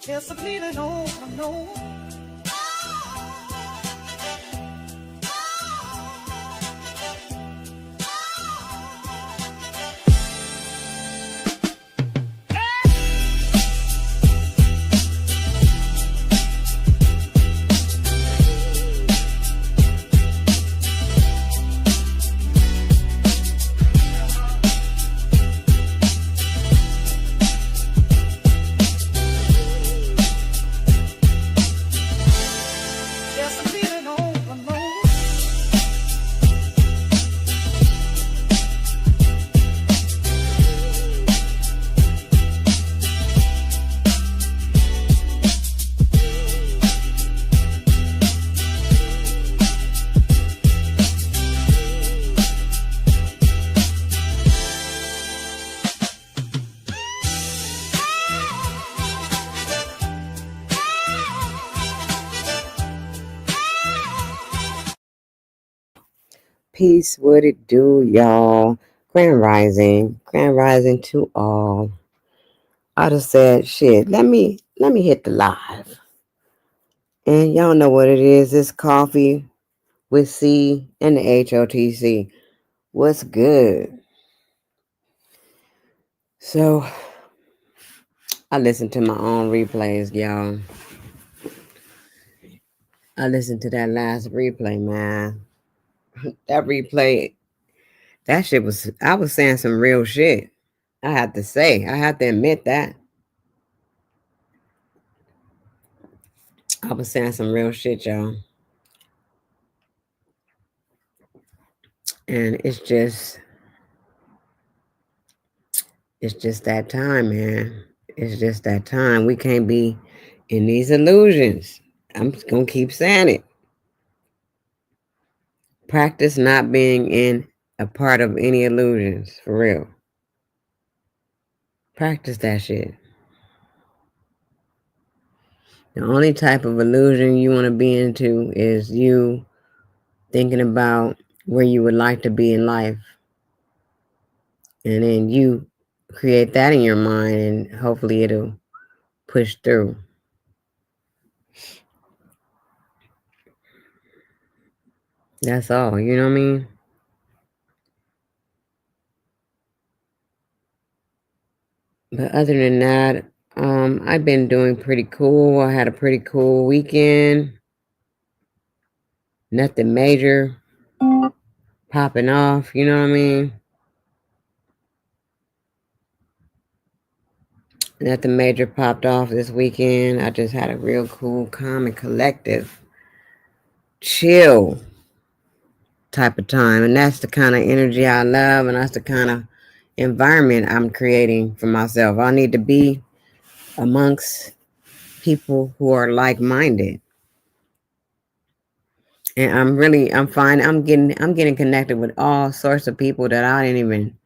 Just a feeling on, I know. Just a feeling on, I know. Peace, what it do, y'all? Grand rising to all. I just said, shit, let me hit the live. And y'all know what it is. It's coffee with C and the HOTC. What's good? So I listen to my own replays, y'all. I listened to that last replay, man. That replay, that shit I was saying some real shit. I have to admit that. I was saying some real shit, y'all. And it's just that time, man. It's just that time. We can't be in these illusions. I'm just gonna keep saying it. Practice not being in a part of any illusions, for real. Practice that shit. The only type of illusion you want to be into is you thinking about where you would like to be in life. And then you create that in your mind, and hopefully it'll push through. That's all, you know what I mean? But other than that, I've been doing pretty cool. I had a pretty cool weekend. Nothing major popping off, you know what I mean? Nothing major popped off this weekend. I just had a real cool, calm, and collective, chill type of time. And that's the kind of energy I love, and that's the kind of environment I'm creating for myself. I need to be amongst people who are like-minded. And I'm getting connected with all sorts of people that I didn't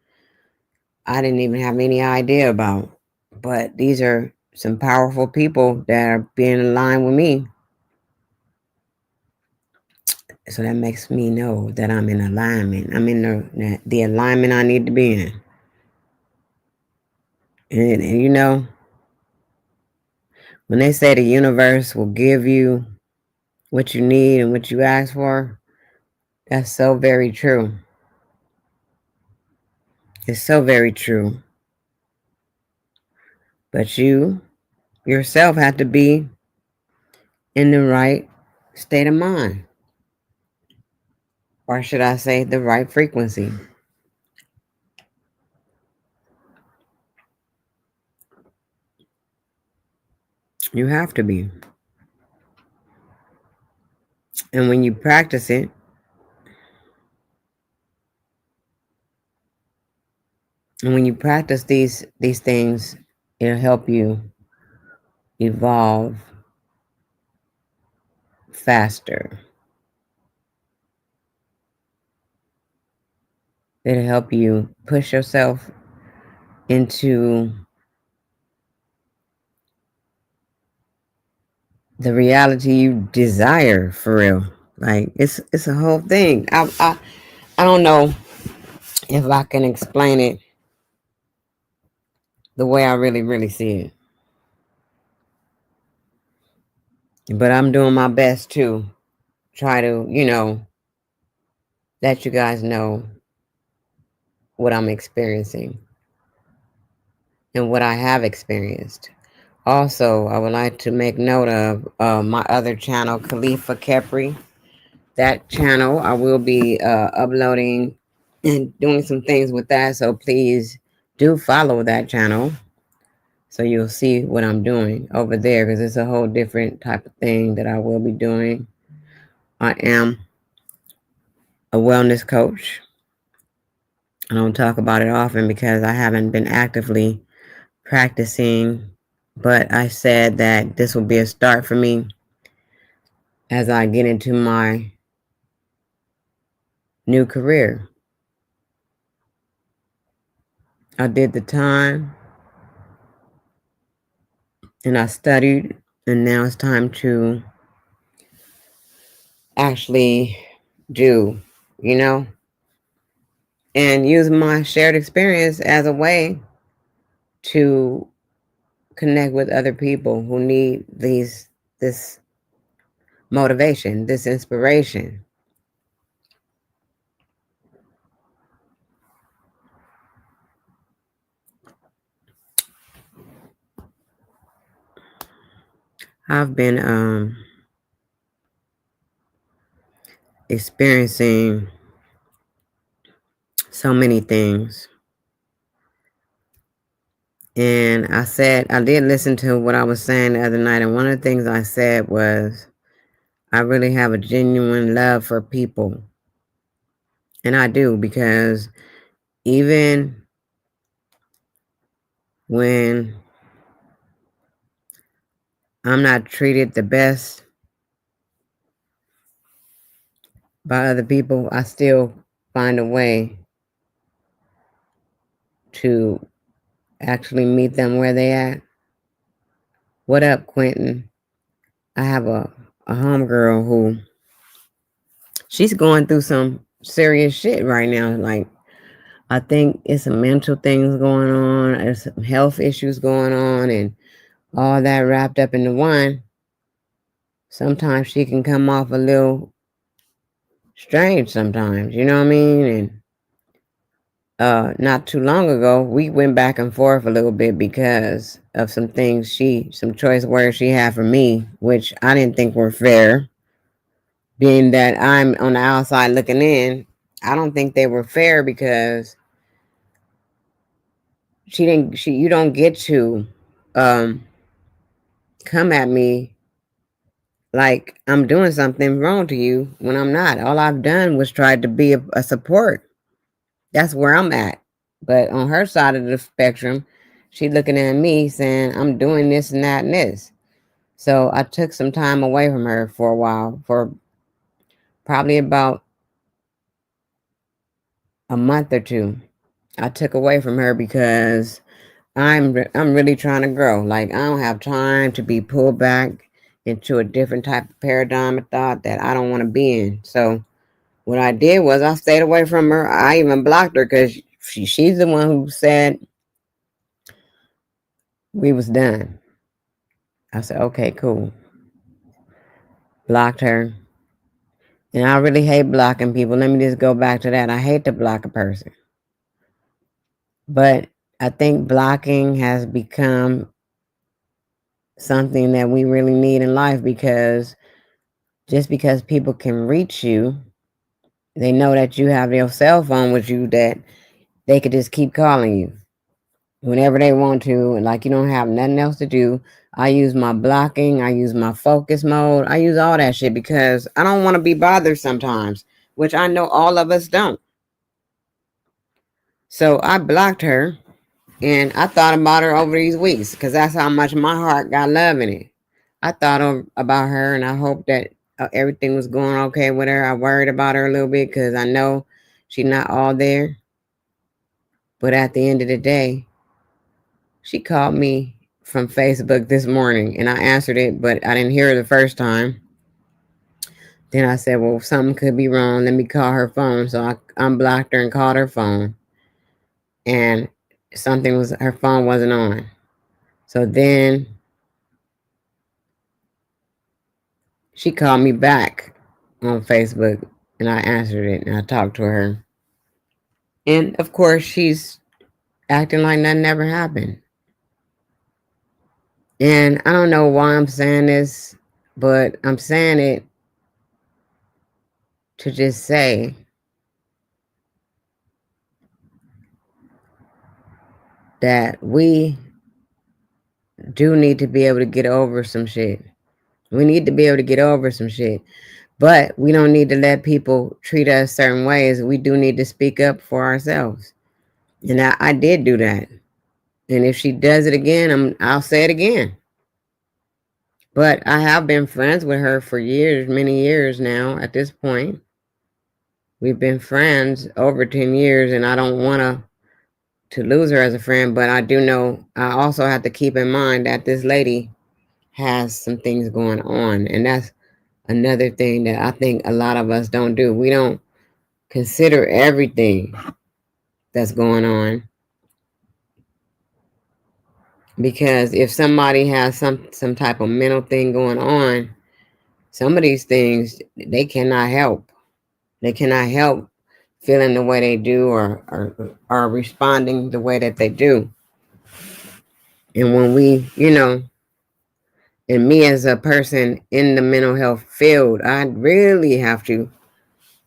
even have any idea about. But these are some powerful people that are being aligned with me. So that makes me know that I'm in alignment. I'm in the alignment I need to be in. And you know, when they say the universe will give you what you need and what you ask for, that's so very true. It's so very true. But you yourself have to be in the right state of mind. Or should I say the right frequency? You have to be. And when you practice it, and when you practice these things, it'll help you evolve faster. It'll help you push yourself into the reality you desire, for real. Like it's a whole thing. I don't know if I can explain it the way I really see it. But I'm doing my best to try to, let you guys know what I'm experiencing and what I have experienced. Also, I would like to make note of my other channel, Khalifa Kepri. That channel, I will be uploading and doing some things with that. So please do follow that channel so you'll see what I'm doing over there, because it's a whole different type of thing that I will be doing. I am a wellness coach. I don't talk about it often because I haven't been actively practicing, but I said that this will be a start for me as I get into my new career. I did the time and I studied, and now it's time to actually do, you know, and use my shared experience as a way to connect with other people who need this motivation, this inspiration. I've been experiencing so many things. And I did listen to what I was saying the other night, and one of the things I said was, I really have a genuine love for people. And I do, because even when I'm not treated the best by other people, I still find a way to actually meet them where they at. What up, Quentin? I have a homegirl who she's going through some serious shit right now. Like, I think it's some mental things going on, there's some health issues going on, and all that wrapped up into one. Sometimes she can come off a little strange sometimes, you know what I mean? And not too long ago, we went back and forth a little bit because of some things some choice words she had for me, which I didn't think were fair. Being that I'm on the outside looking in, I don't think they were fair because you don't get to um, come at me like I'm doing something wrong to you when I'm not. All I've done was try to be a support. That's where I'm at. But on her side of the spectrum, she looking at me saying I'm doing this and that and this. So I took some time away from her for a while, for probably about a month or two. I took away from her because I'm really trying to grow. Like, I don't have time to be pulled back into a different type of paradigm of thought that I don't want to be in. So what I did was I stayed away from her. I even blocked her because she's the one who said we was done. I said, okay, cool. Blocked her. And I really hate blocking people. Let me just go back to that. I hate to block a person. But I think blocking has become something that we really need in life, because just because people can reach you, they know that you have your cell phone with you, that they could just keep calling you whenever they want to. Like, you don't have nothing else to do. I use my blocking. I use my focus mode. I use all that shit because I don't want to be bothered sometimes, which I know all of us don't. So I blocked her, and I thought about her over these weeks because that's how much my heart got love in it. I thought about her, and I hoped that everything was going okay with her. I worried about her a little bit because I know she's not all there. But at the end of the day, she called me from Facebook this morning, and I answered it, but I didn't hear her the first time. Then I said, well, something could be wrong. Let me call her phone. So I unblocked her and called her phone. And her phone wasn't on. So then she called me back on Facebook and I answered it and I talked to her. And of course, she's acting like nothing ever happened. And I don't know why I'm saying this, but I'm saying it to just say that we do need to be able to get over some shit. We need to be able to get over some shit. But we don't need to let people treat us certain ways. We do need to speak up for ourselves. And I did do that. And if she does it again, I'll say it again. But I have been friends with her for years, many years now at this point. We've been friends over 10 years, and I don't want to lose her as a friend, but I do know I also have to keep in mind that this lady has some things going on. And that's another thing that I think a lot of us don't do. We don't consider everything that's going on. Because if somebody has some type of mental thing going on, some of these things they cannot help. They cannot help feeling the way they do or responding the way that they do. And when we, and me as a person in the mental health field, I really have to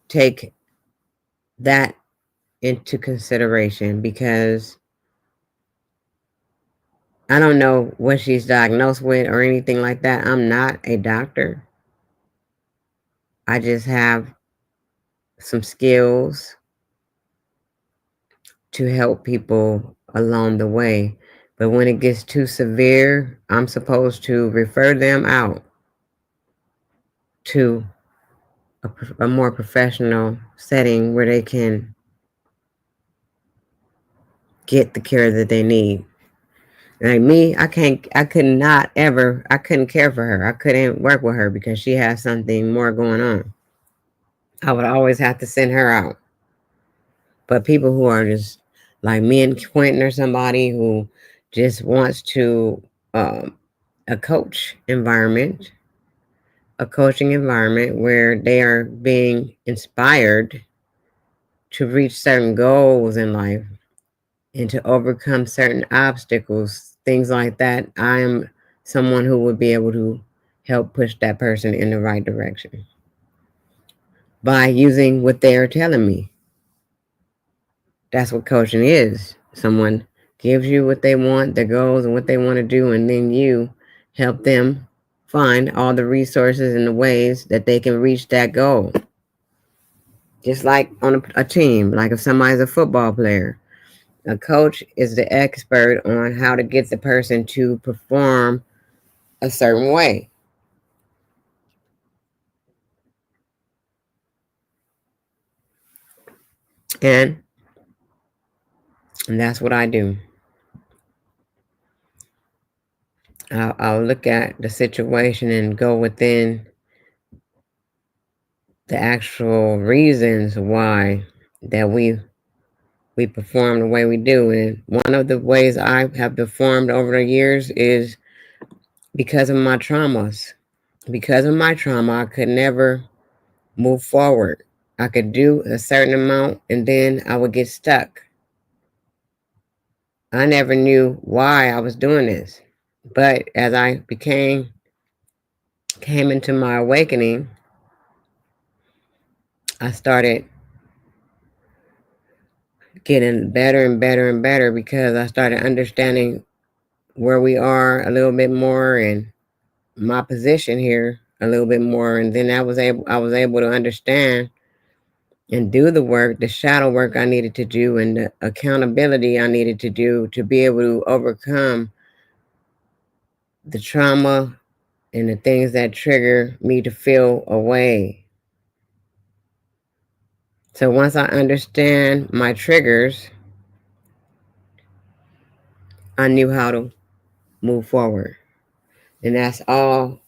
take that into consideration because I don't know what she's diagnosed with or anything like that. I'm not a doctor. I just have some skills to help people along the way. But when it gets too severe, I'm supposed to refer them out to a more professional setting where they can get the care that they need. Like me, I could not ever, I couldn't care for her. I couldn't work with her because she has something more going on. I would always have to send her out. But people who are just like me and Quentin or somebody who just wants to, um, a a coaching environment where they are being inspired to reach certain goals in life and to overcome certain obstacles, things like that. I am someone who would be able to help push that person in the right direction by using what they are telling me. That's what coaching is. Someone gives you what they want, their goals, and what they want to do, and then you help them find all the resources and the ways that they can reach that goal. Just like on a team, like if somebody's a football player, a coach is the expert on how to get the person to perform a certain way. And, and that's what I do. I'll look at the situation and go within the actual reasons why that we perform the way we do. And one of the ways I have performed over the years is because of my traumas. Because of my trauma, I could never move forward. I could do a certain amount and then I would get stuck. I never knew why I was doing this. But as I came into my awakening, I started getting better and better and better because I started understanding where we are a little bit more and my position here a little bit more. And then I was able to understand and do the work, the shadow work I needed to do and the accountability I needed to do to be able to overcome the trauma and the things that trigger me to feel away. So once I understand my triggers, I knew how to move forward. And that's all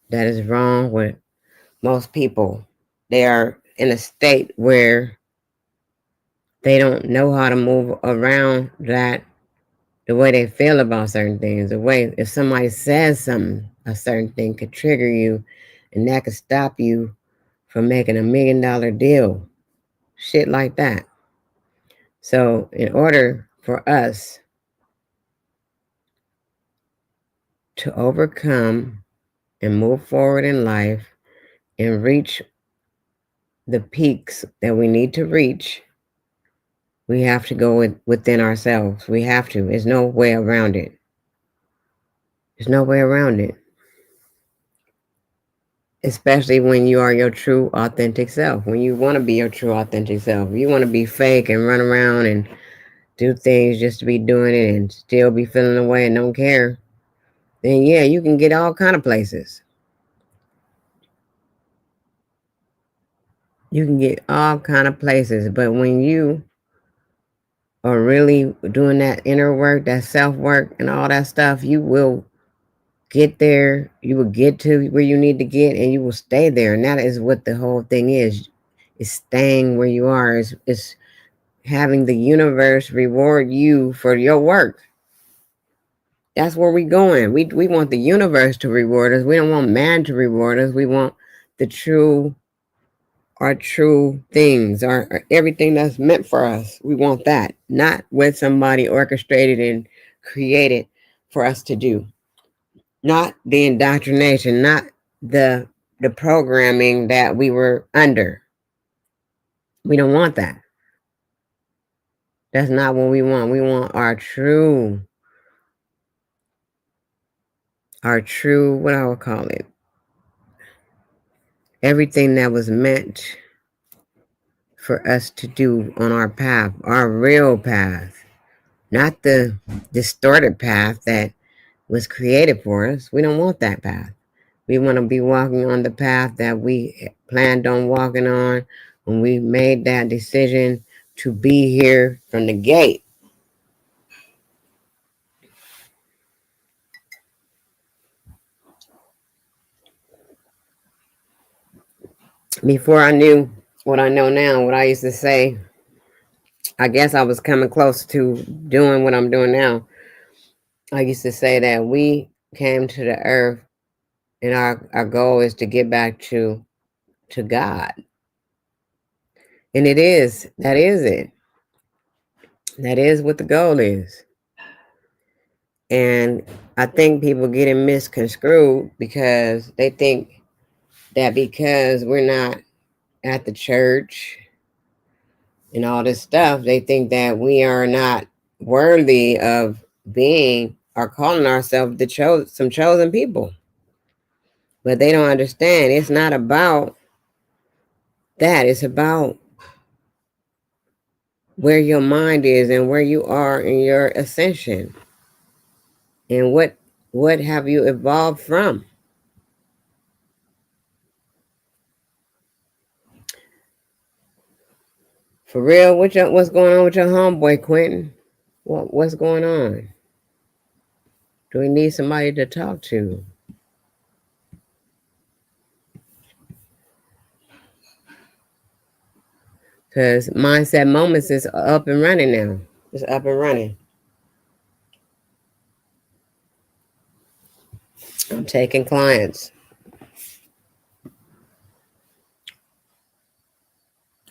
that is wrong with most people. They are in a state where they don't know how to move around that the way they feel about certain things. The way if somebody says something, a certain thing could trigger you and that could stop you from making $1 million deal. Shit like that. So, in order for us to overcome and move forward in life and reach the peaks that we need to reach, we have to go within ourselves. We have to. There's no way around it. There's no way around it. Especially when you are your true, authentic self. When you want to be your true, authentic self. You want to be fake and run around and do things just to be doing it and still be feeling away and don't care. Then yeah, you can get all kind of places. You can get all kind of places. But when you are really doing that inner work, that self work and all that stuff, you will get there. You will get to where you need to get and you will stay there. And that is what the whole thing is. It's staying where you are. It's having the universe reward you for your work. That's where we're going. We want the universe to reward us. We don't want man to reward us. We want the true, our true things, our everything that's meant for us. We want that, not what somebody orchestrated and created for us to do. Not the indoctrination, not the programming that we were under. We don't want that. That's not what we want. We want our true, what I would call it, everything that was meant for us to do on our path, our real path, not the distorted path that was created for us. We don't want that path. We want to be walking on the path that we planned on walking on when we made that decision to be here from the gate. Before I knew what I know now, what I used to say, I guess I was coming close to doing what I'm doing now. I used to say that we came to the earth and our goal is to get back to God. And it is. That is it. That is what the goal is. And I think people get it misconstrued because they think that because we're not at the church and all this stuff, they think that we are not worthy of being or calling ourselves some chosen people. But they don't understand. It's not about that. It's about where your mind is and where you are in your ascension. And what have you evolved from? For real, what's going on with your homeboy, Quentin? What's going on? Do we need somebody to talk to? Because Mindset Moments is up and running now. It's up and running. I'm taking clients.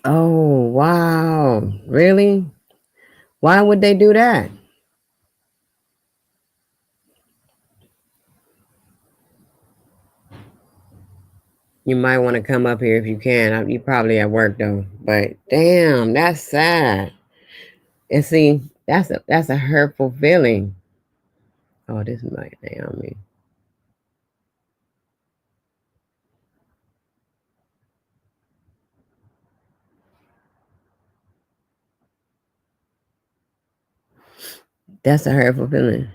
Oh, wow. Really? Why would they do that? You might want to come up here if you can. You probably at work though. But damn, that's sad. And see, that's a hurtful feeling. Oh, this might Naomi. That's a hurtful feeling.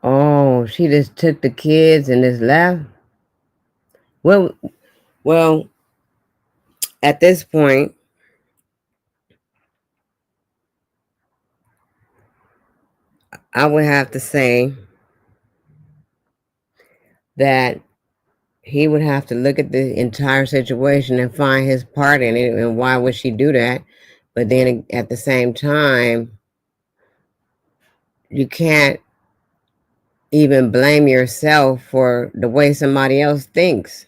Oh, she just took the kids and just left. Well, well, at this point, I would have to say that he would have to look at the entire situation and find his part in it and why would she do that. But then at the same time, you can't even blame yourself for the way somebody else thinks.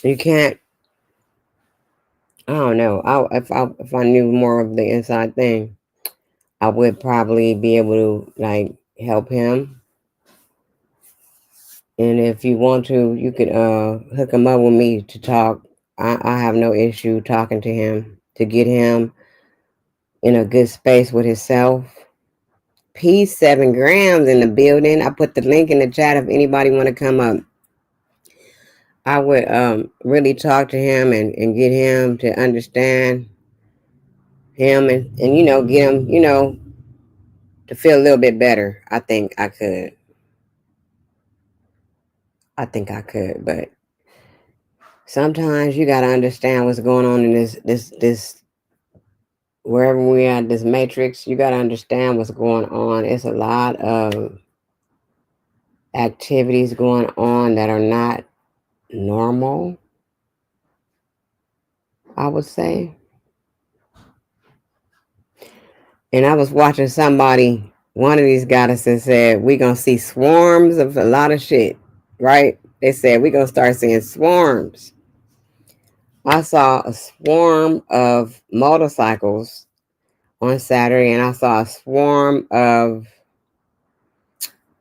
You can't. I don't know. If I knew more of the inside thing, I would probably be able to like help him. And if you want to, you could hook him up with me to talk. I have no issue talking to him to get him in a good space with himself. Peace, 7 grams in the building. I put the link in the chat if anybody want to come up. I would really talk to him and get him to understand him and get him, to feel a little bit better. I think I could. But sometimes you gotta understand what's going on in this wherever we are, this matrix. You gotta understand what's going on. It's a lot of activities going on that are not normal, I would say. And I was watching somebody, one of these goddesses said, we gonna see swarms of a lot of shit, right? They said we gonna start seeing swarms. I saw a swarm of motorcycles on Saturday, and I saw a swarm of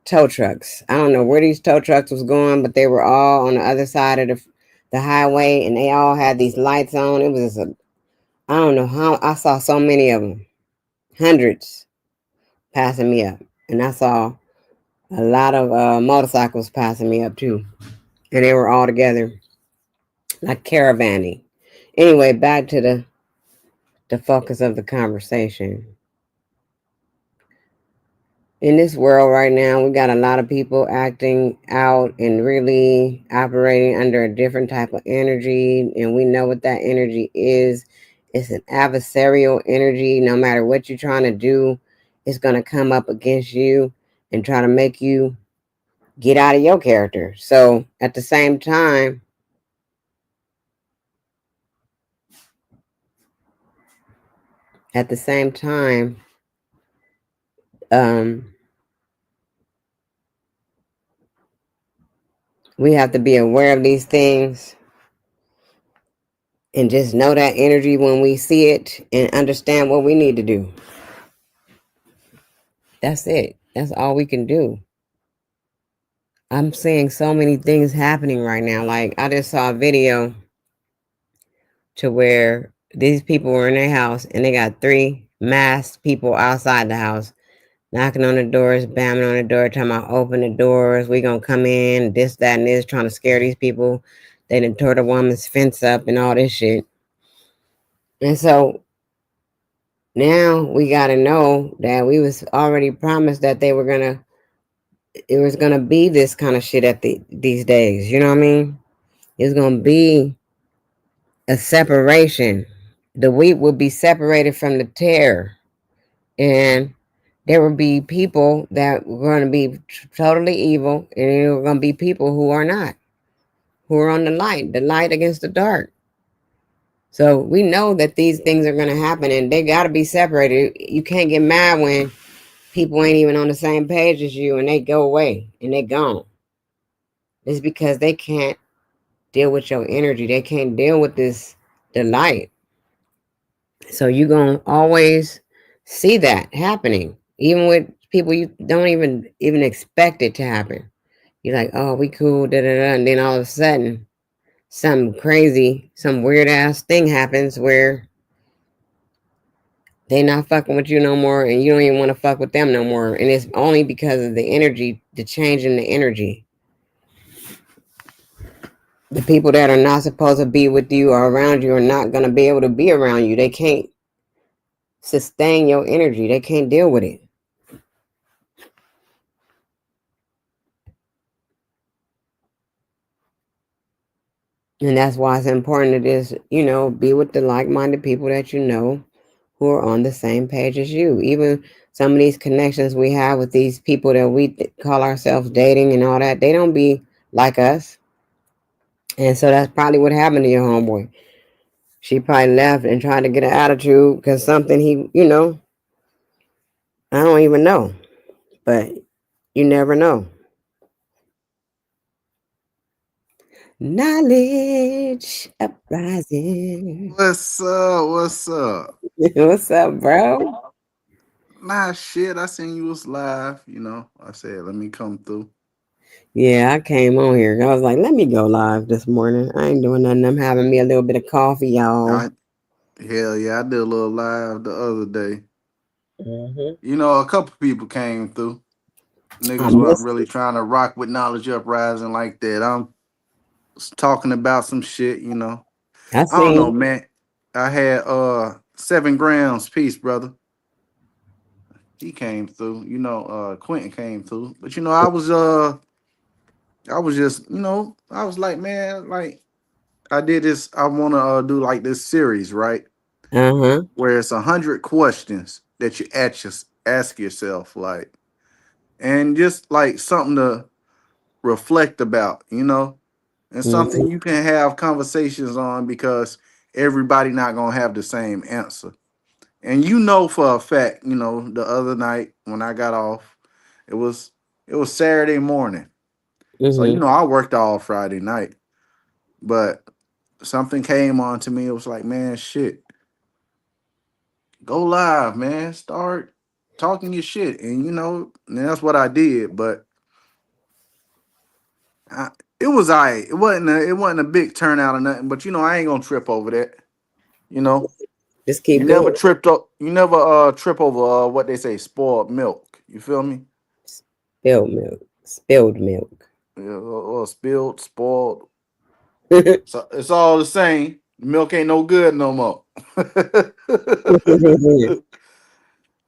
tow trucks. I don't know where these tow trucks was going, but they were all on the other side of the highway, and they all had these lights on. It was I don't know how, I saw so many of them, hundreds passing me up, and I saw a lot of motorcycles passing me up too, and they were all together like caravanning. Anyway, back to the focus of the conversation. In this world right now, we got a lot of people acting out and really operating under a different type of energy, and we know what that energy is. It's an adversarial energy. No matter what you're trying to do, it's going to come up against you and try to make you get out of your character. So at the same time, at the same time, um, we have to be aware of these things and just know that energy when we see it and understand what we need to do. That's it. That's all we can do. I'm seeing so many things happening right now. Like, I just saw a video to where these people were in their house and they got 3 masked people outside the house knocking on the doors, bamming on the door, talking about open the doors, we gonna come in, this, that, and this, trying to scare these people. They done tore the woman's fence up and all this shit. And so now we gotta know that we was already promised that it was gonna be this kind of shit at these days. You know what I mean? It's gonna be a separation. The wheat will be separated from the tare, and there will be people that were going to be totally evil, and there are going to be people who are not, who are on the light against the dark. So we know that these things are going to happen, and they got to be separated. You can't get mad when people ain't even on the same page as you, and they go away and they gone. It's because they can't deal with your energy. They can't deal with the light. So you're going to always see that happening, even with people you don't even expect it to happen. You're like, oh, we cool, da da da, and then all of a sudden, some crazy, some weird ass thing happens where they not fucking with you no more, and you don't even want to fuck with them no more, and it's only because of the energy, the change in the energy. The people that are not supposed to be with you or around you are not gonna be able to be around you. They can't sustain your energy. They can't deal with it. And that's why it's important to just, be with the like-minded people that you know who are on the same page as you. Even some of these connections we have with these people that we call ourselves dating and all that, they don't be like us. And so that's probably what happened to your homeboy. She probably left and tried to get an attitude because something I don't even know. But you never know. Knowledge uprising. What's up? What's up? What's up, bro? Nah, shit. I seen you was live. I said let me come through. Yeah, I came on here. I was like, let me go live this morning. I ain't doing nothing. I'm having me a little bit of coffee, y'all. I Hell yeah, I did a little live the other day. Hmm. A couple people came through. I Niggas weren't missed really it. trying to rock with knowledge uprising like that. I'm talking about some shit. I I don't know, seen. man. I had 7 grams piece, brother. He came through. Quentin came through. But I was just, I was like, man, like I did this. I want to do like this series, right? Uh huh. Where it's 100 questions that you ask yourself, like, and just like something to reflect about, and something Hmm. you can have conversations on because everybody not gonna have the same answer. And for a fact, the other night when I got off, it was it was Saturday morning, so Hmm. I worked all Friday night, but something came on to me. It was like, man, shit, go live, man. Start talking your shit. And that's what I did. But I, it was it wasn't a big turnout or nothing. But I ain't gonna trip over that. You know, Just you keep never doing it. tripped up. You never trip over what they say, spoiled milk. You feel me? Spilled milk. Spilled milk. Yeah, or spilled, spoiled. So it's all the same. Milk ain't no good no more.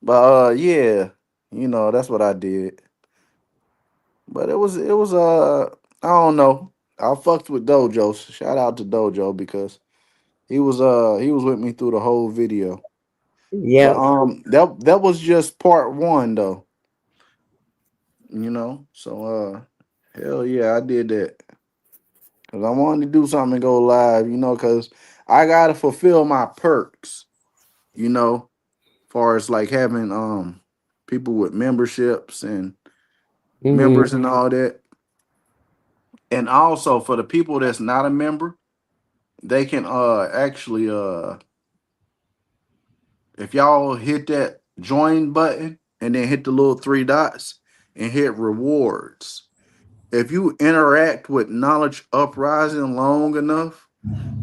But yeah, that's what I did. But it was I don't know. I fucked with Dojo. Shout out to Dojo because he was with me through the whole video. But Yep. that was just part one though, So hell yeah, I did that. Cause I wanted to do something and go live, cause I gotta fulfill my perks, far as like having people with memberships and Hmm. members and all that. And also for the people that's not a member, they can actually if y'all hit that join button and then hit the little 3 dots and hit rewards. If you interact with Knowledge Uprising long enough,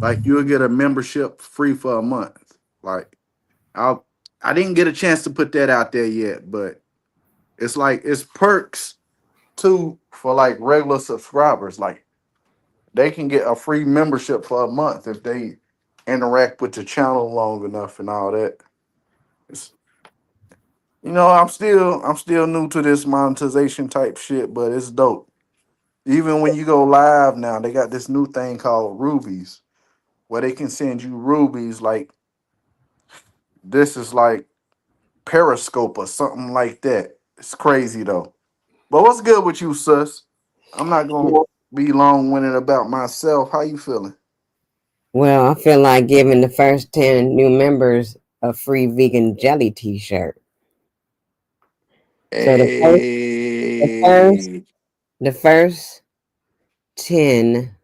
like you'll get a membership free for a month. Like I I didn't get a chance to put that out there yet, but it's like it's perks too for like regular subscribers. Like they can get a free membership for a month if they interact with the channel long enough and all that. It's, I'm still new to this monetization type shit, but it's dope. Even when you go live now, they got this new thing called rubies, where they can send you rubies like this is like Periscope or something like that. It's crazy though. But what's good with you, sus? I'm not gonna be long winded about myself. How you feeling? Well, I feel like giving the first 10 new members a free vegan jelly t-shirt. So the first, Hey, the first 10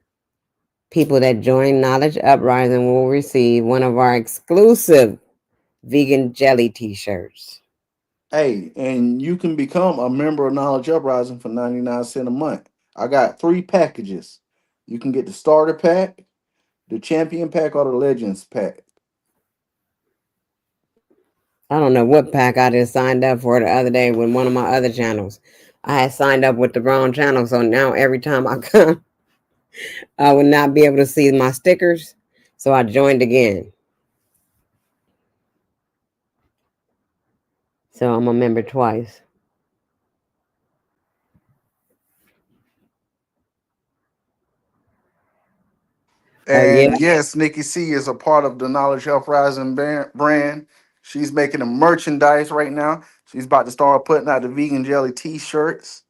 people that join Knowledge Uprising will receive one of our exclusive vegan jelly t-shirts. hey, and you can become a member of Knowledge Uprising for 99 cents a month. I got 3 packages. You can get the starter pack, the champion pack, or the legends pack. I don't know what pack I just signed up for the other day with one of my other channels. I had signed up with the wrong channel, so now every time I come, I would not be able to see my stickers. So I joined again. So I'm a member twice. Oh yeah. And yes, Nikki C is a part of the Knowledge Uprising brand. She's making a merchandise right now. She's about to start putting out the vegan jelly t-shirts.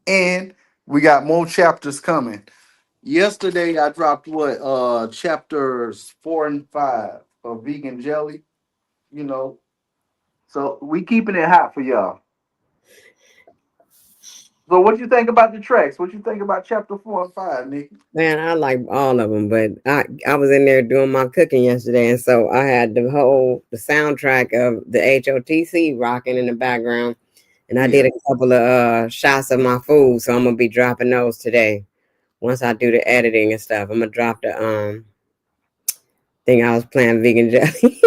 And we got more chapters coming. Yesterday I dropped what chapters 4 and 5 of vegan jelly, you know. So we keeping it hot for y'all. So what you think about the tracks? What you think about chapter 4 and 5, Nick? Man, I like all of them, but I was in there doing my cooking yesterday, and so I had the soundtrack of the HOTC rocking in the background, and I did Yeah. a couple of shots of my food, so I'm gonna be dropping those today. Once I do the editing and stuff, I'm gonna drop the thing I was playing vegan jelly.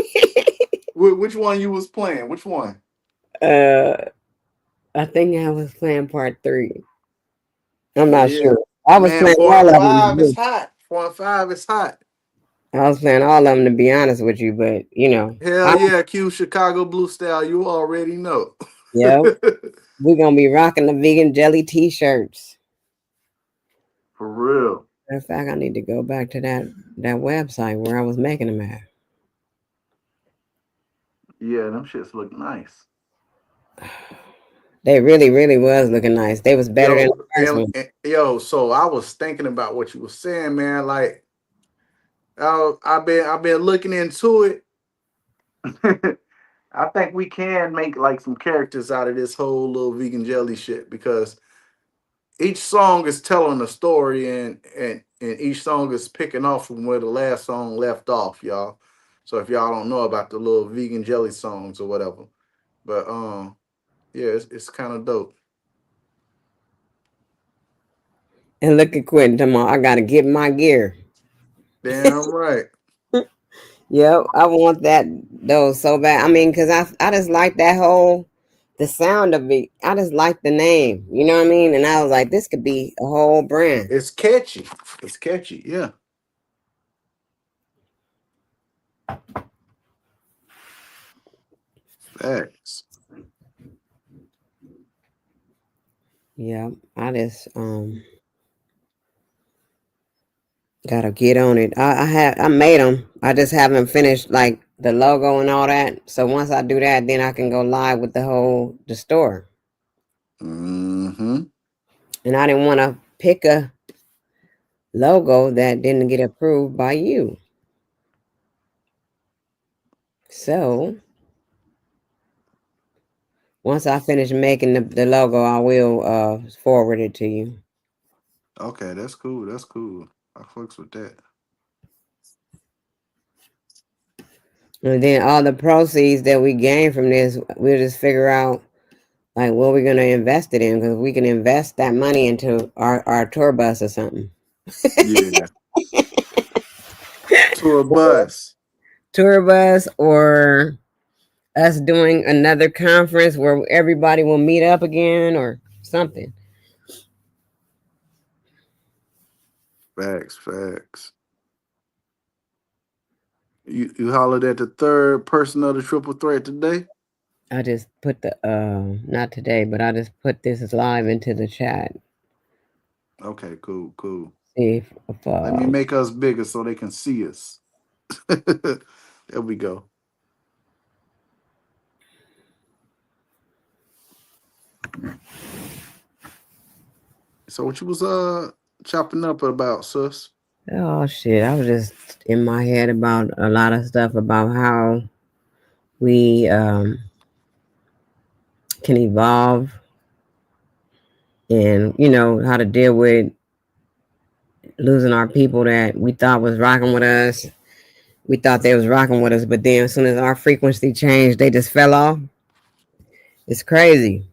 Which one you was playing? Which one? uh, I think I was playing part 3. I'm not Yeah. sure. I was Man, playing four all and of them. five is hot. 4 and 5 is hot. I was playing all of them to be honest with you, but Hell I yeah, Q Chicago Blue Style. You already know. yeah, we're gonna be rocking the vegan jelly t-shirts. For real. Matter of fact, I need to go back to that website where I was making them at. Yeah, them shits look nice. They really, really was looking nice. They was better than Yo, the first one. yo, so I was thinking about what you were saying, man. Like, I've been looking into it. I think we can make like some characters out of this whole little vegan jelly shit because each song is telling a story and each song is picking off from where the last song left off, y'all. So if y'all don't know about the little vegan jelly songs or whatever, but yeah, it's kind of dope. And look at Quentin tomorrow. I gotta get my gear. Damn right. Yep, I want that though so bad. I mean, cause I just like that whole the sound of it. I just like the name. You know what I mean? And I was like, this could be a whole brand. It's catchy. It's catchy. Yeah. Facts. Yeah, I just gotta get on it. I made them. I just haven't finished like the logo and all that. So once I do that, then I can go live with the store. Mm-hmm. And I didn't want to pick a logo that didn't get approved by you. So once I finish making the logo, I will forward it to you. Okay, that's cool. That's cool. I fucks with that. And then all the proceeds that we gain from this, we'll just figure out like what we're gonna invest it in because we can invest that money into our tour bus or something. Yeah. Tour bus. Tour bus or us doing another conference where everybody will meet up again or something. Facts, facts. You hollered at the third person of the triple threat today? I just put the not today, but I just put this live into the chat. Okay, cool, cool. See if Let me make us bigger so they can see us. There we go. So what you was chopping up about, sus? oh shit, I was just in my head about a lot of stuff about how we can evolve and how to deal with losing our people that we thought was rocking with us. We thought they was rocking with us, but then as soon as our frequency changed, they just fell off. It's crazy.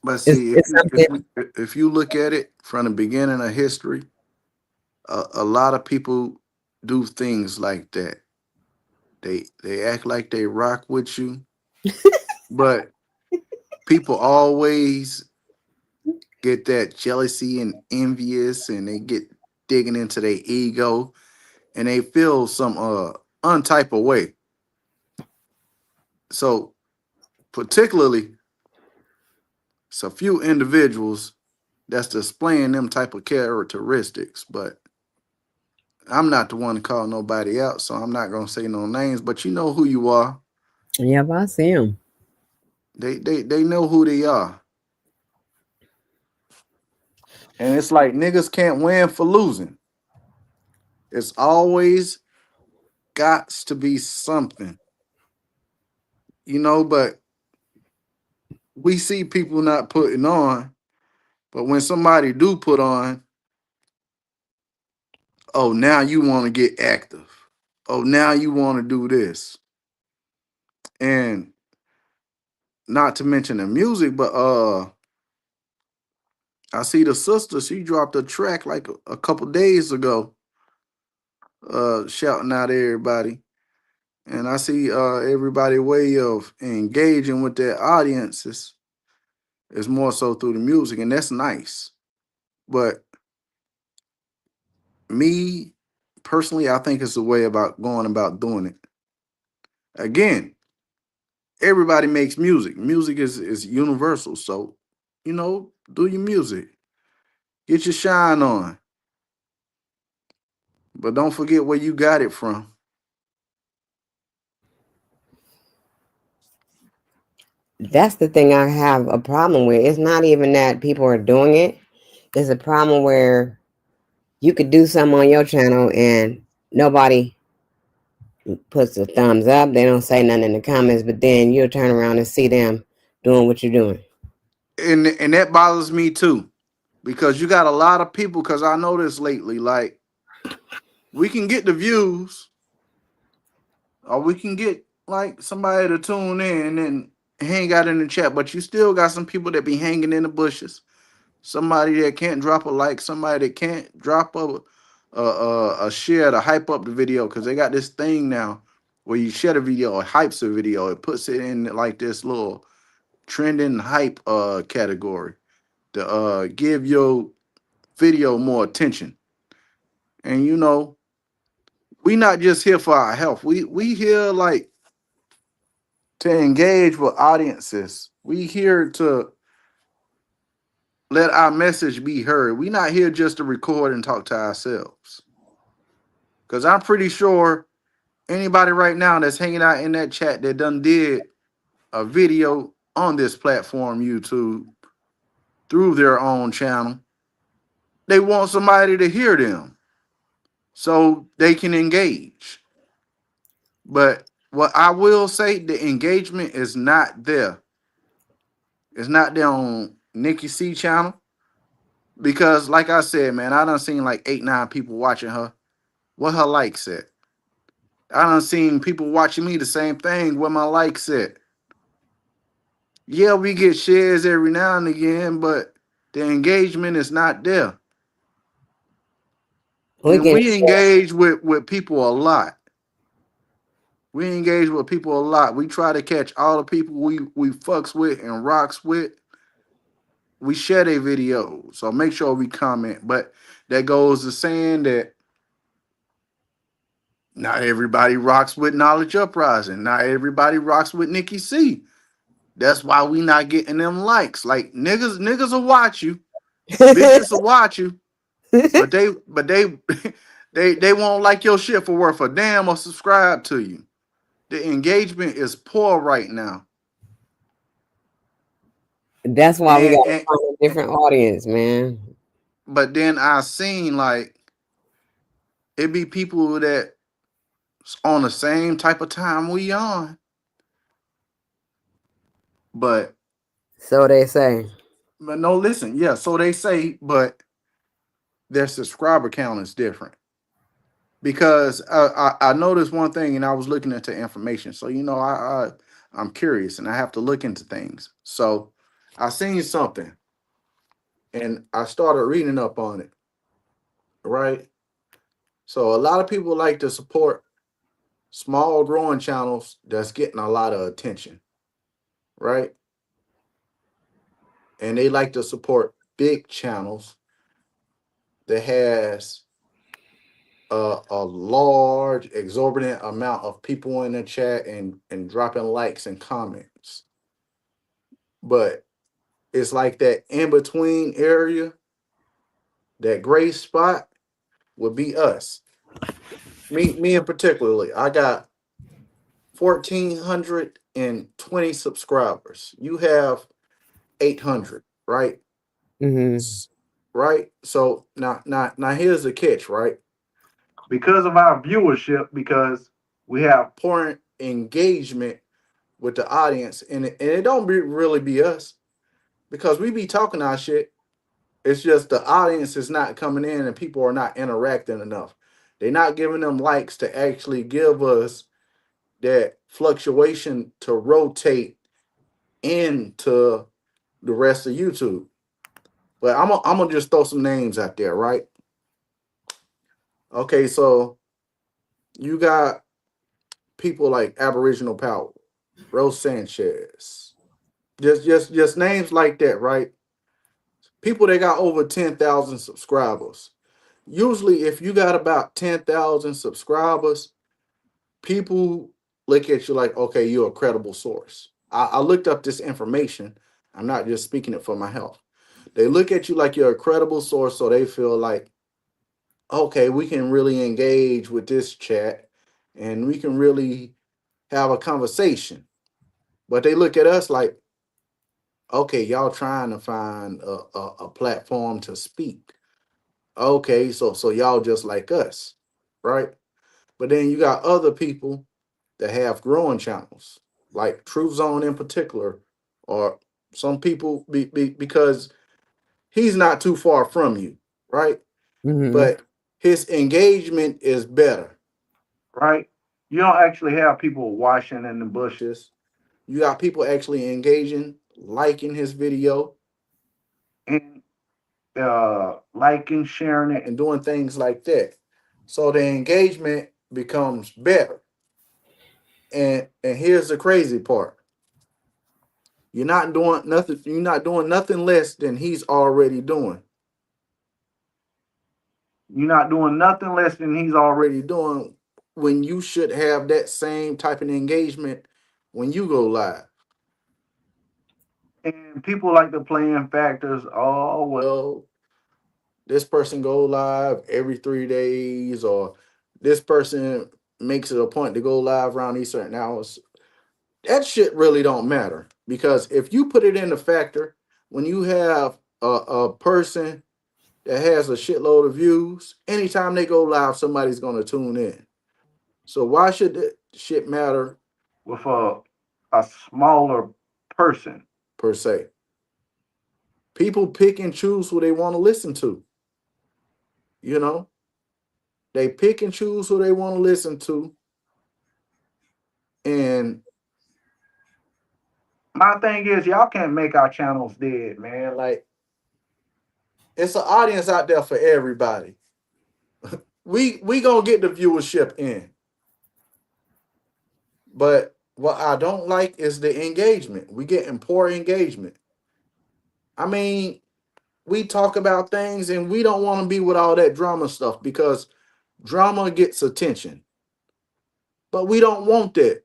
But It's, see, it's something. if you look at it from the beginning of history, a lot of people do things like that. They act like they rock with you, but people always get that jealousy and envious, and they get digging into their ego, and they feel some untype of way. So particularly, it's a few individuals that's displaying them type of characteristics, but I'm not the one to call nobody out, so I'm not gonna say no names, but you know who you are. Yep, I see him. They know who they are. And it's like niggas can't win for losing. It's always got to be something, but we see people not putting on, but when somebody do put on, oh, now you want to get active. Oh, now you want to do this. And not to mention the music, but I see the sister, she dropped a track like a couple days ago, shouting out everybody. And I see everybody way of engaging with their audiences is more so through the music, and that's nice. But me personally, I think it's a way about going about doing it. Again, everybody makes music. Music is universal. So, do your music. Get your shine on. But don't forget where you got it from. That's the thing I have a problem with. It's not even that people are doing it. It's a problem where you could do something on your channel and nobody puts a thumbs up. They don't say nothing in the comments, but then you'll turn around and see them doing what you're doing. And that bothers me too. Because you got a lot of people, because I noticed lately, like we can get the views, or we can get like somebody to tune in and hang out in the chat, but you still got some people that be hanging in the bushes. Somebody that can't drop a like, somebody that can't drop a share to hype up the video, because they got this thing now where you share the video, it hypes the video, it puts it in like this little trending hype category to give your video more attention. And we not just here for our health. We here like to engage with audiences. We here to let our message be heard. We not here just to record and talk to ourselves. Cause I'm pretty sure anybody right now that's hanging out in that chat that done did a video on this platform, YouTube, through their own channel, they want somebody to hear them so they can engage. But what I will say, the engagement is not there. It's not there on Nikki C channel because, like I said, man, I done seen like 8, 9 people watching her. What her likes at? I done seen people watching me the same thing. What my likes at? Yeah, we get shares every now and again, but the engagement is not there. We And can we engage with people a lot. We engage with people a lot. We try to catch all the people we fucks with and rocks with. We share their videos, so make sure we comment. But that goes to saying that not everybody rocks with Knowledge Uprising. Not everybody rocks with Nikki C. That's why we not getting them likes. Like niggas will watch you, bitches will watch you, but they they won't like your shit for worth a damn or subscribe to you. The engagement is poor right now. That's why we And, gotta and find a different audience, man. but then I seen like it be people that on the same type of time we on, but So they say. no, listen, yeah. So they say, but their subscriber count is different because I noticed one thing, and I was looking into information. So I'm curious, and I have to look into things. So I seen something, and I started reading up on it. Right. So a lot of people like to support small growing channels that's getting a lot of attention, right? And they like to support big channels that has a large exorbitant amount of people in the chat and dropping likes and comments. But it's like that in between area, that gray spot would be us. Me in particularly. I got 1,420 subscribers. You have 800, right? Mm-hmm. Right. So now here's the catch, right? Because of our viewership, because we have poor engagement with the audience, and it don't really be us because we be talking our shit. It's just the audience is not coming in and people are not interacting enough. They're not giving them likes to actually give us that fluctuation to rotate into the rest of YouTube. But I'm gonna just throw some names out there, right? Okay, so you got people like Aboriginal Power, Rose Sanchez, just names like that, right? People that got over 10,000 subscribers. Usually, if you got about 10,000 subscribers, people look at you like, okay, you're a credible source. I looked up this information. I'm not just speaking it for my health. They look at you like you're a credible source, so they feel like, okay, we can really engage with this chat and we can really have a conversation. But they look at us like, okay, y'all trying to find a platform to speak. Okay, so y'all just like us, right? But then you got other people that have growing channels, like Truth Zone in particular, or some people because he's not too far from you, right? Mm-hmm. But his engagement is better, right? You don't actually have people washing in the bushes. You got people actually engaging, liking his video, and liking, sharing it, and doing things like that. So the engagement becomes better. And here's the crazy part: you're not doing nothing. You're not doing nothing less than he's already doing. You're not doing nothing less than he's already doing when you should have that same type of engagement when you go live. And people like to play in factors. Oh well, this person go live every 3 days, or this person makes it a point to go live around these certain hours. That shit really don't matter because if you put it in the factor, when you have a person that has a shitload of views, anytime they go live, somebody's gonna tune in. So why should that shit matter with a smaller person per se? People pick and choose who they want to listen to. You know, they pick and choose who they want to listen to. And my thing is, y'all can't make our channels dead, man. Like, it's an audience out there for everybody. We gonna get the viewership in, but what I don't like is the engagement. We getting poor engagement. I mean, we talk about things and we don't want to be with all that drama stuff because drama gets attention, but we don't want that.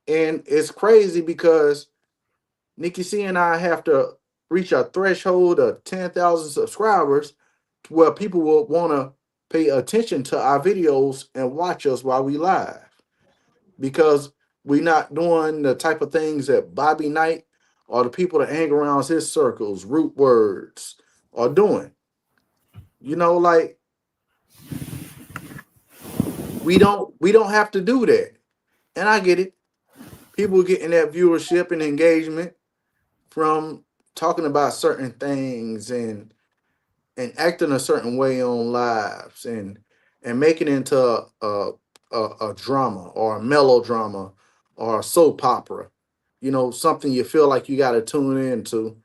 And it's crazy because Nikki C and I have to reach a threshold of 10,000 subscribers where people will want to pay attention to our videos and watch us while we live because we're not doing the type of things that Bobby Knight or the people that hang around his circles, root words, are doing. Like we don't have to do that. And I get it. People getting that viewership and engagement from talking about certain things and acting a certain way on lives and making it into a drama or a melodrama or a soap opera. Something you feel like you got to tune into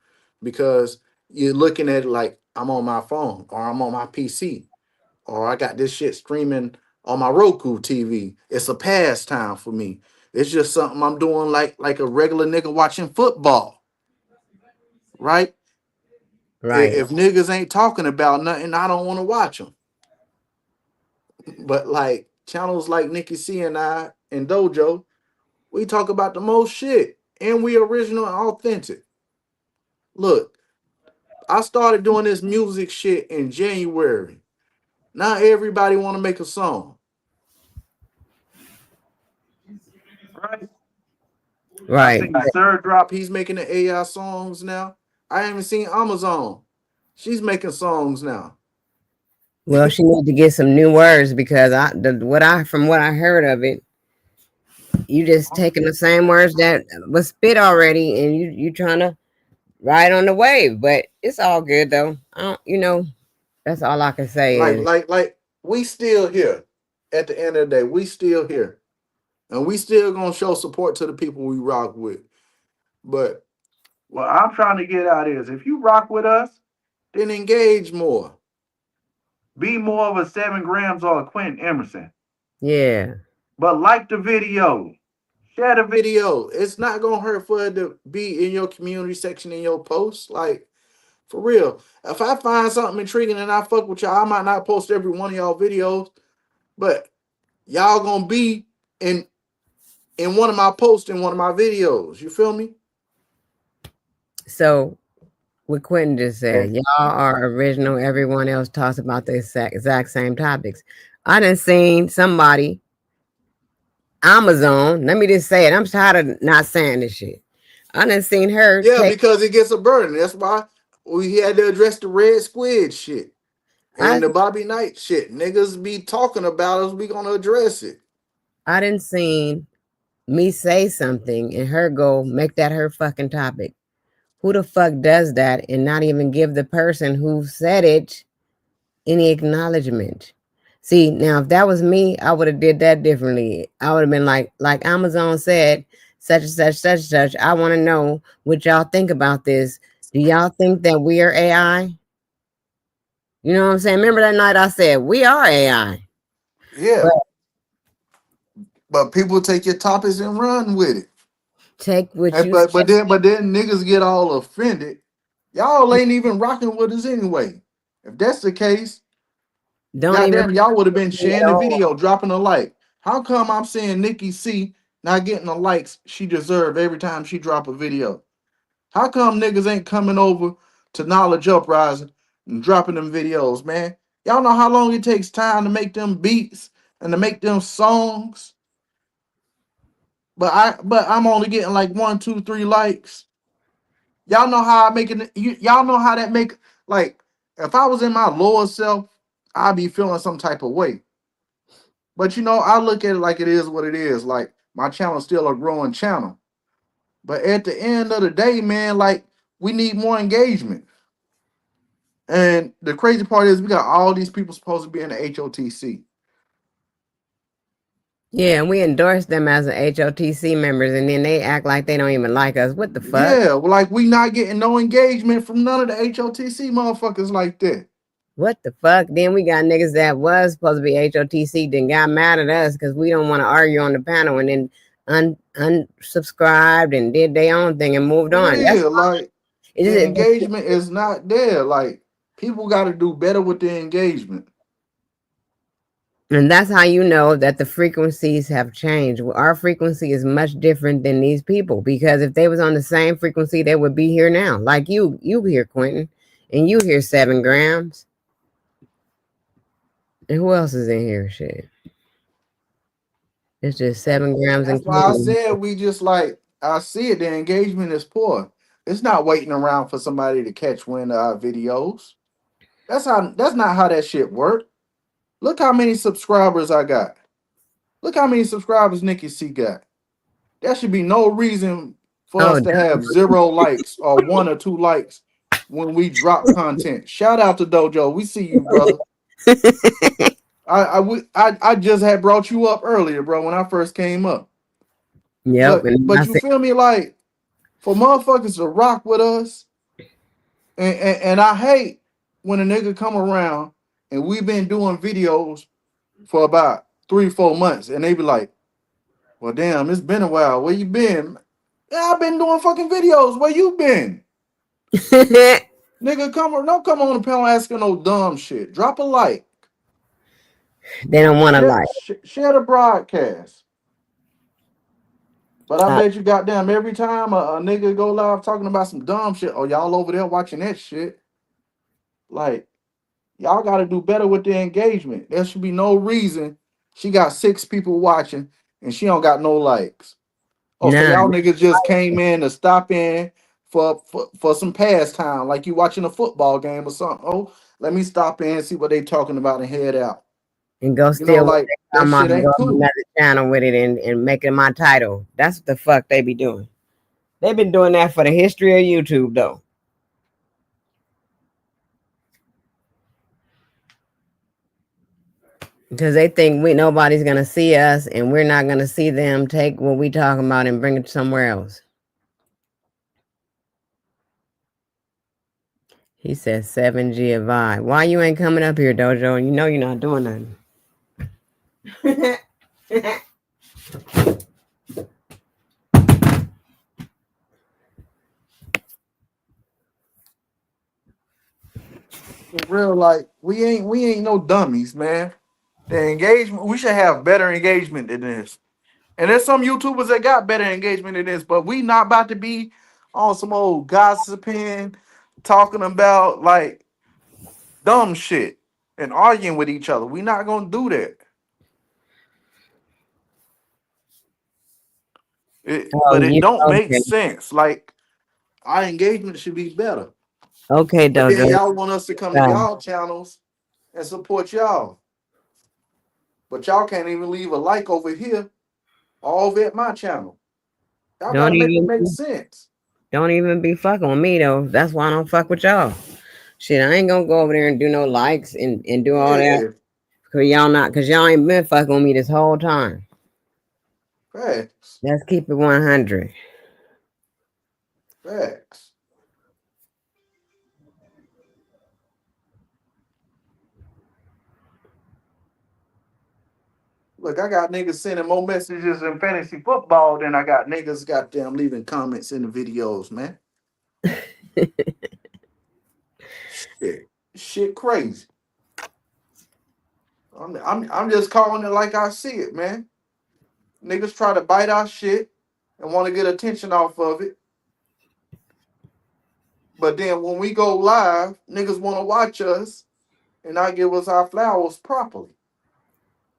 because you're looking at it like I'm on my phone or I'm on my PC or I got this shit streaming on my Roku TV. It's a pastime for me. It's just something I'm doing like a regular nigga watching football, right? Right. If niggas ain't talking about nothing, I don't want to watch them. But like channels like Nikki C and I and Dojo, we talk about the most shit and we original and authentic. Look, I started doing this music shit in January. Now everybody want to make a song. right? I Right. seen Third Drop. He's making the AI songs now. I haven't seen Amazon. She's making songs now. Well, she need to get some new words because from what I heard of it, you just taking the same words that was spit already, and you trying to ride on the wave. But it's all good though. I don't, that's all I can say is Like we still here. At the end of the day, we still here. And we still gonna show support to the people we rock with. But what I'm trying to get out is if you rock with us, then engage more. Be more of a 7 grams or a Quentin Emerson. yeah. But like the video. Share the video. It's not gonna hurt for it to be in your community section in your post. Like for real. If I find something intriguing and I fuck with y'all, I might not post every one of y'all videos, but y'all gonna be in one of my posts in one of my videos. You feel me? So what Quentin just said, y'all are original. Everyone else talks about the exact same topics. I done seen somebody Amazon. Let me just say it. I'm tired of not saying this shit. I done seen her Yeah, take. because it gets a burden. That's why we had to address the Red Squid shit I and the Bobby Knight shit. Niggas be talking about us. We gonna address it. I didn't seen me say something and her go make that her fucking topic. Who the fuck does that and not even give the person who said it any acknowledgement? See, now if that was me, I would have did that differently. I would have been like Amazon said, such and such, such and such. I want to know what y'all think about this. Do y'all think that we are AI? You know what I'm saying? Remember that night I said we are AI. Yeah, But but people take your topics and run with it. take what And, you said. but then niggas get all offended. Y'all ain't even rocking with us anyway. If that's the case, Don't even goddamn, y'all would have been at sharing the all. video, dropping a like. How come I'm seeing Nikki C not getting the likes she deserve every time she drop a video? How come niggas ain't coming over to Knowledge Uprising and dropping them videos, man? Y'all know how long it takes time to make them beats and to make them songs. But I'm only getting like 1, 2, 3 likes. Y'all know how I make it. Y'all know how that make like if I was in my lower self, I'd be feeling some type of way. But I look at it like it is what it is. Like my channel's still a growing channel. But at the end of the day, man, like we need more engagement. And the crazy part is we got all these people supposed to be in the HOTC. Yeah, and we endorse them as an HOTC members, and then they act like they don't even like us. What the fuck? Yeah, well, like we not getting no engagement from none of the HOTC motherfuckers like that. What the fuck? Then we got niggas that was supposed to be HOTC, then got mad at us because we don't want to argue on the panel, and then unsubscribed and did their own thing and moved For on. That's real, like it. the Is engagement is not there. Like people got to do better with the engagement. and that's how you know that the frequencies have changed. Our frequency is much different than these people because if they was on the same frequency, they would be here now. Like you here, Quentin, and you here 7 grams. And who else is in here? Shit. It's just 7 grams That's and why I Quentin. said we just like I see it. The engagement is poor. It's not waiting around for somebody to catch wind of our videos. That's not how that shit work. Look how many subscribers I got. Look how many subscribers Nikki C got. There should be no reason for Oh, us to have 0 likes or 1 or 2 likes when we drop content. Shout out to Dojo. We see you, brother. I just had brought you up earlier, bro, when I first came up. yep. But And I but you said, feel me? Like for motherfuckers to rock with us, and I hate when a nigga come around and we've been doing videos for about 3, 4 months, and they be like, "Well, damn, it's been a while. Where you been?" Yeah, I've been doing fucking videos. Where you been? they Nigga, don't come on the panel asking no dumb shit. Drop a like. don't want to like. Share the broadcast. But I Uh, bet you goddamn every time a nigga go live talking about some dumb shit, oh y'all over there watching that shit. Like y'all got to do better with the engagement. There should be no reason she got 6 people watching and she don't got no likes. Oh, so y'all None. niggas just came in to stop in for some pastime, like you watching a football game or something. Oh, let me stop in and see what they talking about and head out. And go You know, steal what like they that come off shit and go ain't on cool. another channel with it and make it my title. That's what the fuck they be doing. They've been doing that for the history of YouTube though. Because they think we nobody's gonna see us and we're not gonna see them take what we talking about and bring it somewhere else. He says 7G of I. Why you ain't coming up here, Dojo? You know you're not doing nothing. For real, like we ain't no dummies, man. The engagement, we should have better engagement than this. And there's some YouTubers that got better engagement than this, but we not about to be on some old gossiping, talking about like dumb shit and arguing with each other. We not gonna do that. Oh, But it you don't make okay? sense. Like our engagement should be better. Okay, But then Dojo. y'all want us to come to y'all channels and support y'all. But y'all can't even leave a like over here, all over at my channel. Y'all Don't gotta make it even make sense. don't even be fucking with me though. That's why I don't fuck with y'all. Shit, I ain't gonna go over there and do no likes and do all that. Yeah, Cause y'all ain't been fucking with me this whole time. facts. Let's keep it 100. Facts. Look, I got niggas sending more messages in fantasy football than I got niggas goddamn leaving comments in the videos, man. Shit. Shit crazy. I'm just calling it like I see it, man. Niggas try to bite our shit and want to get attention off of it. But then when we go live, niggas want to watch us and not give us our flowers properly.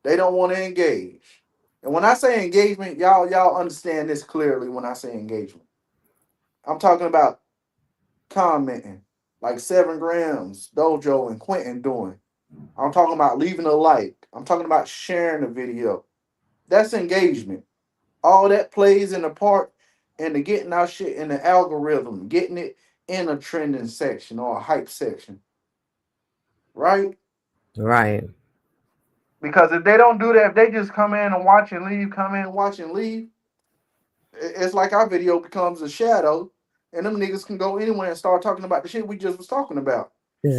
They don't want to engage. And when I say engagement, y'all understand this clearly when I say engagement. I'm talking about commenting, like 7 grams, Dojo and Quentin doing. I'm talking about leaving a like. I'm talking about sharing the video. That's engagement. All that plays in a part into getting our shit in the algorithm, getting it in a trending section or a hype section, right? Right. Because if they don't do that, if they just come in and watch and leave, come in and watch and leave, it's like our video becomes a shadow, and them niggas can go anywhere and start talking about the shit we just was talking about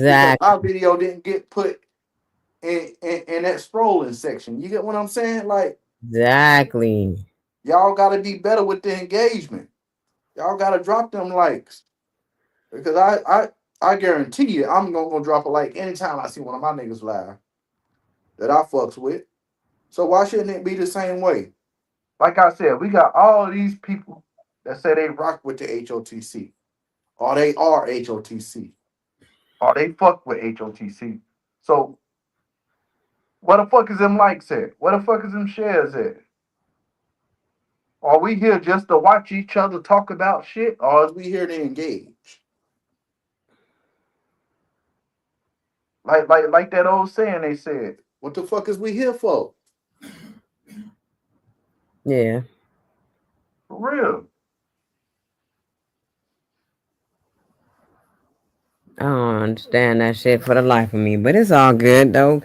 because Exactly. our video didn't get put in that scrolling section. You get what I'm saying? Like Exactly. y'all got to be better with the engagement. Y'all got to drop them likes because I guarantee you I'm gonna drop a like anytime I see one of my niggas live that I fucks with. So why shouldn't it be the same way? Like I said, we got all these people that say they rock with the HOTC, or they are HOTC, or they fuck with HOTC. So what the fuck is them likes at? What the fuck is them shares at? Are we here just to watch each other talk about shit, or is we here to engage? Like that old saying they said, what the fuck is we here for? Yeah. For real. I don't understand that shit for the life of me, but it's all good though,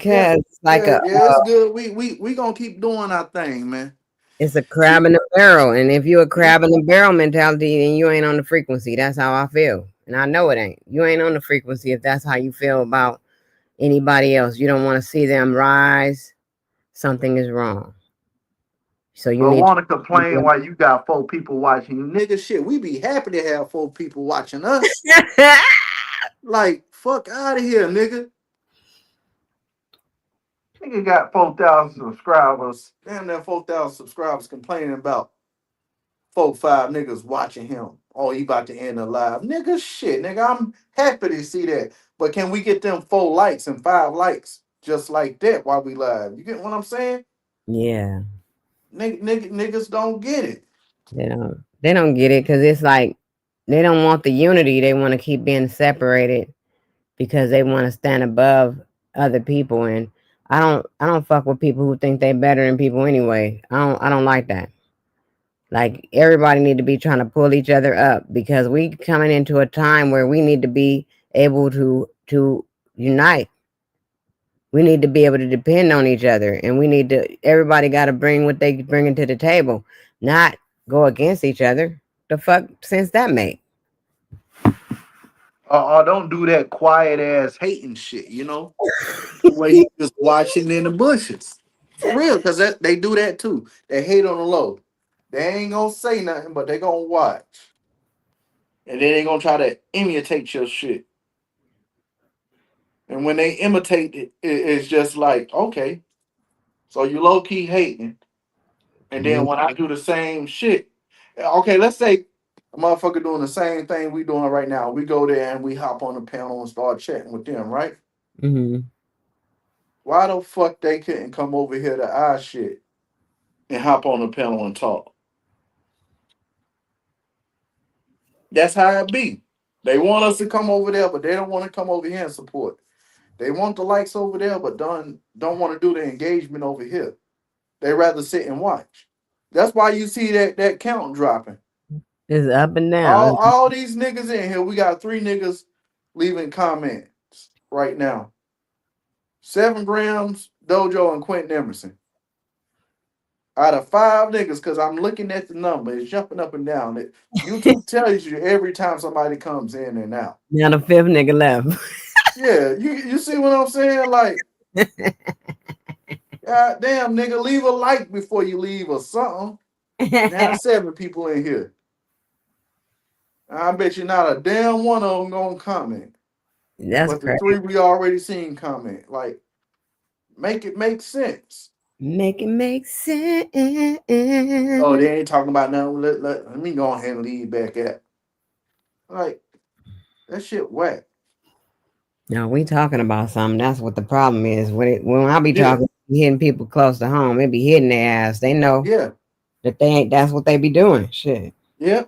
Yeah, because it's like yeah, a yeah, it's good. We gonna keep doing our thing, man. it's a crab in the barrel, and if you're a crab in the barrel mentality, then you ain't on the frequency. That's how I feel, and I know it ain't. You ain't on the frequency if that's how you feel about anybody else. You don't want to see them rise. Something is wrong. So you But need want to complain to. why you got 4 people watching you, nigga? Shit, we be happy to have 4 people watching us. Like, fuck out of here, nigga. Nigga got 4,000 subscribers. Damn, that 4,000 subscribers complaining about 4, 5 niggas watching him. Oh, he about to end the live. Nigga, shit, nigga, I'm happy to see that. But can we get them 4 likes and 5 likes just like that while we live? You get what I'm saying? Yeah. Niggas don't get it. They don't get it because it's like they don't want the unity. They want to keep being separated because they want to stand above other people. And I don't fuck with people who think they better than people anyway. I don't like that. Like everybody need to be trying to pull each other up because we coming into a time where we need to be able to unite. We need to be able to depend on each other, and we need to. Everybody got to bring what they bringing to the table, not go against each other. The fuck sense that make? Don't do that quiet ass hating shit, The way you just watching in the bushes. For real, because they do that too. They hate on the low. They ain't gonna say nothing, but they gonna watch. And then they gonna try to imitate your shit. And when they imitate it, it's just like, okay, so you low key hating. And then when I do the same shit, okay, let's say a motherfucker doing the same thing we doing right now. We go there and we hop on the panel and start chatting with them, right? Mm-hmm. Why the fuck they couldn't come over here to our shit and hop on the panel and talk? That's how it be. They want us to come over there, but they don't want to come over here and support. They want the likes over there, but don't want to do the engagement over here. They rather sit and watch. That's why you see that count dropping. It's up and down. All these niggas in here, we got 3 niggas leaving comments right now. 7 grams, Dojo, and Quentin Emerson. Out of 5 niggas, because I'm looking at the number, it's jumping up and down. YouTube tells you every time somebody comes in and out. Now the fifth nigga left. Yeah, you see what I'm saying? Like, God damn, nigga, leave a like before you leave or something. Now 7 people in here. I bet you not a damn one of them gonna comment. That's But the crazy. 3 we already seen comment. Like, make it make sense. Make it make sense. Oh, they ain't talking about nothing. Let me go ahead and leave back at. Like, that shit whack. No, we talking about something. That's what the problem is. When I be Yeah, talking, hitting people close to home, it be hitting their ass. They know yeah, that they ain't. That's what they be doing. Shit. yeah,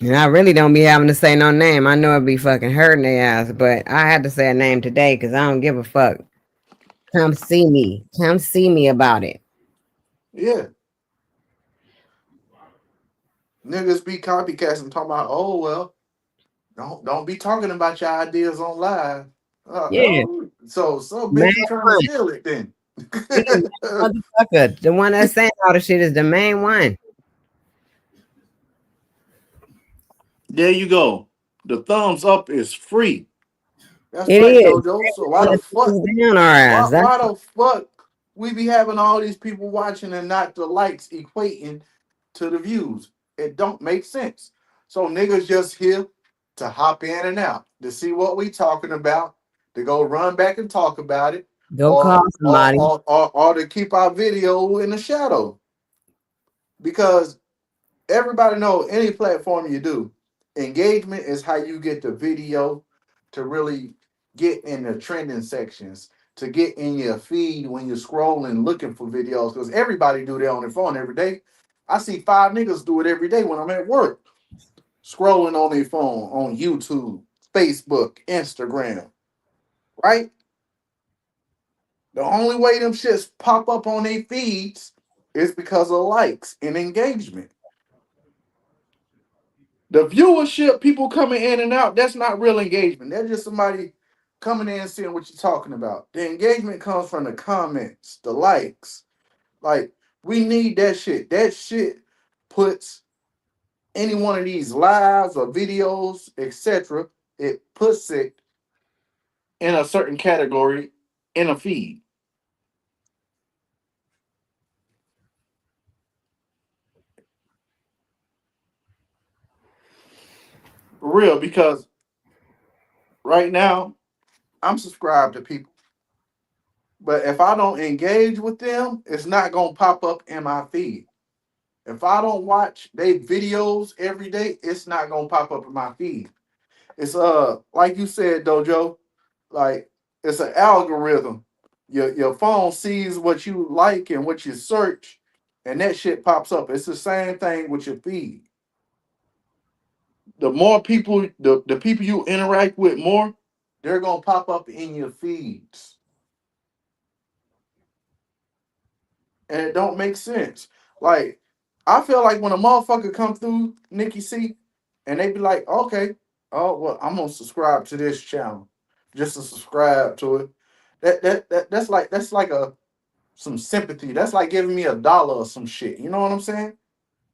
And I really don't be having to say no name. I know it be fucking hurting their ass, but I had to say a name today because I don't give a fuck. Come see me. Come see me about it. yeah. Niggas be copycats and talking about, oh well, don't be talking about your ideas on live. Yeah, So man. bitch, you trying to steal it then? Yeah, motherfucker. The one that's saying all the shit is the main one. There you go. The thumbs up is free. That's It right, is. Dojo. So They why the want to fuck? thumbs down our ass. That's Why the fuck we be having all these people watching and not the likes equating to the views? It don't make sense. So niggas just here to hop in and out to see what we talking about, to go run back and talk about it, go call somebody. or to keep our video in the shadow. Because everybody know any platform you do, engagement is how you get the video to really get in the trending sections, to get in your feed when you're scrolling looking for videos. Because everybody do that on their phone every day. I see 5 niggas do it every day when I'm at work, scrolling on their phone on YouTube, Facebook, Instagram, right? The only way them shits pop up on their feeds is because of likes and engagement. The viewership, people coming in and out, that's not real engagement. That's just somebody coming in and seeing what you're talking about. The engagement comes from the comments, the likes. Like, we need that shit. That shit puts any one of these lives or videos, etc., it puts it in a certain category in a feed. For real, because right now I'm subscribed to people. But if I don't engage with them, it's not gonna pop up in my feed. If I don't watch they videos every day, it's not gonna pop up in my feed. It's like you said, Dojo, like it's an algorithm. Your phone sees what you like and what you search, and that shit pops up. It's the same thing with your feed. The more people, the people you interact with more, they're gonna pop up in your feeds. And it don't make sense. Like, I feel like when a motherfucker come through Nikki C and they be like, okay, oh well, I'm gonna subscribe to this channel. Just to subscribe to it. That's like a some sympathy. That's like giving me $1 or some shit. You know what I'm saying?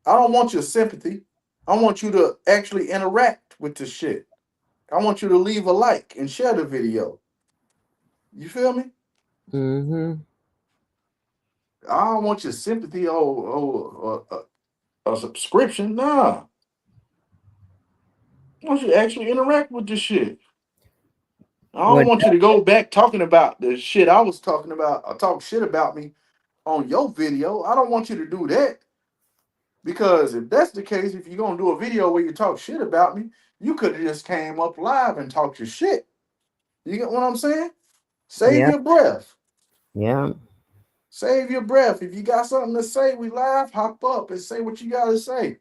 I don't want your sympathy. I want you to actually interact with the shit. I want you to leave a like and share the video. You feel me? Mm-hmm. I don't want your sympathy or a subscription. Nah. I want you to actually interact with this shit. I don't What? want you to go back talking about the shit I was talking about or talk shit about me on your video. I don't want you to do that. Because if that's the case, if you're gonna do a video where you talk shit about me, you could have just came up live and talked your shit. You get what I'm saying? Save Yeah. your breath. Yeah. Save your breath. If you got something to say, we live, hop up and say what you gotta say.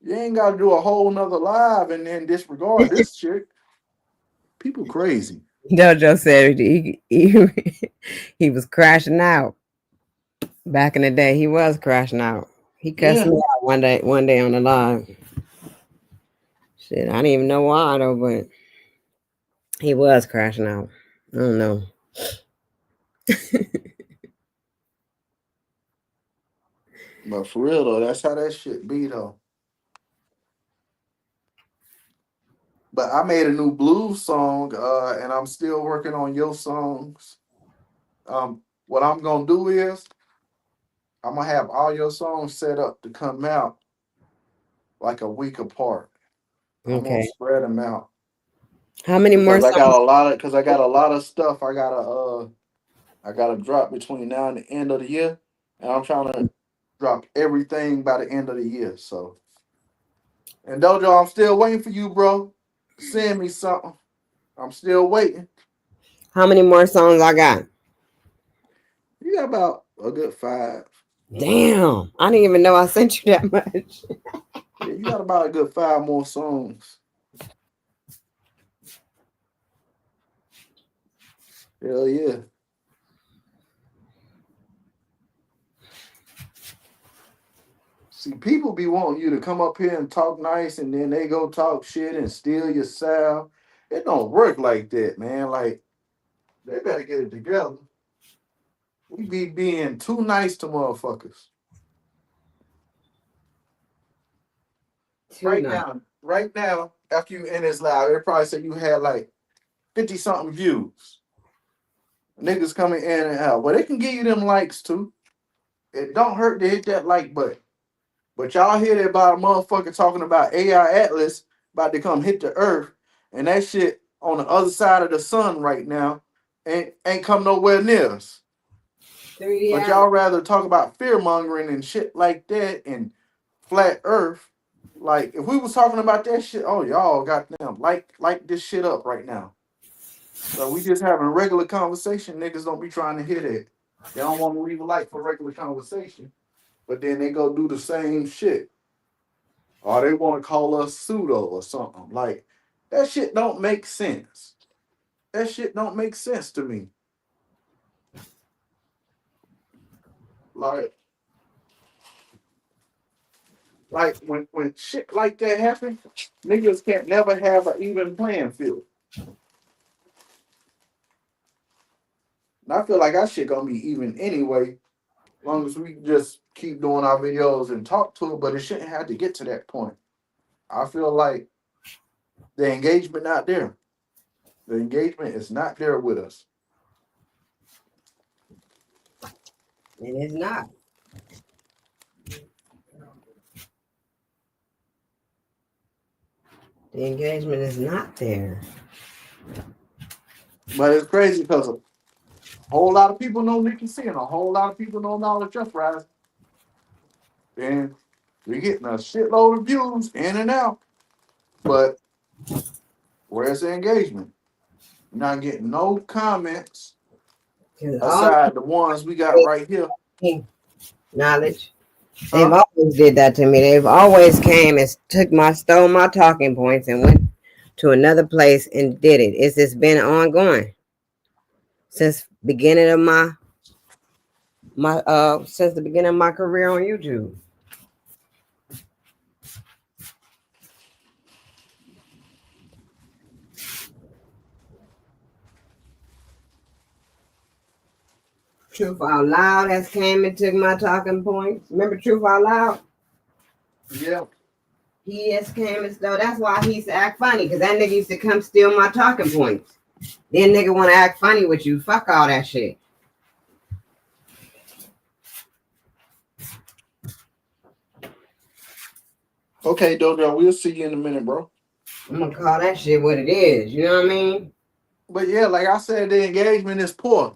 You ain't gotta do a whole nother live and then disregard this shit. People crazy. JoJo said he was crashing out back in the day. He was crashing out. He cussed Yeah. me out one day on the live. Shit, I didn't even know why though, but he was crashing out. I don't know. But for real though, that's how that shit be though. But I made a new blues song, and I'm still working on your songs. What I'm gonna do is I'm gonna have all your songs set up to come out like a week apart. I'm gonna Okay. spread them out How many more because I got songs? a lot of stuff I gotta drop between now and the end of the year, and I'm trying to drop everything by the end of the year. So, and Dojo, I'm still waiting for you, bro. Send me something. I'm still waiting. How many more songs I got? You got about a good 5. Damn. I didn't even know I sent you that much. Yeah, you got about a good 5 more songs. Hell yeah. See, people be wanting you to come up here and talk nice, and then they go talk shit and steal your sound. It don't work like that, man. Like, they better get it together. We be being too nice to motherfuckers. Two nights. Right now, after you end this live, they probably say you had like 50 something views. Niggas coming in and out. Well, they can give you them likes too. It don't hurt to hit that like button. But y'all hear that about a motherfucker talking about AI Atlas about to come hit the earth, and that shit on the other side of the sun right now ain't come nowhere near us. 3D But Atlas. y'all rather talk about fear mongering and shit like that and flat earth. Like if we was talking about that shit, oh y'all got them like this shit up right now. But we just having a regular conversation. Niggas don't be trying to hit it. They don't want to leave a like for regular conversation. But then they go do the same shit. Or they want to call us pseudo or something. Like that shit don't make sense. That shit don't make sense to me. Like when shit like that happen, niggas can't never have an even playing field. And I feel like our shit gonna be even anyway, as long as we just keep doing our videos and talk to it, but it shouldn't have to get to that point. I feel like the engagement not there. The engagement is not there with us. It is not. The engagement is not there. But it's crazy because a whole lot of people know Nikki C and a whole lot of people know Knowledge Uprising. And we're getting a shitload of views in and out. But where's the engagement? You're not getting no comments Because all aside the ones we got right here. Knowledge. They've Huh? always did that to me. They've always came and stole my talking points and went to another place and did it. It's just been ongoing since beginning of my since the beginning of my career on YouTube. Truth Out Loud has came and took my talking points. Remember Truth Out Loud? Yeah. He has came and stole. That's why he used to act funny, because that nigga used to come steal my talking points. Then nigga want to act funny with you. Fuck all that shit. Okay, Dojo, we'll see you in a minute, bro. I'm gonna call that shit what it is. You know what I mean? But yeah, like I said, the engagement is poor.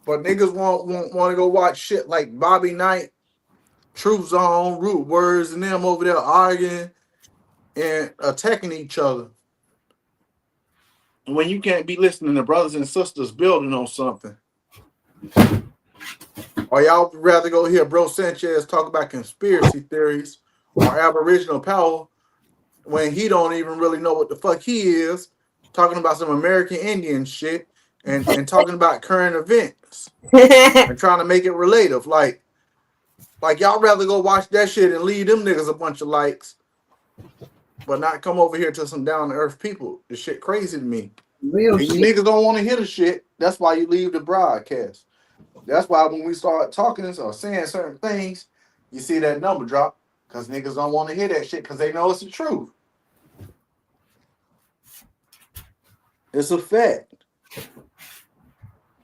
But niggas want to go watch shit like Bobby Knight, Truth Zone, Root Words, and them over there arguing and attacking each other. When you can't be listening to brothers and sisters building on something. Or y'all rather go hear Bro Sanchez talk about conspiracy theories or Aboriginal power when he don't even really know what the fuck he is, talking about some American Indian shit and talking about current events and trying to make it relative. Like y'all rather go watch that shit and leave them niggas a bunch of likes, but not come over here to some down to earth people. The shit crazy to me. Real And you shit. niggas don't want to hear the shit. That's why you leave the broadcast. That's why when we start talking or saying certain things, you see that number drop because niggas don't want to hear that shit because they know it's the truth. It's a fact.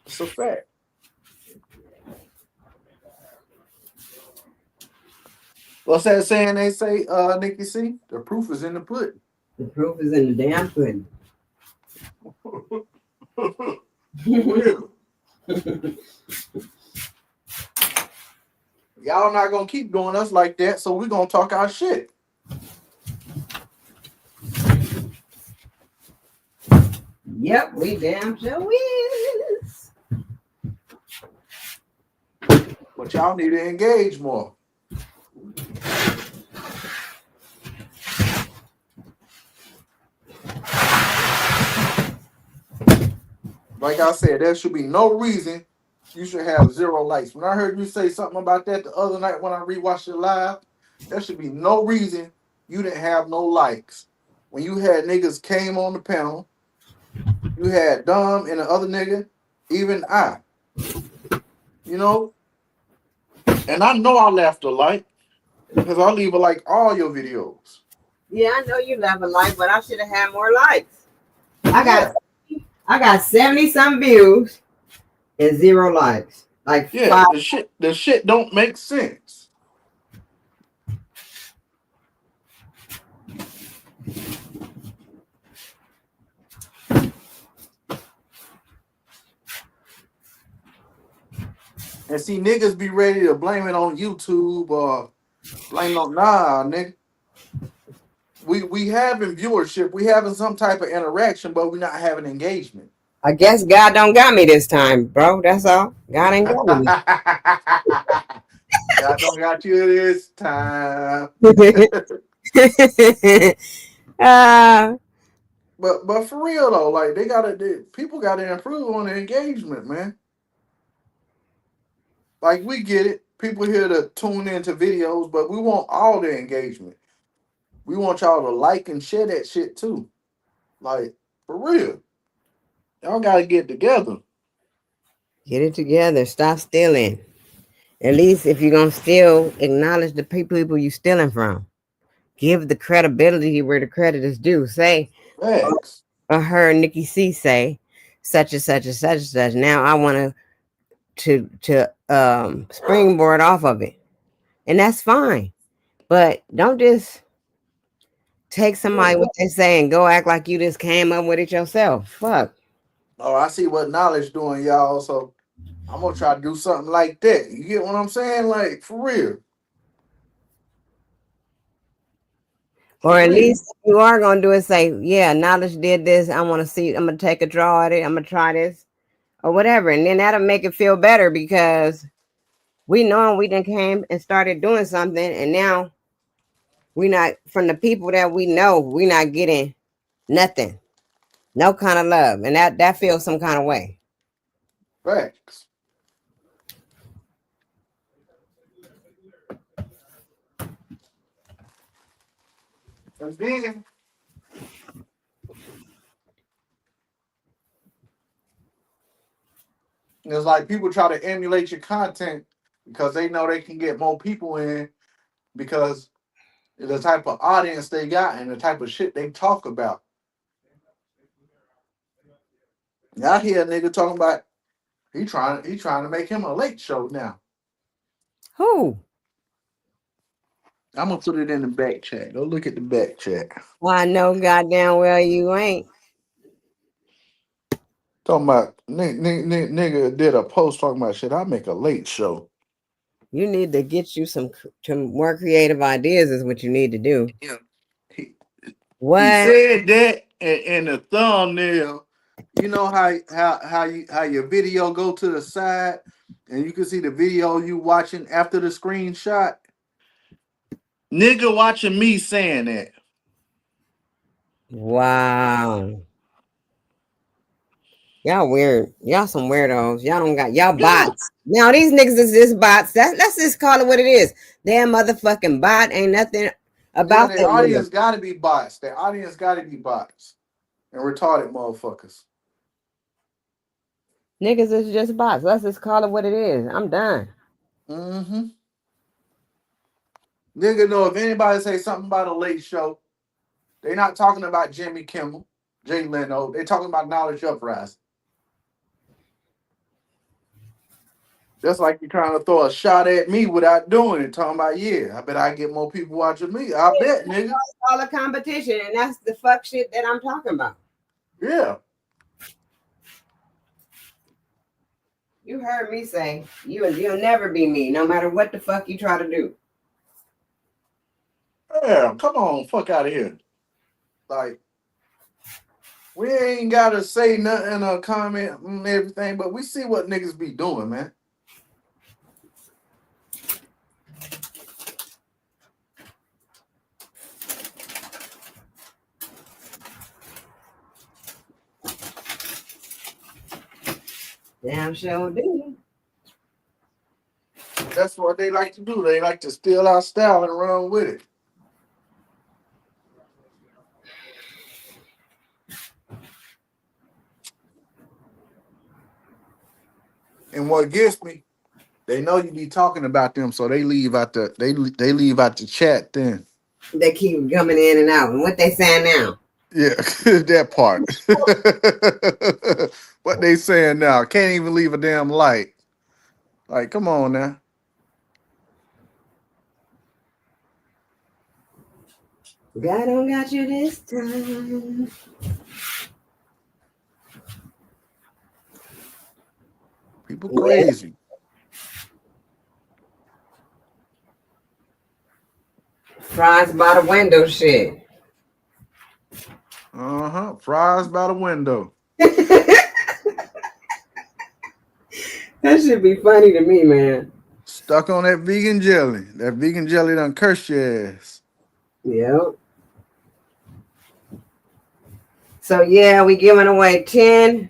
It's a fact. What's that saying they say, Nikki C? The proof is in the pudding. The proof is in the damn pudding. Real. Y'all not gonna keep doing us like that, so we're gonna talk our shit. Yep, we damn sure is. But y'all need to engage more. Like I said, there should be no reason you should have 0 likes. When I heard you say something about that the other night when I rewatched it live, there should be no reason you didn't have no likes. When you had niggas came on the panel, you had Dom and the other nigga, even I. You know? And I know I left a like because I leave a like all your videos. Yeah, I know you left a like, but I should have had more likes. I got 70 some views and 0 likes. Like Yeah, 5. the shit don't make sense. And see, niggas be ready to blame it on YouTube or blame it on nigga. We having viewership, we having some type of interaction, but we're not having engagement. I guess God don't got me this time, bro. That's all. God ain't got me. God don't got you this time. uh, But for real though, like people gotta improve on the engagement, man. Like we get it. People here to tune into videos, but we want all the engagement. We want y'all to like and share that shit too. Like, for real. Y'all gotta get together. get it together. Stop stealing. At least if you're gonna steal, acknowledge the people you stealing from. Give the credibility where the credit is due. Say, Facts. I heard Nikki C say such and such and such and such. Now I want to springboard off of it, and that's fine. But don't just take somebody Yeah. what they say and go act like you just came up with it yourself. Fuck. Oh, I see what knowledge doing, y'all. So I'm gonna try to do something like that. You get what I'm saying? Like, for real. For Or at real. least you are gonna do it. Say, yeah, knowledge did this. I want to see. I'm gonna take a draw at it. I'm gonna try this or whatever, and then that'll make it feel better because We know we done came and started doing something, and now we not from the people that we know. We not getting nothing, no kind of love, and that feels some kind of way. Facts. And then it's like people try to emulate your content because they know they can get more people in because the type of audience they got and the type of shit they talk about. I hear a nigga talking about he trying to make him a late show now. Who? I'm gonna put it in the back chat. Go look at the back chat. Well, I know goddamn well you ain't. Talking about nigga did a post talking about shit. I make a late show. You need to get you some more creative ideas. Is what you need to do. He, he What? said that in the thumbnail. You know how your video go to the side and you can see the video you watching after the screenshot. Nigga watching me saying that. Wow. Y'all weird. Y'all some weirdos. Y'all don't got y'all Yeah, bots. Now these niggas is just bots. Let's just call it what it is. Damn motherfucking bot. Ain't nothing yeah. about The that nigga. audience got to be bots. The audience got to be bots and retarded motherfuckers. Niggas is just bots. Let's just call it what it is. I'm done. Mm-hmm. Nigga know if anybody say something about a late show, they not talking about Jimmy Kimmel, Jay Leno. They talking about Knowledge Uprising. That's like you trying to throw a shot at me without doing it. Talking about, yeah, I bet I get more people watching me. I bet, nigga. All the competition, and that's the fuck shit that I'm talking about. Yeah. You heard me say you'll never be me, no matter what the fuck you try to do. Yeah, come on, fuck out of here. Like, we ain't gotta say nothing or comment and everything, but we see what niggas be doing, man. Damn sure do. That's what they like to do. They like to steal our style and run with it. And what gets me, they know you be talking about them, so they leave out they leave out the chat then. They keep coming in and out. And what they saying now? Yeah, that part. What they saying now? Can't even leave a damn light. Like, come on now. God don't got you this time. People Yeah. crazy. Fries by the window shit. Uh-huh. Fries by the window. That should be funny to me, man. Stuck on that vegan jelly. That vegan jelly done cursed your ass. Yep. So yeah, we giving away 10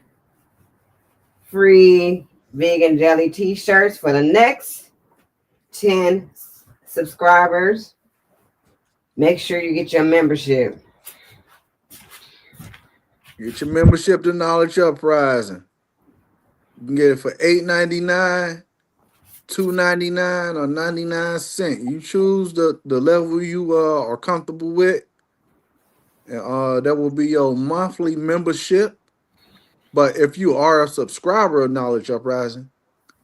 free vegan jelly t-shirts for the next 10 subscribers. Make sure you get your membership. Get your membership to Knowledge Uprising. You can get it for $8.99, $2.99, or 99 cents. You choose the level you are comfortable with. And that will be your monthly membership. But if you are a subscriber of Knowledge Uprising,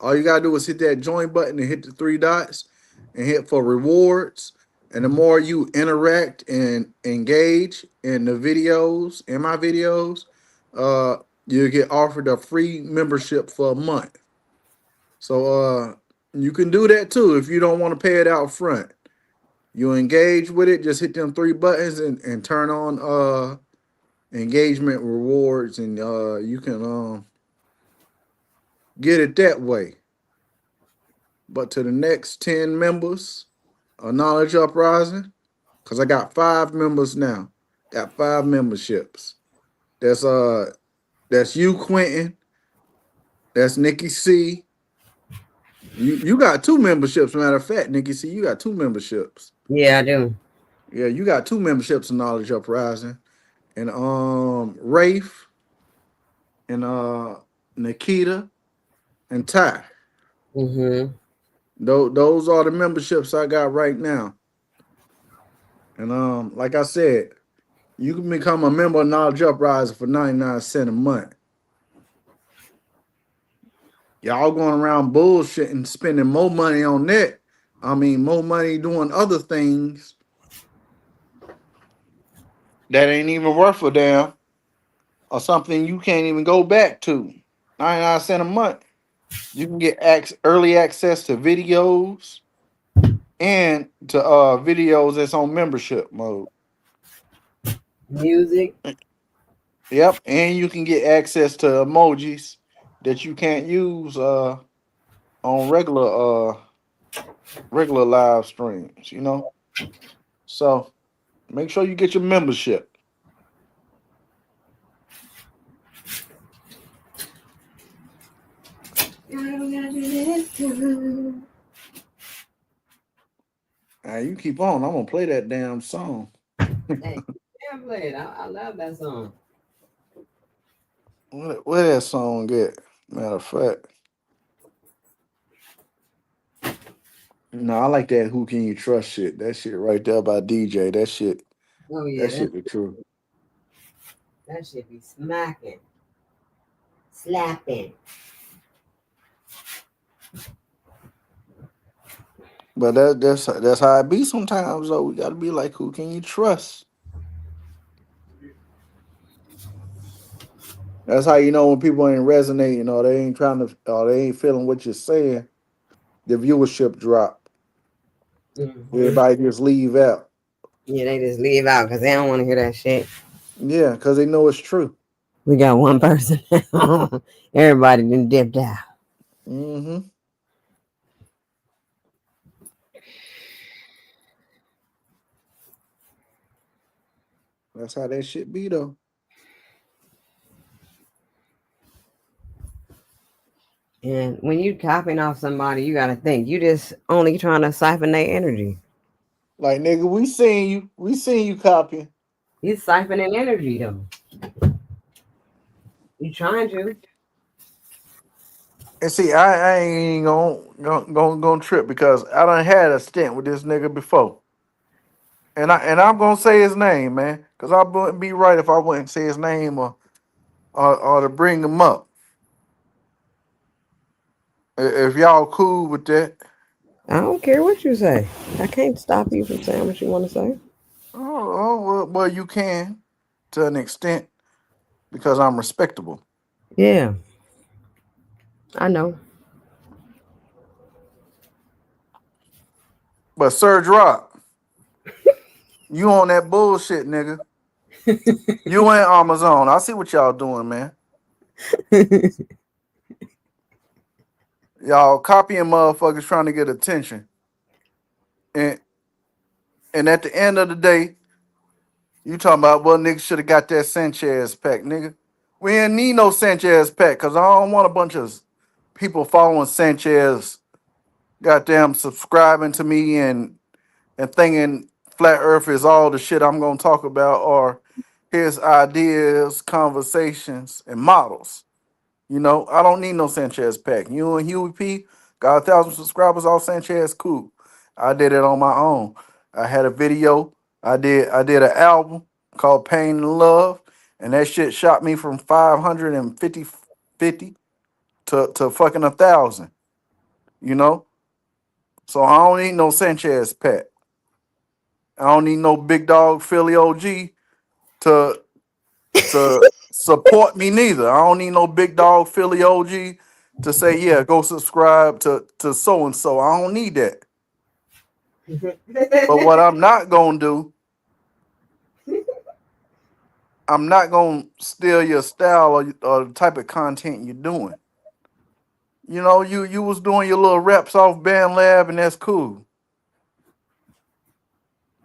all you gotta do is hit that join button and hit the three dots and hit for rewards. And the more you interact and engage in the videos, in my videos, uh, you get offered a free membership for a month. So you can do that too if you don't want to pay it out front. You engage with it, just hit them three buttons and turn on engagement rewards, and you can get it that way. But to the next 10 members of Knowledge Uprising, because I got 5 members now. Got 5 memberships. That's that's you, Quentin. That's Nikki C. You got 2 memberships. Matter of fact, Nikki C, you got 2 memberships. Yeah, I do. Yeah, you got 2 memberships of Knowledge Uprising. And Rafe and Nikita and Ty. Mm-hmm. Those are the memberships I got right now. And like I said, you can become a member of Knowledge Uprising for 99 cents a month. Y'all going around bullshitting, spending more money on that. I mean, more money doing other things that ain't even worth a damn or something you can't even go back to. 99 cents a month. You can get early access to videos and to videos that's on membership mode. Music. Yep, and you can get access to emojis that you can't use on regular live streams, you know. So make sure you get your membership. You keep on. I'm gonna play that damn song. Hey, yeah, play it. I love that song. Where that song get? Matter of fact, no, I like that. Who can you trust? Shit, that shit right there by DJ. That shit. Oh yeah, That shit the truth. that should be smacking, slapping. But that's how it be sometimes. Though we gotta be like, who can you trust? That's how you know when people ain't resonating or they ain't trying to or they ain't feeling what you're saying. The viewership drop. Mm-hmm. Everybody just leave out. Yeah, they just leave out because they don't want to hear that shit. Yeah, because they know it's true. We got one person. Everybody then dipped out. Hmm. That's how that shit be though. And when you copying off somebody, you got to think you just only trying to siphon their energy. Like nigga, we seen you. We seen you copying. You siphoning energy though. You trying to. And see, I ain't gonna trip because I done had a stint with this nigga before. And I'm gonna say his name, man, because I wouldn't be right if I wouldn't say his name or to bring him up. If y'all cool with that. I don't care what you say. I can't stop you from saying what you want to say. Well, you can to an extent because I'm respectable. Yeah, I know. But Serge Rock, you on that bullshit, nigga. You ain't Amazon. I see what y'all doing, man. Y'all copying motherfuckers trying to get attention. And and at the end of the day, you talking about, well, nigga should have got that Sanchez pack, nigga. We ain't need no Sanchez pack because I don't want a bunch of people following Sanchez, goddamn subscribing to me and thinking flat earth is all the shit I'm gonna talk about or his ideas, conversations, and models. You know, I don't need no Sanchez pack. You and Huey P got 1,000 subscribers off Sanchez, cool. I did it on my own. I had a video. I did an album called Pain and Love, and that shit shot me from 550 to fucking 1,000. You know, so I don't need no Sanchez pack. I don't need no big dog Philly OG to support me neither. I don't need no big dog Philly OG to say, yeah, go subscribe to so and so. I don't need that. But what I'm not gonna do, I'm not gonna steal your style or the type of content you're doing. You know, you was doing your little reps off Band Lab, and that's cool.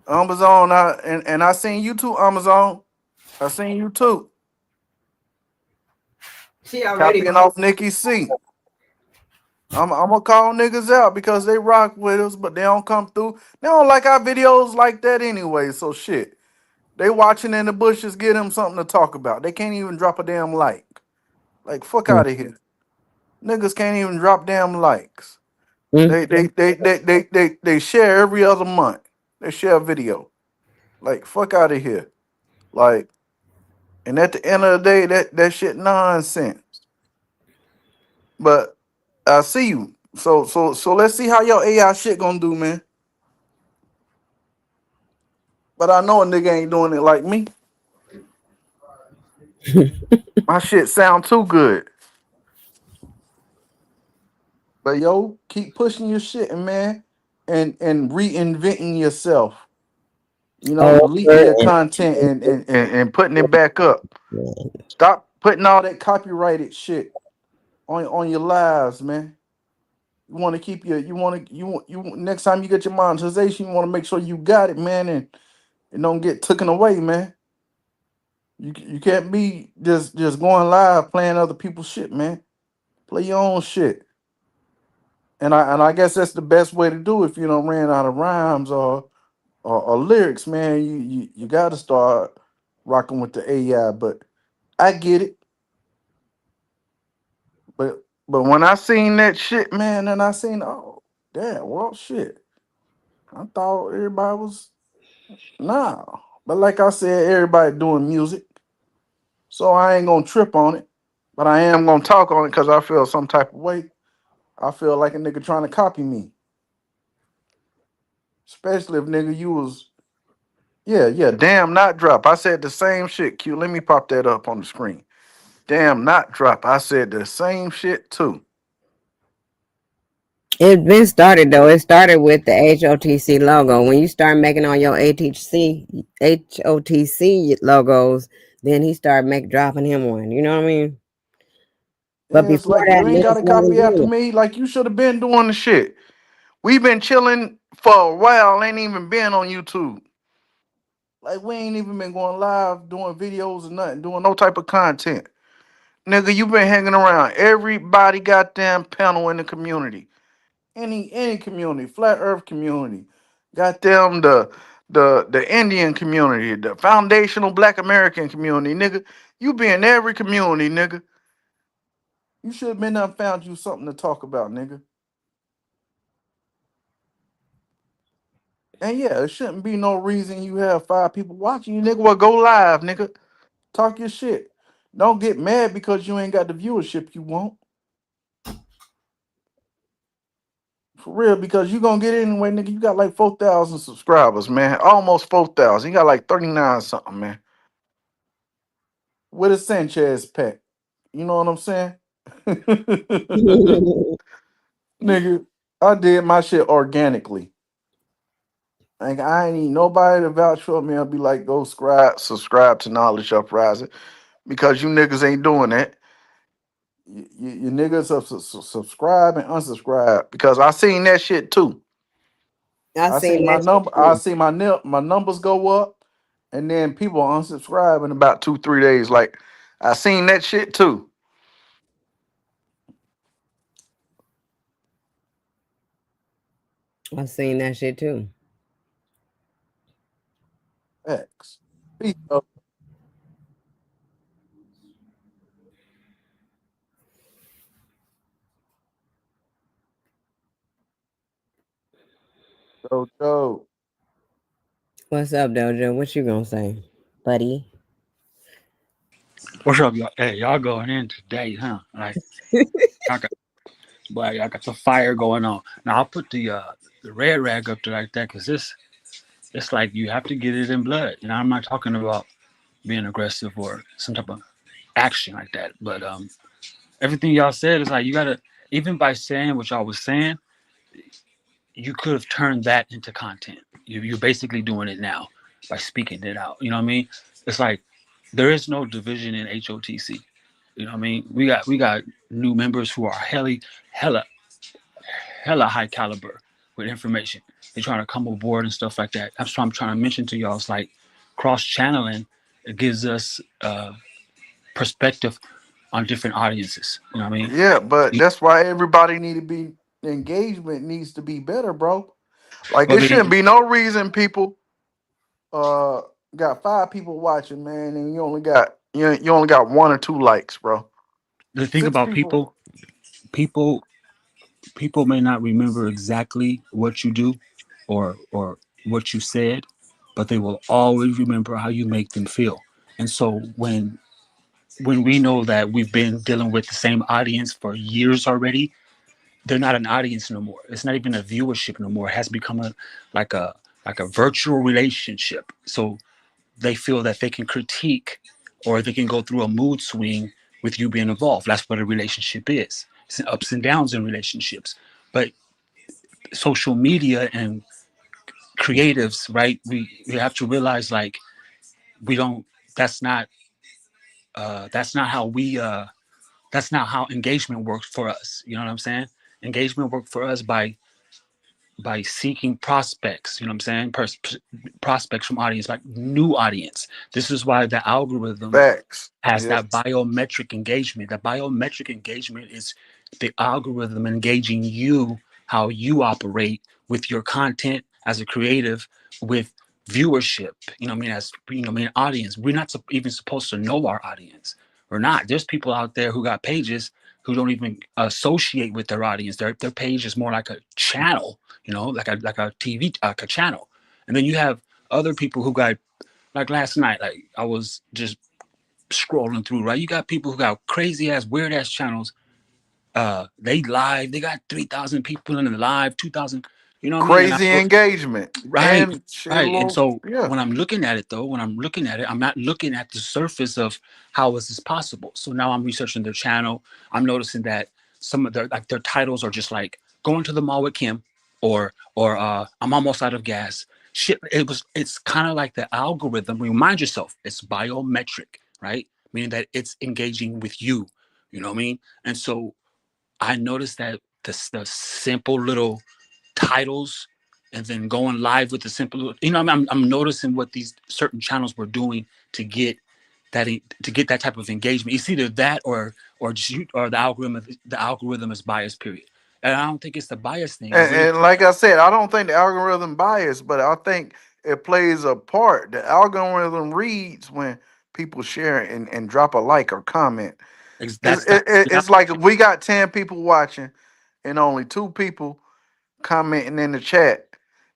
Amazon, and I seen you too, Amazon. I seen you too. She already Copying off Nikki C. I'm gonna call niggas out because they rock with us, but they don't come through. They don't like our videos like that anyway. So shit, they watching in the bushes, get them something to talk about. They can't even drop a damn like. Like fuck out of here. Niggas can't even drop damn likes. mm, They share every other month. They share a video. Like fuck out of here. Like, and at the end of the day, that shit nonsense. But I see you. So let's see how your AI shit gonna do, man. But I know a nigga ain't doing it like me. My shit sound too good. But yo, keep pushing your shit, man, and reinventing yourself. You know, deleting your over content and putting it back up. and Stop putting all that copyrighted shit on your lives, man. You want to keep your next time you get your monetization, you want to make sure you got it, man, and don't get taken away, man. You can't be just going live playing other people's shit, man. Play your own shit. And I guess that's the best way to do it if you don't ran out of rhymes or lyrics, man. You got to start rocking with the AI. But I get it. But when I seen that shit, man, and I seen, oh damn, well shit. I thought everybody was nah. But like I said, everybody doing music, so I ain't gonna trip on it. But I am gonna talk on it because I feel some type of way. I feel like a nigga trying to copy me, especially if nigga you was yeah. Damn, not drop. I said the same shit. Q. Let me pop that up on the screen. Damn, not drop. I said the same shit too. it's been started though. It started with the HOTC logo. When you start making all your HOTC logos, then he started dropping him one. You know what I mean? But Yeah, it's before like you that, ain't got niggas to wasn't copy after doing me. Like you should have been doing the shit. We've been chilling for a while. Ain't even been on YouTube. Like we ain't even been going live, doing videos or nothing, doing no type of content. Nigga, you been hanging around everybody goddamn panel in the community. Any community, flat earth community. Goddamn the Indian community, the foundational black American community, nigga. You be in every community, nigga. You should have been done found you something to talk about, nigga. And yeah, it shouldn't be no reason you have 5 people watching you, nigga. Well, go live, nigga. Talk your shit. Don't get mad because you ain't got the viewership you want. For real, because you gonna get it anyway, nigga. You got like 4,000 subscribers, man. Almost 4,000. You got like 39 something, man. With a Sanchez pack. You know what I'm saying? it. Nigga, I did my shit organically. Like I ain't need nobody to vouch for me. I'll be like, go subscribe to Knowledge Uprising because you niggas ain't doing that. You niggas subscribe and unsubscribe because I seen that shit too. I I seen seen my that shit number. I too. see my numbers go up, and then people unsubscribe in about 2 3 days. Like I seen that shit too. I seen that shit too. X. Peace, yo, yo. What's up, Dojo? What you gonna say, buddy? What's up, y'all? Hey, y'all going in today, huh? Like, I got, boy, I got the fire going on. Now I'll put the red rag up there like that because it's like you have to get it in blood. You know, I'm not talking about being aggressive or some type of action like that. But everything y'all said is like you gotta even by saying what y'all was saying, you could have turned that into content. You're basically doing it now by speaking it out. You know what I mean? It's like there is no division in HOTC. You know what I mean? We got new members who are hella hella high caliber with information. They're trying to come aboard and stuff like that. That's what I'm trying to mention to y'all. It's like cross channeling. It gives us perspective on different audiences. You know what I mean? Yeah, but that's why everybody need to be engagement needs to be better, bro. Like Well, it shouldn't be no reason people uh got 5 people watching, man, and you only got 1 or 2 likes, bro. the thing Six about people. people, people may not remember exactly what you do, or what you said, but they will always remember how you make them feel. And so when we know that we've been dealing with the same audience for years already, they're not an audience no more. It's not even a viewership no more. It has become like a like a virtual relationship. So they feel that they can critique or they can go through a mood swing with you being involved. That's what a relationship is. It's ups and downs in relationships. But social media and creatives, right? We have to realize like we don't. That's not. That's not how we. That's not how engagement works for us. You know what I'm saying? Engagement works for us by seeking prospects. You know what I'm saying? Prospects from audience, like new audience. This is why the algorithm Facts. has Yes. that biometric engagement. That biometric engagement is the algorithm engaging you, how you operate with your content as a creative, with viewership. You know what I mean? As you know, I mean, audience. We're not even supposed to know our audience. We're not. There's people out there who got pages who don't even associate with their audience. Their page is more like a channel, you know, like a TV like a channel. And then you have other people who got, like last night, like I was just scrolling through, right? You got people who got crazy ass, weird ass channels. They live, they got 3,000 people in the live, 2,000, you know what I mean? And I Crazy look, engagement. right, And shit a right. And little, so yeah. when I'm looking at it though, when I'm looking at it, I'm not looking at the surface of how is this possible. So now I'm researching their channel. I'm noticing that some of their titles are just like going to the mall with Kim, or I'm almost out of gas. Shit, it's kind of like the algorithm. Remind yourself, it's biometric, right? Meaning that it's engaging with you. You know what I mean? And so I noticed that the simple little titles and then going live with the simple, you know, I'm noticing what these certain channels were doing to get to get that type of engagement. It's either that or just you, or the algorithm is biased, period. And I don't think it's the bias thing. I really And like I said, I don't think the algorithm biased, but I think it plays a part. The algorithm reads when people share and drop a like or comment. that's the It's like if we got 10 people watching and only 2 people commenting in the chat.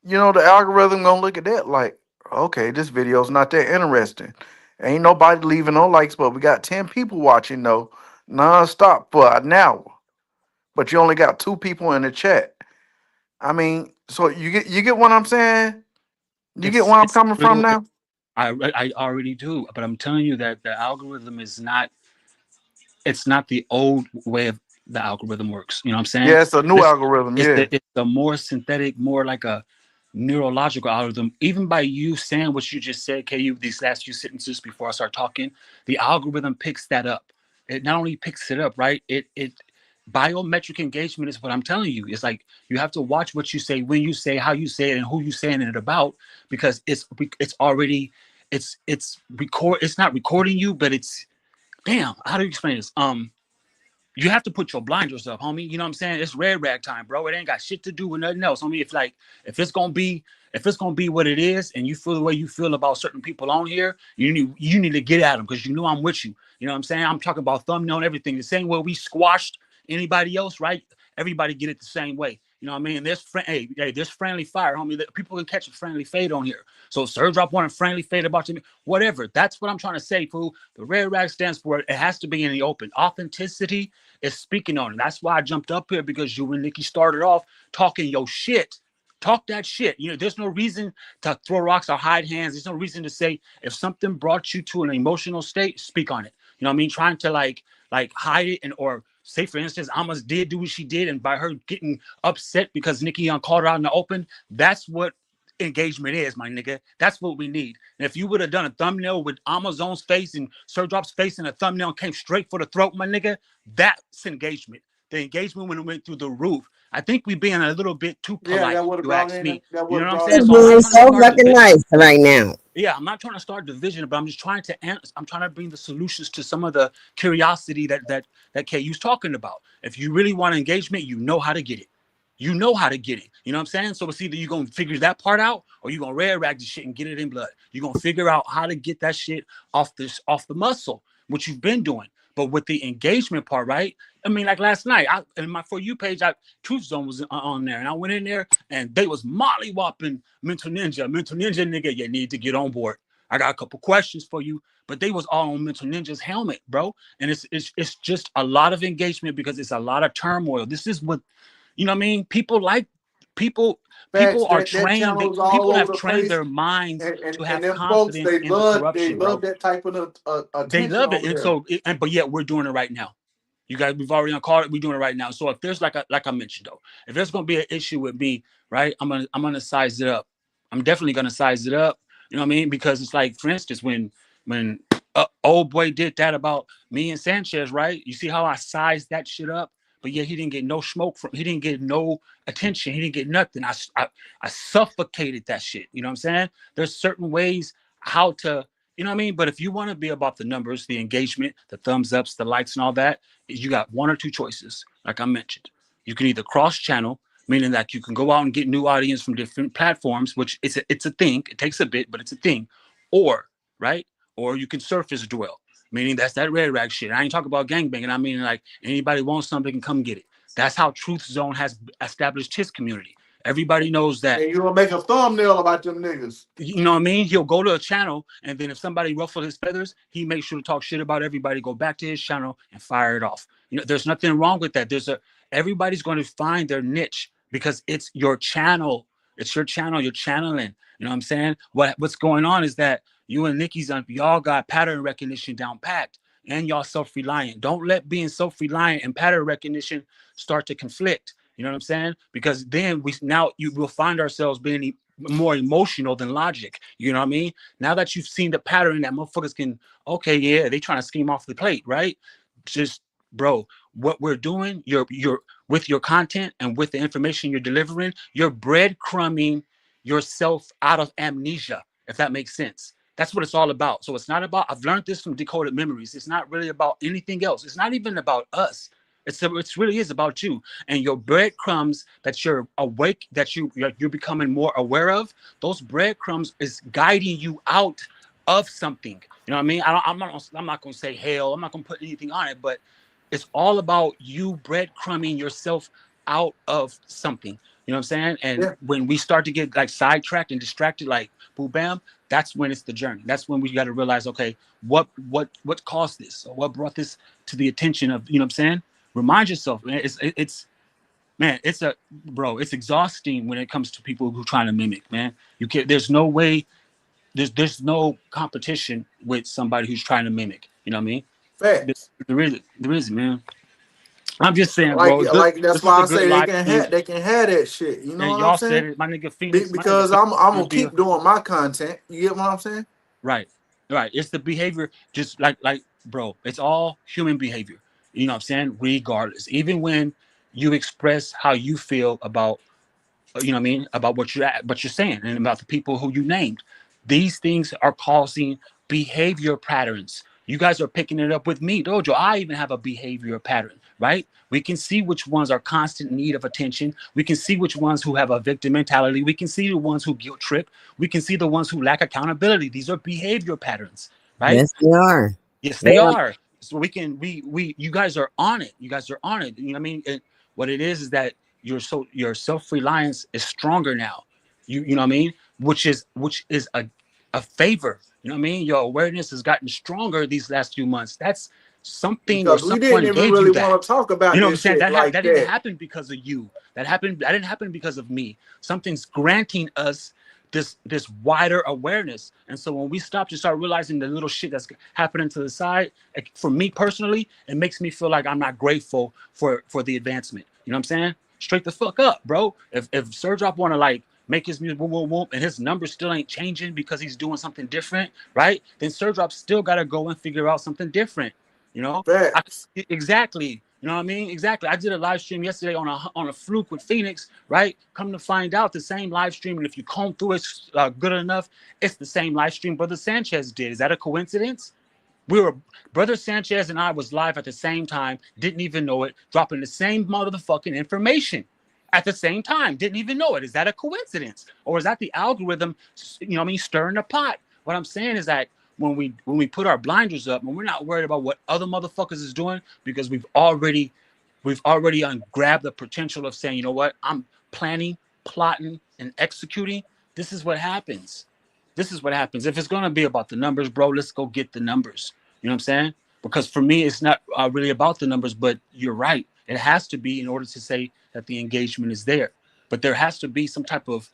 You know, the algorithm gonna look at that like, okay, this video's not that interesting. Ain't nobody leaving no likes, but we got 10 people watching though, nonstop for an hour. But you only got 2 people in the chat. I mean, so you get what I'm saying? You get where I'm it's coming a from little. now? I already do, but I'm telling you that the algorithm is not. It's not the old way of the algorithm works. You know what I'm saying? Yeah, it's a new This algorithm. it's Yeah, the more synthetic, more like a neurological algorithm. Even by you saying what you just said, KU, these last few sentences before I start talking, the algorithm picks that up. It not only picks it up, right? It biometric engagement is what I'm telling you. It's like you have to watch what you say, when you say, how you say it, and who you saying it about, because it's already it's record. It's not recording you, but it's damn. How do you explain this? You have to put your blinders up, homie. You know what I'm saying? It's red rag time, bro. It ain't got shit to do with nothing else. I mean, if it's gonna be what it is, and you feel the way you feel about certain people on here, you need to get at them because you know I'm with you. You know what I'm saying? I'm talking about thumbnail and everything. The same way we squashed anybody else, right? Everybody get it the same way. You know what I mean? There's friendly fire, homie. People can catch a friendly fade on here. So Sir drop one and friendly fade about you, whatever. That's what I'm trying to say, fool. The red rag stands for it has to be in the open. Authenticity is speaking on it. That's why I jumped up here, because you and Nikki started off talking your shit. Talk that shit. You know, there's no reason to throw rocks or hide hands. There's no reason to say if something brought you to an emotional state, speak on it. You know what I mean? Trying to like hide it, and or say for instance, Amos did do what she did, and by her getting upset because Nikki called her out in the open, that's what engagement is, my nigga. That's what we need. And if you would have done a thumbnail with Amazon's face and Sir Drop's face and a thumbnail and came straight for the throat, my nigga, that's engagement. The engagement when it went through the roof. I think we being a little bit too Yeah, polite. that would have You brought ask in. me. That You would know have what I'm brought saying? You're in So I'm not being more. trying to so start fucking division. nice right now. Yeah, I'm not trying to start division, but I'm just trying to I'm trying to bring the solutions to some of the curiosity that KU's talking about. If you really want engagement, you know how to get it. You know how to get it. You know what I'm saying? So it's either you're gonna figure that part out or you're gonna red rag the shit and get it in blood. You're gonna figure out how to get that shit off the muscle, which you've been doing. But with the engagement part, right? I mean, like last night, in my For You page, Truth Zone was on there, and I went in there and they was molly-whopping Mental Ninja. Mental Ninja, nigga, you need to get on board. I got a couple questions for you, but they was all on Mental Ninja's helmet, bro. And it's just a lot of engagement because it's a lot of turmoil. This is what, you know what I mean? People Facts. are That trained. channel is all People over have the trained place, their minds to and have them folks confidence in the they corruption, love bro. that type of They attention love it, over and there. so but yet we're doing it right now. You guys, we've already called it. We're doing it right now. So if there's like I mentioned though, if there's gonna be an issue with me, right, I'm gonna size it up. I'm definitely gonna size it up. You know what I mean? Because it's like, for instance, when old boy did that about me and Sanchez, right? You see how I sized that shit up, but yet he didn't get no smoke from. He didn't get no attention. He didn't get nothing. I suffocated that shit. You know what I'm saying? There's certain ways how to, you know what I mean? But if you want to be about the numbers, the engagement, the thumbs ups, the likes, and all that, you got one or two choices, like I mentioned. You can either cross channel, meaning that you can go out and get new audience from different platforms, which it's a thing. It takes a bit, but it's a thing. Or, right? Or you can surface dwell, meaning that's that red rag shit. I ain't talking about gangbanging. I mean, like, anybody wants something can come get it. That's how Truth Zone has established his community. Everybody knows that. And you gonna make a thumbnail about them niggas. You know what I mean? He'll go to a channel, and then if somebody ruffles his feathers, he makes sure to talk shit about everybody, go back to his channel and fire it off. You know, there's nothing wrong with that. Everybody's going to find their niche because it's your channel. It's your channel. You're channeling. You know what I'm saying? What's going on is that you and Nikki's y'all got pattern recognition down packed, and y'all self-reliant. Don't let being self-reliant and pattern recognition start to conflict. You know what I'm saying? Because then you will find ourselves being more emotional than logic. You know what I mean? Now that you've seen the pattern that motherfuckers can, okay, yeah, they trying to scheme off the plate, right? Just, bro, what we're doing, you're with your content and with the information you're delivering, you're breadcrumbing yourself out of amnesia, if that makes sense. That's what it's all about. So it's not about, I've learned this from Decoded Memories. It's not really about anything else. It's not even about us. It really is about you and your breadcrumbs that you're awake, that you're becoming more aware of. Those breadcrumbs is guiding you out of something. You know what I mean? I'm not going to say hell. I'm not going to put anything on it, but it's all about you breadcrumbing yourself out of something. You know what I'm saying? And Yeah. when we start to get like sidetracked and distracted, like boo bam, that's when it's the journey. That's when we got to realize, okay, what caused this, or what brought this to the attention of, you know what I'm saying? Remind yourself, man. It's exhausting when it comes to people who trying to mimic, man. You can't. There's no way. There's no competition with somebody who's trying to mimic. You know what I mean? Facts. There is, man. I'm just saying, Like bro. It's good. like that's This was why a I good say live stream. they can have that shit. You know And what I'm y'all said saying? it, my nigga Phoenix. My nigga Because Phoenix I'm gonna gonna be keep doing my content. You get what I'm saying? right. It's the behavior, just like bro. It's all human behavior. You know what I'm saying? Regardless, even when you express how you feel about, you know what I mean, about what you're saying and about the people who you named. These things are causing behavior patterns. You guys are picking it up with me, Dojo. I even have a behavior pattern, right? We can see which ones are constant need of attention. We can see which ones who have a victim mentality. We can see the ones who guilt trip. We can see the ones who lack accountability. These are behavior patterns, right? Yes, they are. Yes, They they are. are. So we you guys are on it. You guys are on it. You know what I mean? What it is that your self-reliance is stronger now. You know what I mean? Which is a favor. You know what I mean? Your awareness has gotten stronger these last few months. That's something, or Because we didn't someone even gave you really that. want to talk about You know what I'm this saying? shit like That didn't that. happen because of you. That didn't happen because of me. Something's granting us this wider awareness. And so when we start realizing the little shit that's happening to the side, like, for me personally, it makes me feel like I'm not grateful for the advancement. You know what I'm saying? Straight the fuck up, bro. If Sir Drop wanna, like, make his music, boom, boom, boom, and his numbers still ain't changing because he's doing something different, right? Then Surdrop still got to go and figure out something different. You know, Facts. exactly. You know what I mean? Exactly. I did a live stream yesterday on a fluke with Phoenix, right? Come to find out, the same live stream, and if you comb through it good enough, it's the same live stream Brother Sanchez did. Is that a coincidence? We were Brother Sanchez and I was live at the same time, didn't even know it, dropping the same motherfucking information at the same time, didn't even know it. Is that a coincidence, or is that the algorithm? You know what I mean, stirring the pot. What I'm saying is that when we put our blinders up, when we're not worried about what other motherfuckers is doing, because we've already grabbed the potential of saying, you know what, I'm planning, plotting, and executing. This is what happens. This is what happens. If it's going to be about the numbers, bro, let's go get the numbers. You know what I'm saying? Because for me, it's not really about the numbers, but you're right. It has to be in order to say that the engagement is there. But there has to be some type of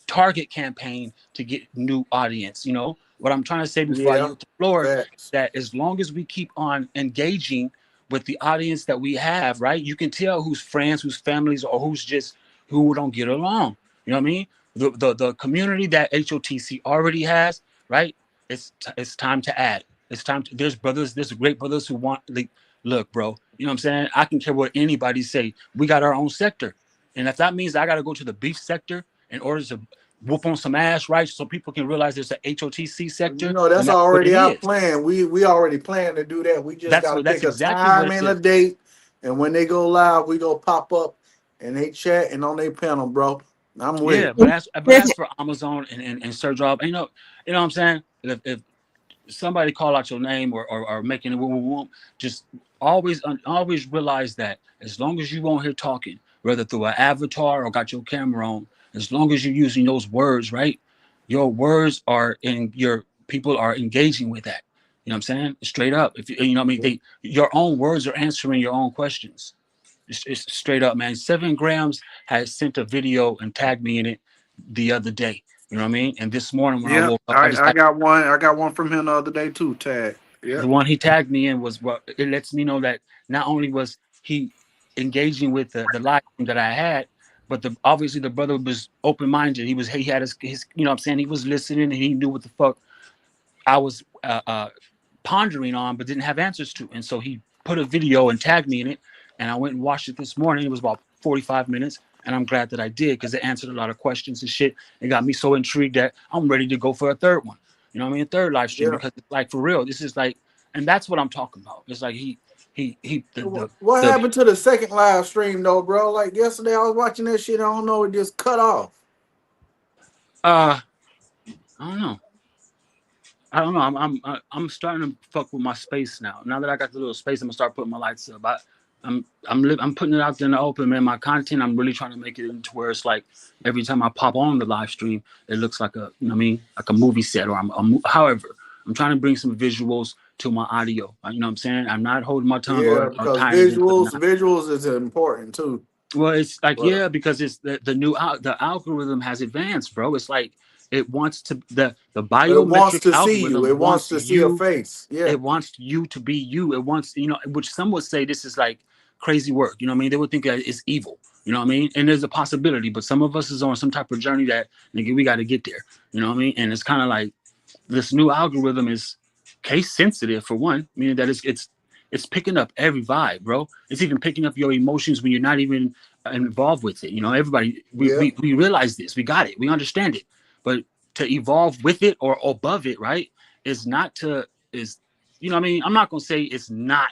target campaign to get new audience. You know what I'm trying to say before I Yeah. yield the floor, Facts. that as long as we keep on engaging with the audience that we have, right, you can tell who's friends, who's families, or who's just who don't get along. You know what I mean? The community that HOTC already has, right? It's time to add. It's time to. There's great brothers who want, like, look, bro. You know what I'm saying? I can care what anybody say. We got our own sector, and if that means I got to go to the beef sector in order to whoop on some ass, right? So people can realize there's a HOTC You sector, know, then that's that's what already it our is. plan. We already plan to do that. We just That's got to what. That's pick a exactly what time it and a is. date, and when they go live, we go pop up and they chat and on their panel, bro. I'm with Yeah, it. but as for Amazon and Search Job, you know what I'm saying? If somebody call out your name or making it, just always realize that as long as you on here talking, whether through an avatar or got your camera on, as long as you're using those words, right? Your words are in your people are engaging with that. You know what I'm saying? Straight up. If you know what I mean, your own words are answering your own questions. It's straight up, man. 7 grams has sent a video and tagged me in it the other day. You know what I mean? And this morning when I Yeah, woke up, I I, just I had got one. I got one from him the other day too. Tag. Yeah. the one he tagged me in was what it lets me know that not only was he engaging with the live stream that I had, but obviously the brother was open minded. He had his you know what I'm saying, he was listening and he knew what the fuck I was pondering on, but didn't have answers to. And so he put a video and tagged me in it. And I went and watched it this morning. It was about 45 minutes. And I'm glad that I did because it answered a lot of questions and shit. It got me so intrigued that I'm ready to go for a third one. You know what I mean? A third live stream Yeah. because it's like for real. This is like, and that's what I'm talking about. It's like he What the happened to the second live stream though, bro? Like yesterday, I was watching that shit. I don't know. It just cut off. I don't know. I don't know. I'm starting to fuck with my space now. Now that I got the little space, I'm gonna start putting my lights up. I'm putting it out there in the open, man. My content, I'm really trying to make it into where it's like every time I pop on the live stream, it looks like a, you know what I mean, like a movie set or however. I'm trying to bring some visuals to my audio. You know what I'm saying? I'm not holding my tongue Yeah, or because tying it into visuals is important too. well, it's like But yeah, because it's the new the algorithm has advanced, bro. It's like it wants to the it wants biometric to see you. algorithm It wants wants to see a you. face. Yeah. It wants you to be you. It wants, you know, which some would say this is like crazy work. You know what I mean? They would think that it's evil. You know what I mean? And there's a possibility, but some of us is on some type of journey that nigga, we got to get there. You know what I mean? And it's kind of like this new algorithm is case sensitive for one, meaning that it's picking up every vibe, bro. It's even picking up your emotions when you're not even involved with it. You know, everybody Yeah. we realize this, we got it, we understand it, but to evolve with it or above it, right? Is not to is you know what I mean? I'm not gonna say it's not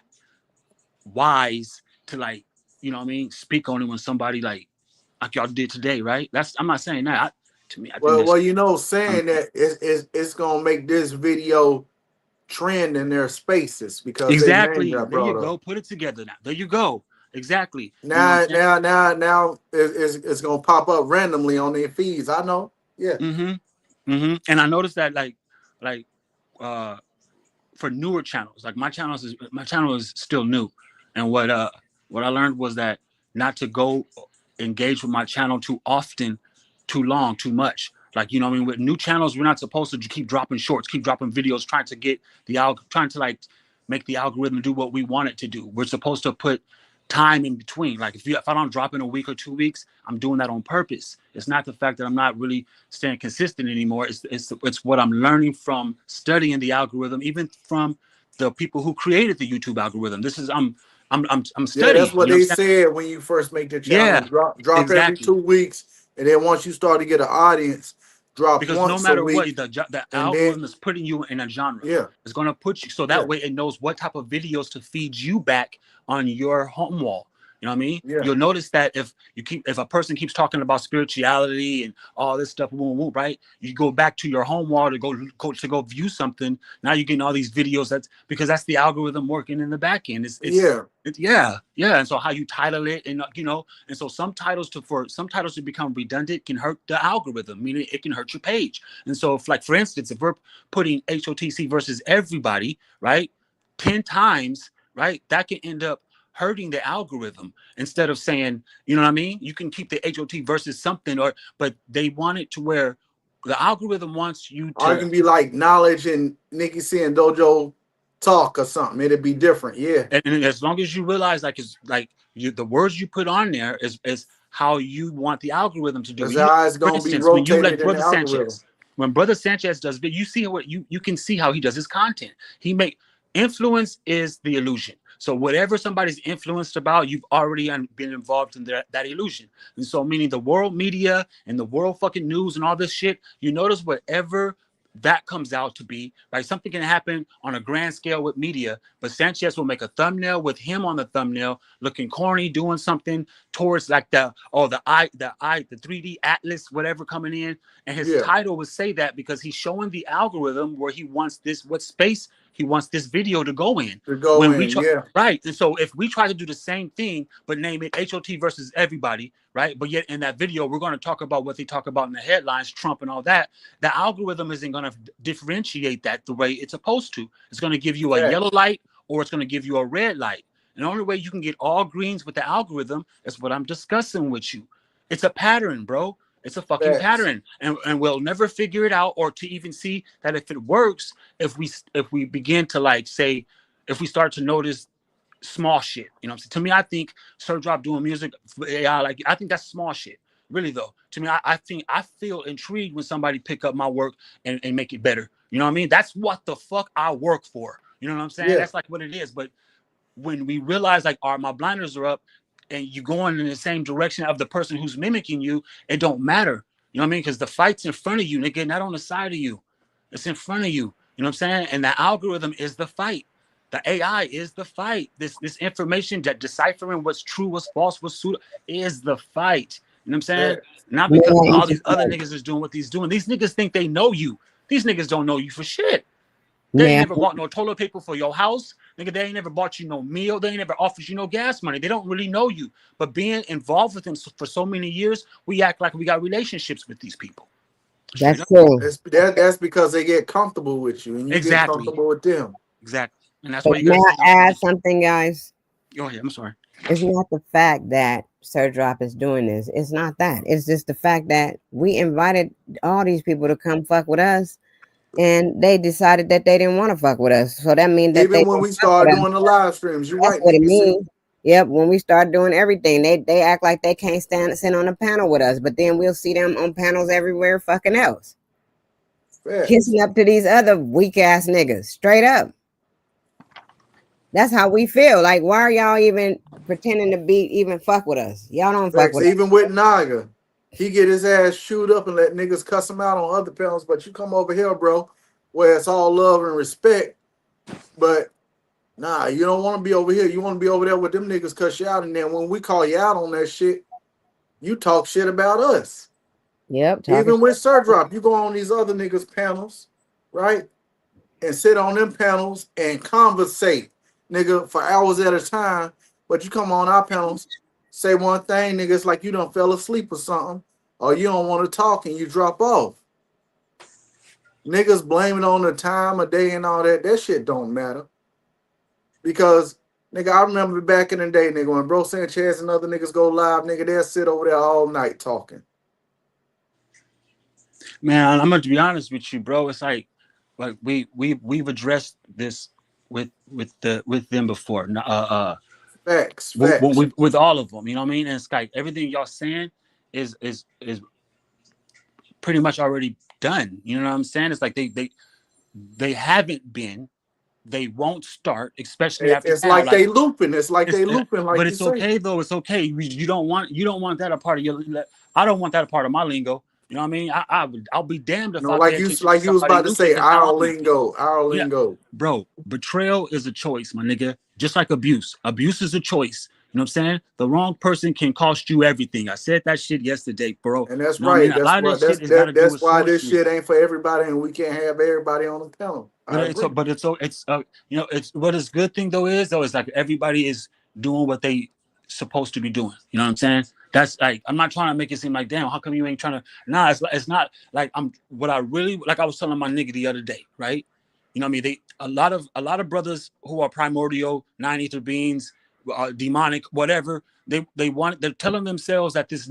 wise to like, you know what I mean, speak on it when somebody like y'all did today, right? That's I'm not saying that. To me, I think Well, that's you know, saying that it's gonna make this video trend in their spaces because they name exactly. got There you brought go. up. Put it together now. There you go. Exactly. You know what I'm Now, saying? now, it's gonna pop up randomly on their feeds. I know. Yeah. And I noticed that like uh for newer channels, like my channel is still new. And what I learned was that not to go engage with my channel too often, too long, too much. Like, you know what I mean? With new channels, we're not supposed to keep dropping shorts, keep dropping videos, trying to get trying to like make the algorithm do what we want it to do. We're supposed to put time in between. Like if I don't drop in a week or 2 weeks, I'm doing that on purpose. It's not the fact that I'm not really staying consistent anymore. It's what I'm learning from studying the algorithm, even from the people who created the YouTube algorithm. This is I'm Yeah, that's studying. what You know they what I'm saying? said when you first make the channel. Yeah, Drop every exactly. 2 weeks, and then once you start to get an audience, drop Because no once a matter what, week, the and then algorithm is putting you in a genre. yeah, It's going to put you so yeah, that way it knows what type of videos to feed you back on your home wall. You know what I mean? yeah, You'll notice that if a person keeps talking about spirituality and all this stuff, right? You go back to your home wall to go view something. Now you're getting all these videos. That's because that's the algorithm working in the back end. yeah. Yeah. And so how you title it, and and so some titles to become redundant can hurt the algorithm, meaning it can hurt your page. And so for instance, if we're putting HOTC versus everybody, right, 10 times, right, that can end up hurting the algorithm instead of saying, you know what I mean? You can keep the HOT versus something, but they want it to where the algorithm wants you Or it to. can be like Knowledge and Nikki C and Dojo talk or something. It'd be different. Yeah, And as long as you realize, the words you put on there is how you want the algorithm to do that's it. how it's For gonna be instance, when you like rotated in the Brother algorithm. Sanchez, when Brother Sanchez does, but you see what you can see how he does his content. Influence is the illusion. So whatever somebody's influenced about, you've already been involved in that illusion. And so meaning the world media and the world fucking news and all this shit, you notice whatever that comes out to be, right? Something can happen on a grand scale with media, but Sanchez will make a thumbnail with him on the thumbnail looking corny, doing something towards like the 3D Atlas, whatever coming in. And his Yeah, title would say that because he's showing the algorithm where he wants what space he wants this video to go in. to go When we in. try, Yeah, right. And so if we try to do the same thing, but name it HOT versus everybody, right? But yet in that video, we're going to talk about what they talk about in the headlines, Trump and all that. The algorithm isn't going to differentiate that the way it's supposed to. It's going to give you a yellow facts. light or it's going to give you a red light. And the only way you can get all greens with the algorithm is what I'm discussing with you. It's a pattern, bro. It's a fucking Facts. pattern, and we'll never figure it out or to even see that if it works, if we begin to say, if we start to notice small shit. You know what I'm saying? To me, I think Sir Drop doing music for AI, I think that's small shit. Really though. To me, I feel intrigued when somebody pick up my work and make it better. You know what I mean? That's what the fuck I work for. You know what I'm saying? Yeah, That's like what it is. But when we realize all right, my blinders are up and you going in the same direction of the person who's mimicking you, it don't matter. You know what I mean? Because the fight's in front of you, nigga, not on the side of you. It's in front of you. You know what I'm saying? And the algorithm is the fight. The AI is the fight. This information that deciphering what's true, what's false, what's pseudo is the fight. You know what I'm saying? facts. Not because Man, all these other niggas is doing what these doing. These niggas think they know you. These niggas don't know you for shit. They ain't man, never bought no toilet paper for your house. Nigga, they ain't never bought you no meal. They ain't never offered you no gas money. They don't really know you. But being involved with them for so many years, we act like we got relationships with these people. Straight that's up. true. That's because they get comfortable with you, and you get Exactly. comfortable with them. Exactly. And that's But why you may gotta stay I on add point. something, guys? Go ahead. I'm sorry. It's not the fact that Sir Drop is doing this. It's not that. It's just the fact that we invited all these people to come fuck with us, and they decided that they didn't want to fuck with us. So that means that they Even when don't we fuck start with us. doing the live streams, you're That's right, what it Nikki C. means. Yep. When we start doing everything, they act like they can't sit on a panel with us, but then we'll see them on panels everywhere fucking else, Facts. kissing up to these other weak ass niggas. Straight up. That's how we feel. Like, why are y'all even pretending to even fuck with us? Y'all don't fuck Facts. with us. Even with Naga, he get his ass chewed up and let niggas cuss him out on other panels. But you come over here, bro, where it's all love and respect. But nah, you don't want to be over here. You want to be over there with them niggas cuss you out. And then when we call you out on that shit, you talk shit about us. Yep, talking Even with Sir shit. Drop, you go on these other niggas panels, right? And sit on them panels and conversate, nigga, for hours at a time. But you come on our panels, say one thing, nigga, it's like you done fell asleep or something, or you don't want to talk and you drop off. Niggas blame it on the time of day and all that. That shit don't matter. Because, nigga, I remember back in the day, nigga, when Bro Sanchez and other niggas go live, nigga, they'll sit over there all night talking. Man, I'm gonna be honest with you, bro. It's like we've addressed this with them before. Facts, facts. with all of them. You know what I mean? And it's like everything y'all saying is pretty much already done. You know what I'm saying? It's like they haven't been. They won't start, especially after It's now. like they looping. It's like they it's, looping, like but you it's say. okay though. It's okay. You don't want that a part of your. I don't want that a part of my lingo. You know what I mean? I'll be damned if No, I pay attention to like you was somebody about to looping say, because now our I'm looping. lingo, our Yeah, lingo. bro. Betrayal is a choice, my nigga. Just like abuse. Abuse is a choice. You know what I'm saying? The wrong person can cost you everything. I said that shit yesterday, bro. And that's You know what I mean? right. A lot of that shit has got to do That's with why this sorcery. shit ain't for everybody, and we can't have everybody on the panel. I agree. It's you know, it's what is good thing though is like everybody is doing what they supposed to be doing. You know what I'm saying? That's like I'm not trying to make it seem like damn, how come you ain't trying to? Nah, it's not like I'm what I really like. I was telling my nigga the other day, right? You know what I mean? They a lot of brothers who are primordial, nine ether beings, demonic, whatever. They're telling themselves that this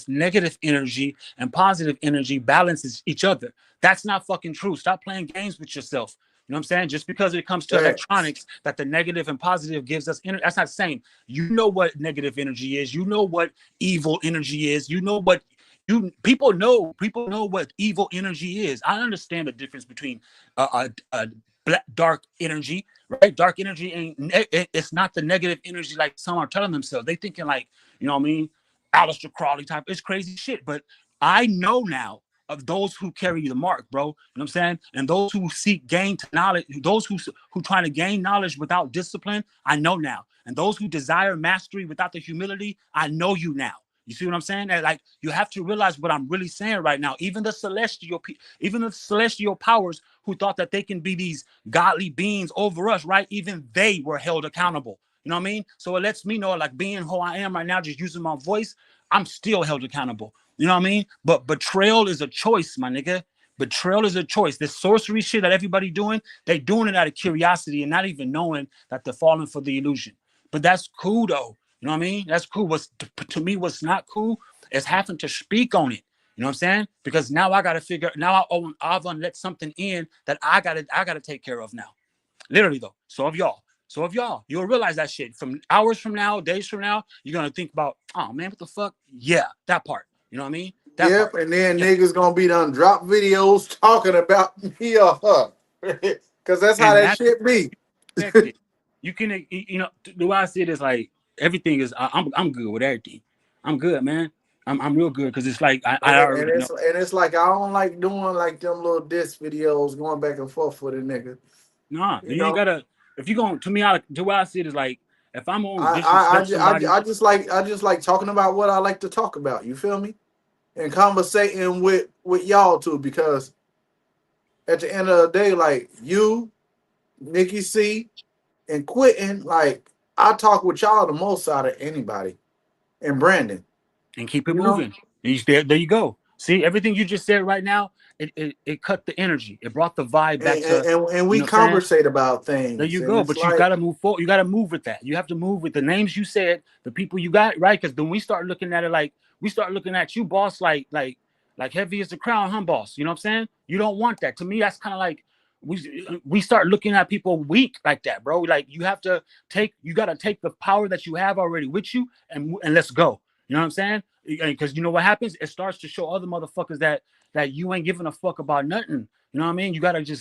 negative energy and positive energy balances each other. That's not fucking true. Stop playing games with yourself. You know what I'm saying? Just because it comes to Facts. electronics, that the negative and positive gives us energy. That's not saying you know what negative energy is. You know what evil energy is. You know what people know what evil energy is. I understand the difference between black dark energy, right? Dark energy it's not the negative energy like some are telling themselves. They thinking like, you know what I mean? Aleister Crowley type. It's crazy shit. But I know now of those who carry the mark, bro. You know what I'm saying? And those who seek gain to knowledge, those who trying to gain knowledge without discipline, I know now. And those who desire mastery without the humility, I know you now. You see what I'm saying? And like you have to realize what I'm really saying right now. Even the celestial powers who thought that they can be these godly beings over us, right? Even they were held accountable. You know what I mean? So it lets me know, like being who I am right now, just using my voice, I'm still held accountable. You know what I mean? But betrayal is a choice, my nigga. Betrayal is a choice. This sorcery shit that everybody doing, they doing it out of curiosity and not even knowing that they're falling for the illusion. But that's cool though. You know what I mean? That's cool. What's to me, what's not cool is having to speak on it. You know what I'm saying? Because now I gotta figure. Now I've let something in that I gotta take care of now. Literally though. So if y'all, you'll realize that shit from hours from now, days from now, you're gonna think about, oh man, what the fuck? Yeah, that part. You know what I mean? That Yep. part. And then Yeah. niggas gonna be done drop videos talking about me or her, because that's how And that that's shit be. expected. You can, you know, the way I see it is like everything is. I'm good with everything. I'm good, man. I'm real good because it's like I already know. And it's like I don't like doing like them little diss videos going back and forth with a nigga. Nah, You you ain't know, gotta. If you going to me, the way I see it is like if I'm gonna disrespect somebody, I just like talking about what I like to talk about. You feel me? And conversating with y'all too, because at the end of the day, like you, Nikki C, and Quentin, like I talk with y'all the most out of anybody. And Brandon, and keep it you know, moving. And there you go. See everything you just said right now. It cut the energy. It brought the vibe back to and you we know what I'm saying. conversate about There things, you and go. it's But you like, got to move forward. You got to move with that. You have to move with the names you said, the people you got, right? Because then we start looking at it like we start looking at you, boss, like heavy as the crown, boss. You know what I'm saying? You don't want that. To me, that's kind of like we start looking at people weak like that, bro. Like you got to take the power that you have already with you and let's go. You know what I'm saying? Because you know what happens? It starts to show other motherfuckers that you ain't giving a fuck about nothing. You know what I mean?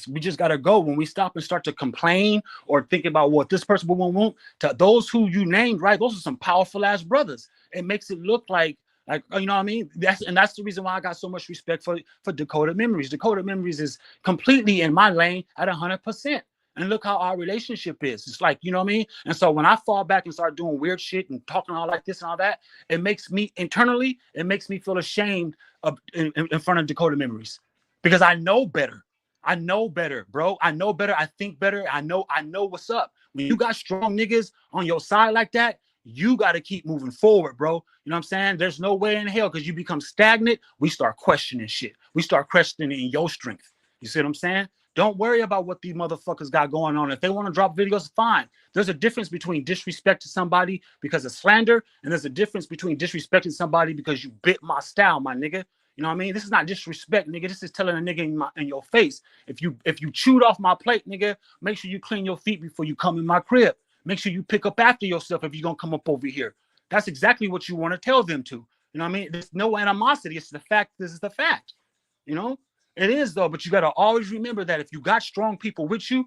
We just gotta go. When we stop and start to complain or think about what this person won't, to those who you named, right? Those are some powerful ass brothers. It makes it look like you know what I mean? That's the reason why I got so much respect for Dakota Memories. Dakota Memories is completely in my lane at 100%. And look how our relationship is. It's like, you know what I mean? And so when I fall back and start doing weird shit and talking all like this and all that, it makes me internally, it makes me feel ashamed of in front of Dakota Memories. Because I know better. I know better, bro. I know better. I think better. I know what's up. When you got strong niggas on your side like that, you got to keep moving forward, bro. You know what I'm saying? There's no way in hell because you become stagnant. We start questioning shit. We start questioning your strength. You see what I'm saying? Don't worry about what these motherfuckers got going on. If they want to drop videos, fine. There's a difference between disrespect to somebody because of slander, and there's a difference between disrespecting somebody because you bit my style, my nigga. You know what I mean? This is not disrespect, nigga. This is telling a nigga in your face. If you chewed off my plate, nigga, make sure you clean your feet before you come in my crib. Make sure you pick up after yourself if you're gonna come up over here. That's exactly what you want to tell them to. You know what I mean? There's no animosity. It's the fact. This is the fact. You know, it is though. But you got to always remember that if you got strong people with you,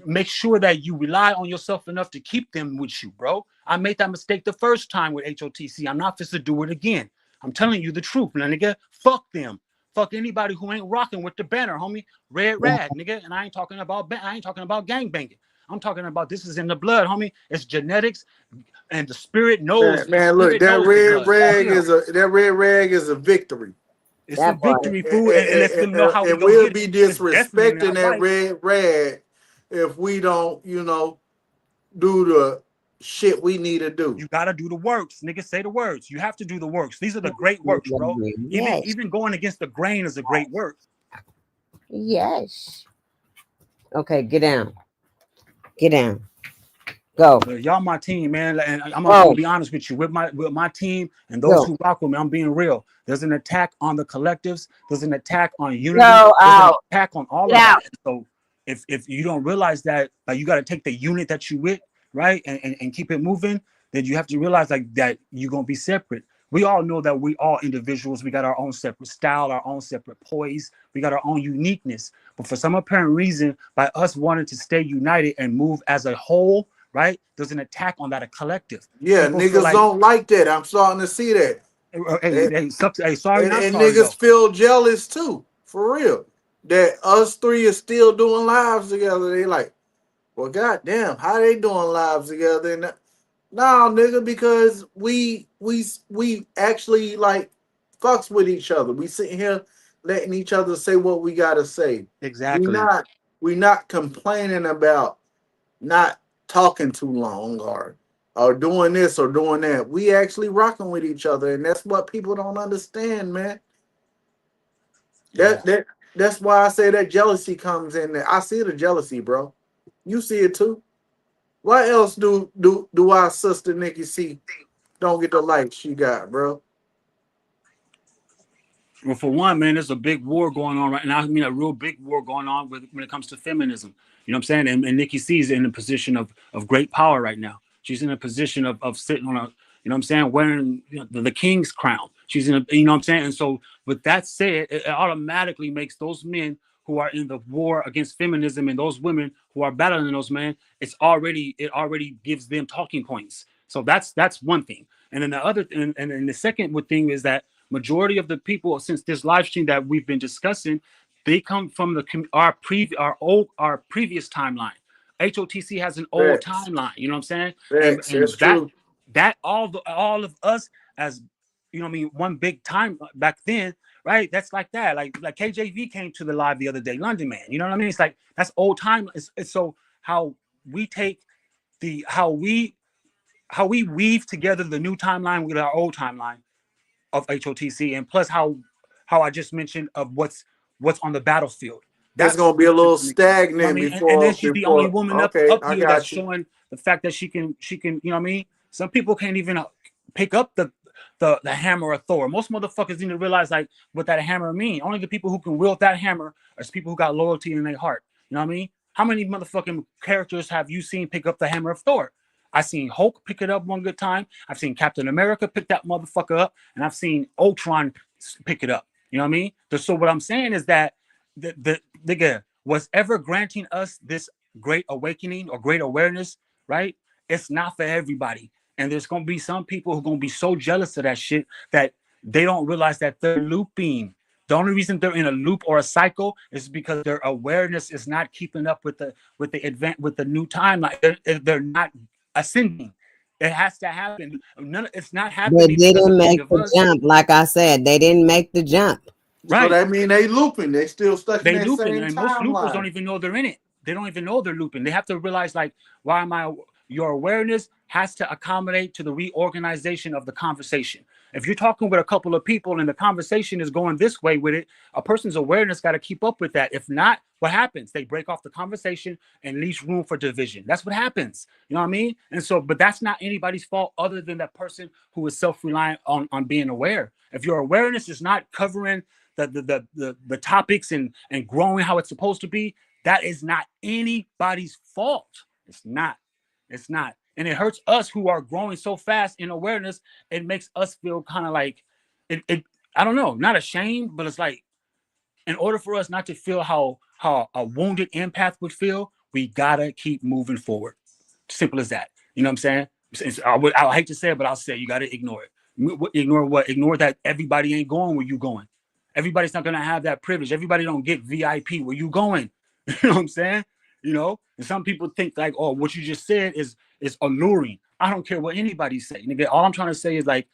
make sure that you rely on yourself enough to keep them with you, bro. I made that mistake the first time with HOTC. I'm not just to do it again. I'm telling you the truth, man, nigga. Fuck them. Fuck anybody who ain't rocking with the banner, homie. Red rag, nigga. And I ain't talking about gang banging. I'm talking about this is in the blood, homie. It's genetics, and the spirit knows. Man, look, Spirit knows the blood. that red rag is a victory. It's a victory, fool, and let's them know how we and gonna we'll get be it. It's definitely disrespecting not that right. red rag if we don't, do the shit we need to do. You gotta do the works, nigga. Say the words. You have to do the works. These are the great works, bro. Yes. Even going against the grain is a great work. Yes. Okay, get down. Get down. Go. But y'all my team, man. And I'm gonna be honest with you. With my team and those who rock with me, I'm being real. There's an attack on the collectives. There's an attack on unity. There's an attack on all of that. So if you don't realize that, like, you got to take the unit that you with, right, and keep it moving, then you have to realize like that you're gonna be separate. We all know that we all individuals. We got our own separate style, our own separate poise. We got our own uniqueness. But for some apparent reason, by us wanting to stay united and move as a whole, right, there's an attack on that collective. Yeah, people niggas don't like that. I'm starting to see that. Sorry, and niggas feel jealous too, for real. That us three are still doing lives together. They like, well, goddamn, how they doing lives together? And no, nigga, because we actually like fucks with each other. We sitting here letting each other say what we gotta say. Exactly. We not complaining about not talking too long or doing this or doing that. We actually rocking with each other, and that's what people don't understand, man. That's why I say that jealousy comes in there. I see the jealousy, bro. You see it too. What else do our sister Nikki see don't get the likes she got, bro? Well, for one, man, there's a big war going on right now. I mean, a real big war going on when it comes to feminism. You know what I'm saying? And Nikki C is in a position of great power right now. She's in a position of sitting on a, you know what I'm saying, wearing the king's crown. She's in a, you know what I'm saying? And so with that said, it automatically makes those men who are in the war against feminism and those women who are battling those men, it already gives them talking points. So that's one thing. And then the other and then the second thing is that majority of the people since this live stream that we've been discussing, they come from our previous timeline. HOTC has an old timeline, you know what I'm saying? And that all of us as, you know what I mean, one big time back then, right? That's like that. Like KJV came to the live the other day, London Man. You know what I mean? It's like that's old time. It's so how we take how we weave together the new timeline with our old timeline of HOTC, and plus how I just mentioned of what's on the battlefield. That's gonna be a little stagnant, I mean? before. And then she's the only woman up here that's showing the fact that she can, you know what I mean? Some people can't even pick up the hammer of Thor. Most motherfuckers need to realize like what that hammer mean. Only the people who can wield that hammer are people who got loyalty in their heart. You know what I mean? How many motherfucking characters have you seen pick up the hammer of Thor? I seen Hulk pick it up one good time. I've seen Captain America pick that motherfucker up, and I've seen Ultron pick it up. You know what I mean? So what I'm saying is that the nigga was ever granting us this great awakening or great awareness, right? It's not for everybody. And there's gonna be some people who are gonna be so jealous of that shit that they don't realize that they're looping. The only reason they're in a loop or a cycle is because their awareness is not keeping up with the new timeline. They're not ascending. It has to happen. It's not happening. They didn't make the jump, like I said. They didn't make the jump. Right. So that means they looping. They still stuck in that looping, same and timeline. most loopers don't even know they're in it. They don't even know they're looping. They have to realize like, why am I? Your awareness has to accommodate to the reorganization of the conversation. If you're talking with a couple of people and the conversation is going this way with it, a person's awareness got to keep up with that. If not, what happens? They break off the conversation and leaves room for division. That's what happens. You know what I mean? And so, but that's not anybody's fault other than that person who is self-reliant on being aware. If your awareness is not covering the topics and growing how it's supposed to be, that is not anybody's fault. It's not. It's not. And it hurts us who are growing so fast in awareness. It makes us feel kind of like it. I don't know, not ashamed, but it's like in order for us not to feel how a wounded empath would feel, we gotta keep moving forward. Simple as that. You know what I'm saying? I hate to say it, but I'll say you gotta ignore it. Ignore what? Ignore that everybody ain't going where you going. Everybody's not gonna have that privilege. Everybody don't get VIP where you going. You know what I'm saying? You know, and some people think like, oh, what you just said is alluring. I don't care what anybody say. Nigga, all I'm trying to say is like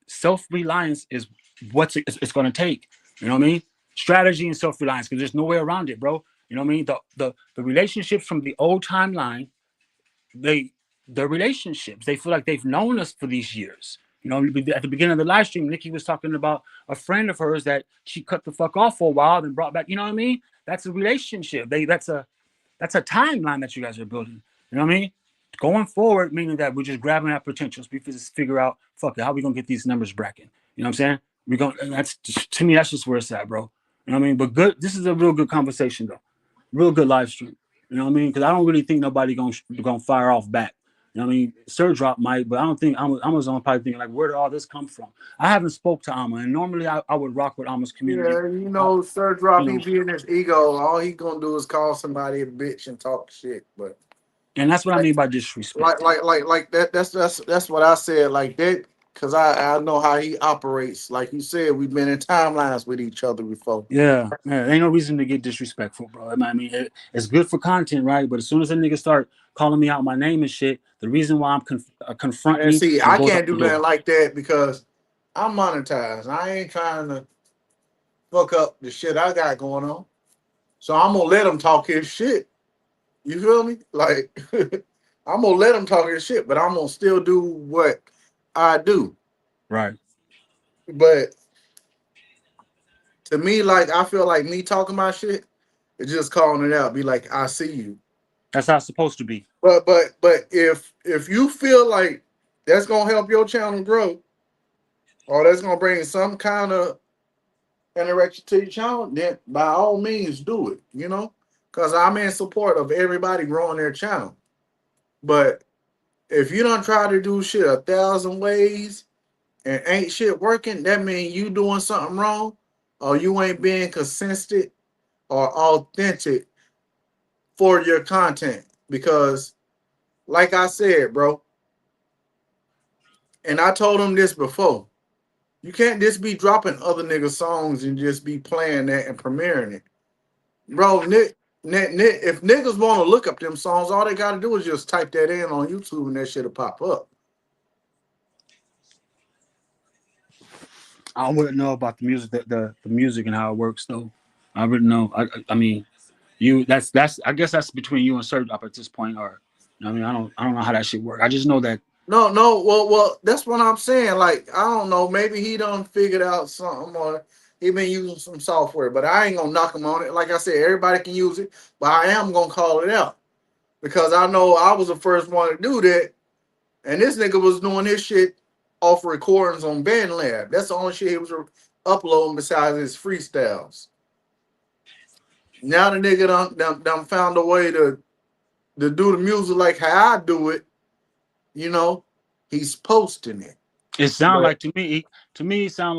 self-reliance is it's going to take. You know what I mean? Strategy and self-reliance, because there's no way around it, bro. You know what I mean? The relationships from the old timeline, they the relationships, they feel like they've known us for these years. You know, at the beginning of the live stream, Nikki was talking about a friend of hers that she cut the fuck off for a while, then brought back. You know what I mean? That's a relationship. That's a timeline that you guys are building. You know what I mean? Going forward, meaning that we're just grabbing our potentials. We just figure out, fuck it, how we gonna get these numbers bracking? You know what I'm saying? We going and that's just, to me, that's just where it's at, bro. You know what I mean? But good. This is a real good conversation, though. Real good live stream. You know what I mean? Because I don't really think nobody gonna fire off back. You know what I mean? Sir Drop might, but I don't think Amazon probably thinking like, where did all this come from? I haven't spoke to Amma, and normally I would rock with Amma's community. Yeah, you know, Sir Drop, You he know, be in his ego. All he gonna do is call somebody a bitch and talk shit. But and that's what I like, mean by disrespect. like that. That's what I said. Like that, because I know how he operates. Like you said, we've been in timelines with each other before. Yeah, ain't no reason to get disrespectful, bro. I mean, it's good for content, right? But as soon as a nigga start calling me out my name and shit, the reason why I'm confront And me, see, it I goes can't out the do nothing door. like that because I'm monetized. I ain't trying to fuck up the shit I got going on. So I'm gonna let him talk his shit. You feel me? Like I'm gonna let him talk his shit, but I'm gonna still do what I do. Right. But to me, like I feel like me talking my shit, it's just calling it out. Be like, I see you. That's how it's supposed to be. But if you feel like that's gonna help your channel grow, or that's gonna bring some kind of interaction to your channel, then by all means do it. You know, because I'm in support of everybody growing their channel. But if you don't try to do shit 1,000 ways and ain't shit working, that means you doing something wrong, or you ain't being consistent or authentic for your content. Because, like I said, bro, and I told him this before, you can't just be dropping other niggas' songs and just be playing that and premiering it. Bro, if niggas want to look up them songs, all they got to do is just type that in on YouTube and that shit'll pop up. I wouldn't know about the music, the music and how it works, though. I wouldn't know. I mean, you that's I guess that's between you and Serge up at this point, or I mean, I don't know how that shit work. I just know that. No. Well, that's what I'm saying. Like, I don't know. Maybe he done figured out something, or he been using some software. But I ain't gonna knock him on it. Like I said, everybody can use it, but I am gonna call it out because I know I was the first one to do that, and this nigga was doing this shit off recordings on BandLab. That's the only shit he was uploading besides his freestyles. Now the nigga done found a way to do the music like how I do it. You know, he's posting it. It sound But like to me, it sound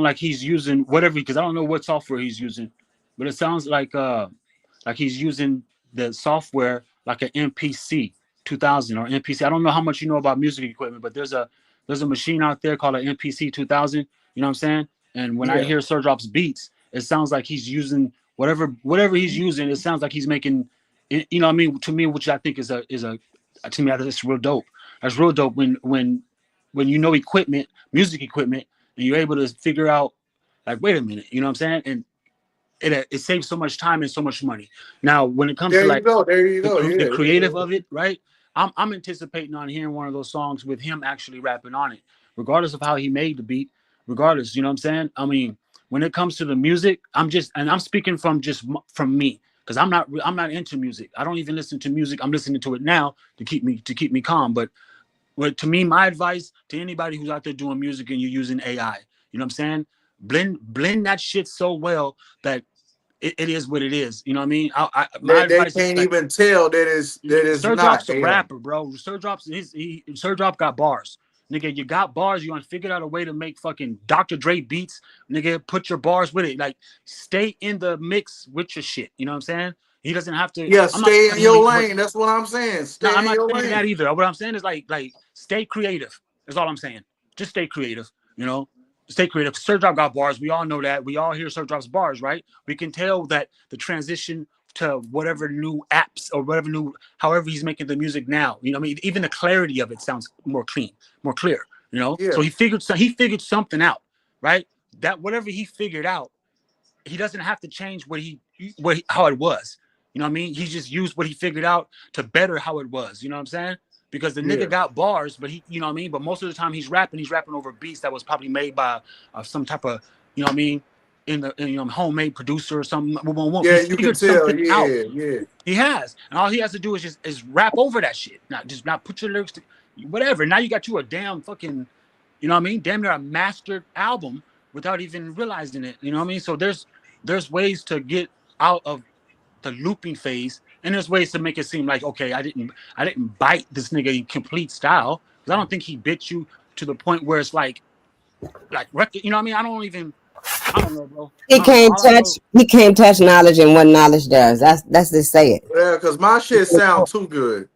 like he's using whatever, because I don't know what software he's using, but it sounds like he's using the software like an MPC 2000 or MPC. I don't know how much you know about music equipment, but there's a machine out there called an MPC 2000. You know what I'm saying? And when I yeah, hear Sir Drop's beats, it sounds like he's using whatever he's using. It sounds like he's making, you know what I mean? To me, which I think is a to me that's real dope. That's real dope when you know equipment, music equipment, and you're able to figure out like, wait a minute, you know what I'm saying? And it saves so much time and so much money. Now, when it comes to there you like go. There you go. the Yeah, creative of it, right? I'm anticipating on hearing one of those songs with him actually rapping on it, regardless of how he made the beat. Regardless, you know what I'm saying? I mean, when it comes to the music, I'm speaking from from me, because I'm not into music. I don't even listen to music. I'm listening to it now to keep me calm. But to me, my advice to anybody who's out there doing music and you're using AI, you know what I'm saying? Blend that shit so well that it is what it is. You know what I mean? My They advice is can't like, even tell that it's Sir Drop's not a him. rapper, bro. Sir Drop got bars. Nigga, you got bars, you gonna figure out a way to make fucking Dr. Dre beats. Nigga, put your bars with it. Like, stay in the mix with your shit. You know what I'm saying? He doesn't have to. Yeah, I'm not stay in telling your him what. lane. That's what I'm saying. No, I'm Stay in not your saying that lane. either. What I'm saying is like stay creative. That's all I'm saying. Just stay creative. You know, stay creative. Sir Drop got bars. We all know that. We all hear Sir Drop's bars, right? We can tell that the transition to whatever new apps or whatever new, however he's making the music now. You know, what I mean, even the clarity of it sounds more clean, more clear. You know, Yeah, so he figured something out, right? That whatever he figured out, he doesn't have to change how it was. You know what I mean? He just used what he figured out to better how it was. You know what I'm saying? Because the yeah, nigga got bars, but you know what I mean? But most of the time he's rapping over beats that was probably made by some type of, you know what I mean, homemade producer or something. yeah. He You can figured tell. something out. Yeah, yeah, He has, and all he has to do is rap over that shit. Not put your lyrics to whatever. Now you got you a damn fucking, you know what I mean? Damn near a mastered album without even realizing it. You know what I mean? So there's ways to get out of the looping phase, and there's ways to make it seem like, okay, I didn't bite this nigga in complete style, because I don't think he bit you to the point where it's like record. You know what I mean? I don't know, bro. He I don't know. can't All I touch. know. He can't touch knowledge and what knowledge does. That's just say it. yeah. Because my shit sound too good.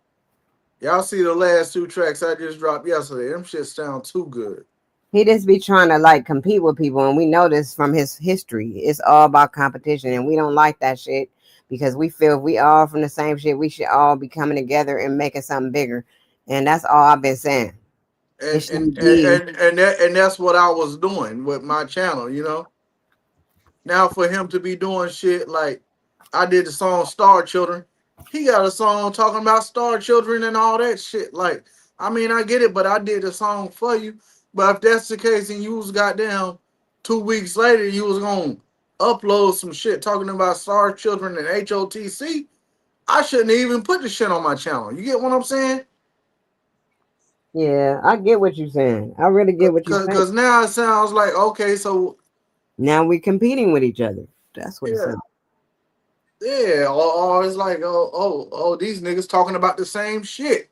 Y'all see the last two tracks I just dropped yesterday? Them shit sound too good. He just be trying to like compete with people, and we know this from his history. It's all about competition, and we don't like that shit because we feel if we all from the same shit, we should all be coming together and making something bigger. And that's all I've been saying. It And and shouldn't and be. and that's what I was doing with my channel. Now for him to be doing shit like I did the song Star Children, he got a song talking about Star Children and all that shit. Like, I mean, I get it, but I did the song for you. But if that's the case and you was goddamn 2 weeks later, you was gonna upload some shit talking about Star Children and HOTC, I shouldn't even put the shit on my channel. You get what I'm saying? Yeah, I get what you're saying. I really get what you're saying. Cause now it sounds like okay, so Now we're competing with each other. That's what it yeah, sounds. yeah, or it's like these niggas talking about the same shit.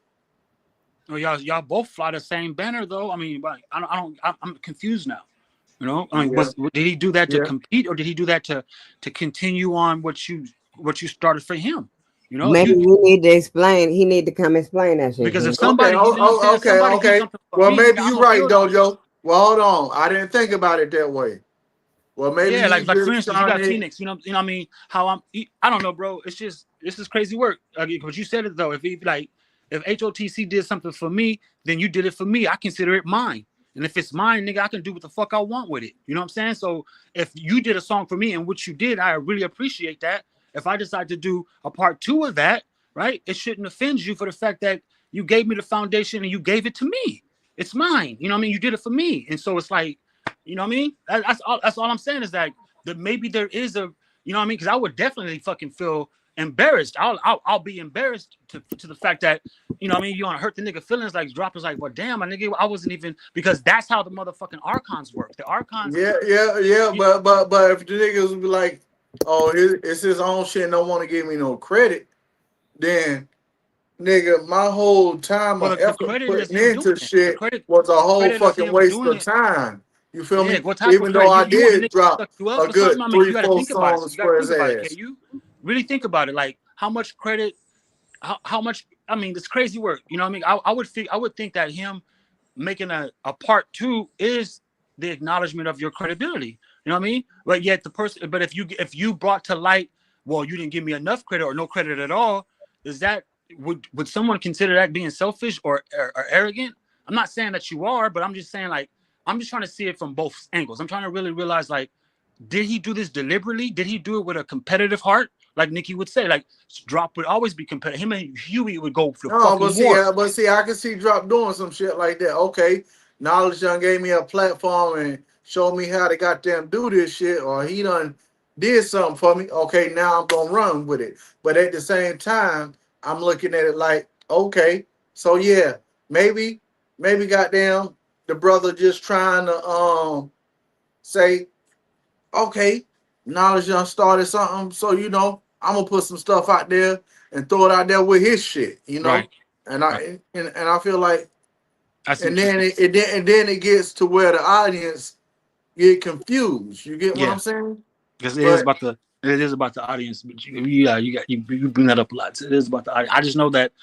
Oh, y'all both fly the same banner though. I mean, but I'm confused now. You know, I mean, Yeah, did he do that to yeah. compete, or did he do that to continue on what you started for him? You know, if Maybe you we need to explain. He need to come explain that shit. because if Okay, somebody, you know what I'm saying, if okay, somebody do okay. something for Well, me, nigga, maybe I'm you're gonna right, build off that Dojo. shit. Well, hold on. I didn't think about it that way. Well, maybe Yeah, he like for just instance, you trying got to. Phoenix. You know what I mean? How I don't know, bro. It's just this is crazy work. But you said it though. If HOTC did something for me, then you did it for me. I consider it mine. And if it's mine, nigga, I can do what the fuck I want with it. You know what I'm saying? So if you did a song for me and what you did, I really appreciate that. If I decide to do a part two of that, right, it shouldn't offend you for the fact that you gave me the foundation and you gave it to me. It's mine. You know what I mean? You did it for me. And so it's like, you know what I mean? That's all I'm saying is that maybe there is a, you know what I mean? Because I would definitely fucking feel embarrassed. I'll be embarrassed to the fact that, you know what I mean, you want to hurt the nigga feelings, like droppers like, well, damn, my nigga, I wasn't even, because that's how the motherfucking archons work. The archons, Yeah, yeah, yeah. you, But if the niggas be like, oh, it's his own shit, and don't want to give me no credit, then nigga, my whole time well, or the effort credit is putting him doing into it. The shit credit, was a the whole credit is fucking him waste doing of it. time. You feel Yeah, me? what type of Even though credit? I You want the did nigga to drop suck you up a or something? good I mean, you three, got to four think about it. songs You got to for his think about it. Can ass. you really think about it? Like how much credit? How much? I mean, it's crazy work. You know what I mean? I would think that him making a part two is the acknowledgement of your credibility. You know what I mean? But yet the person, but if you brought to light, well, you didn't give me enough credit or no credit at all, is that would someone consider that being selfish or arrogant? I'm not saying that you are, but I'm just saying like I'm just trying to see it from both angles. I'm trying to really realize like did he do this deliberately? Did he do it with a competitive heart? Like Nikki would say, like Drop would always be competitive. Him and Huey would go for the No, fucking war. but see, I can see Drop doing some shit like that. Okay, Knowledge done gave me a platform and showed me how to goddamn do this shit, or he done did something for me. Okay, now I'm gonna run with it. But at the same time, I'm looking at it like, okay, so yeah, maybe, goddamn, the brother just trying to say, okay, Knowledge done started something, so I'm gonna put some stuff out there and throw it out there with his shit, Right. and Right. I feel like, I see and what you're then saying. it gets to where the audience get confused. You get what Yeah. I'm saying? Because But it is about the audience. But you bring that up a lot. It is about the audience. I just know that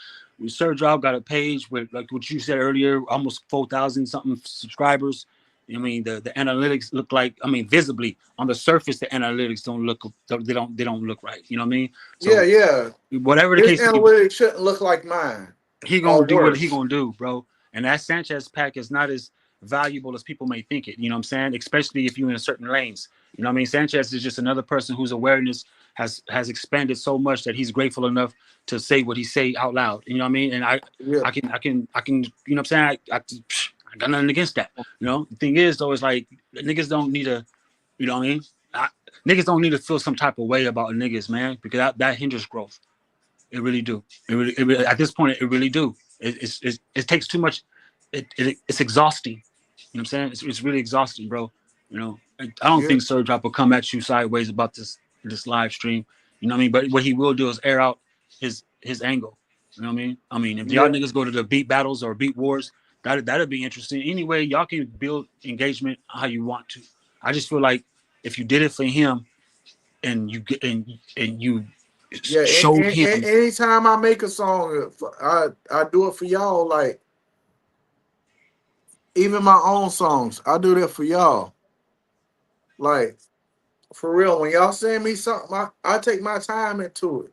Sir Job got a page with, like what you said earlier, almost 4,000 something subscribers. I mean, the analytics look like, I mean, visibly on the surface, the analytics don't look right. You know what I mean? yeah, So yeah, whatever the his case may be, analytics shouldn't look like mine he gonna or do what he worse. gonna do, bro. And that Sanchez pack is not as valuable as people may think it. You know what I'm saying? Especially if you're in certain lanes. You know what I mean? Sanchez is just another person whose awareness has expanded so much that he's grateful enough to say what he say out loud. You know what I mean? And Yeah, I can you know what I'm saying? I got nothing against that. You know, the thing is though, is like niggas don't need to, you know what I mean? I, niggas don't need to feel some type of way about niggas, man, because that hinders growth. It really do. It really, at this point, it really do. It takes too much. It's exhausting. You know what I'm saying? It's really exhausting, bro. You know, I don't yeah, think Surge Drop will come at you sideways about this live stream. You know what I mean? But what he will do is air out his angle. You know what I mean? I mean, if y'all yeah, niggas go to the beat battles or beat wars, that'd be interesting. Anyway, y'all can build engagement how you want to. I just feel like if you did it for him and you get and you yeah. showed him. Anytime I make a song, I do it for y'all. Like even my own songs, I do that for y'all. Like for real, when y'all send me something, I take my time into it.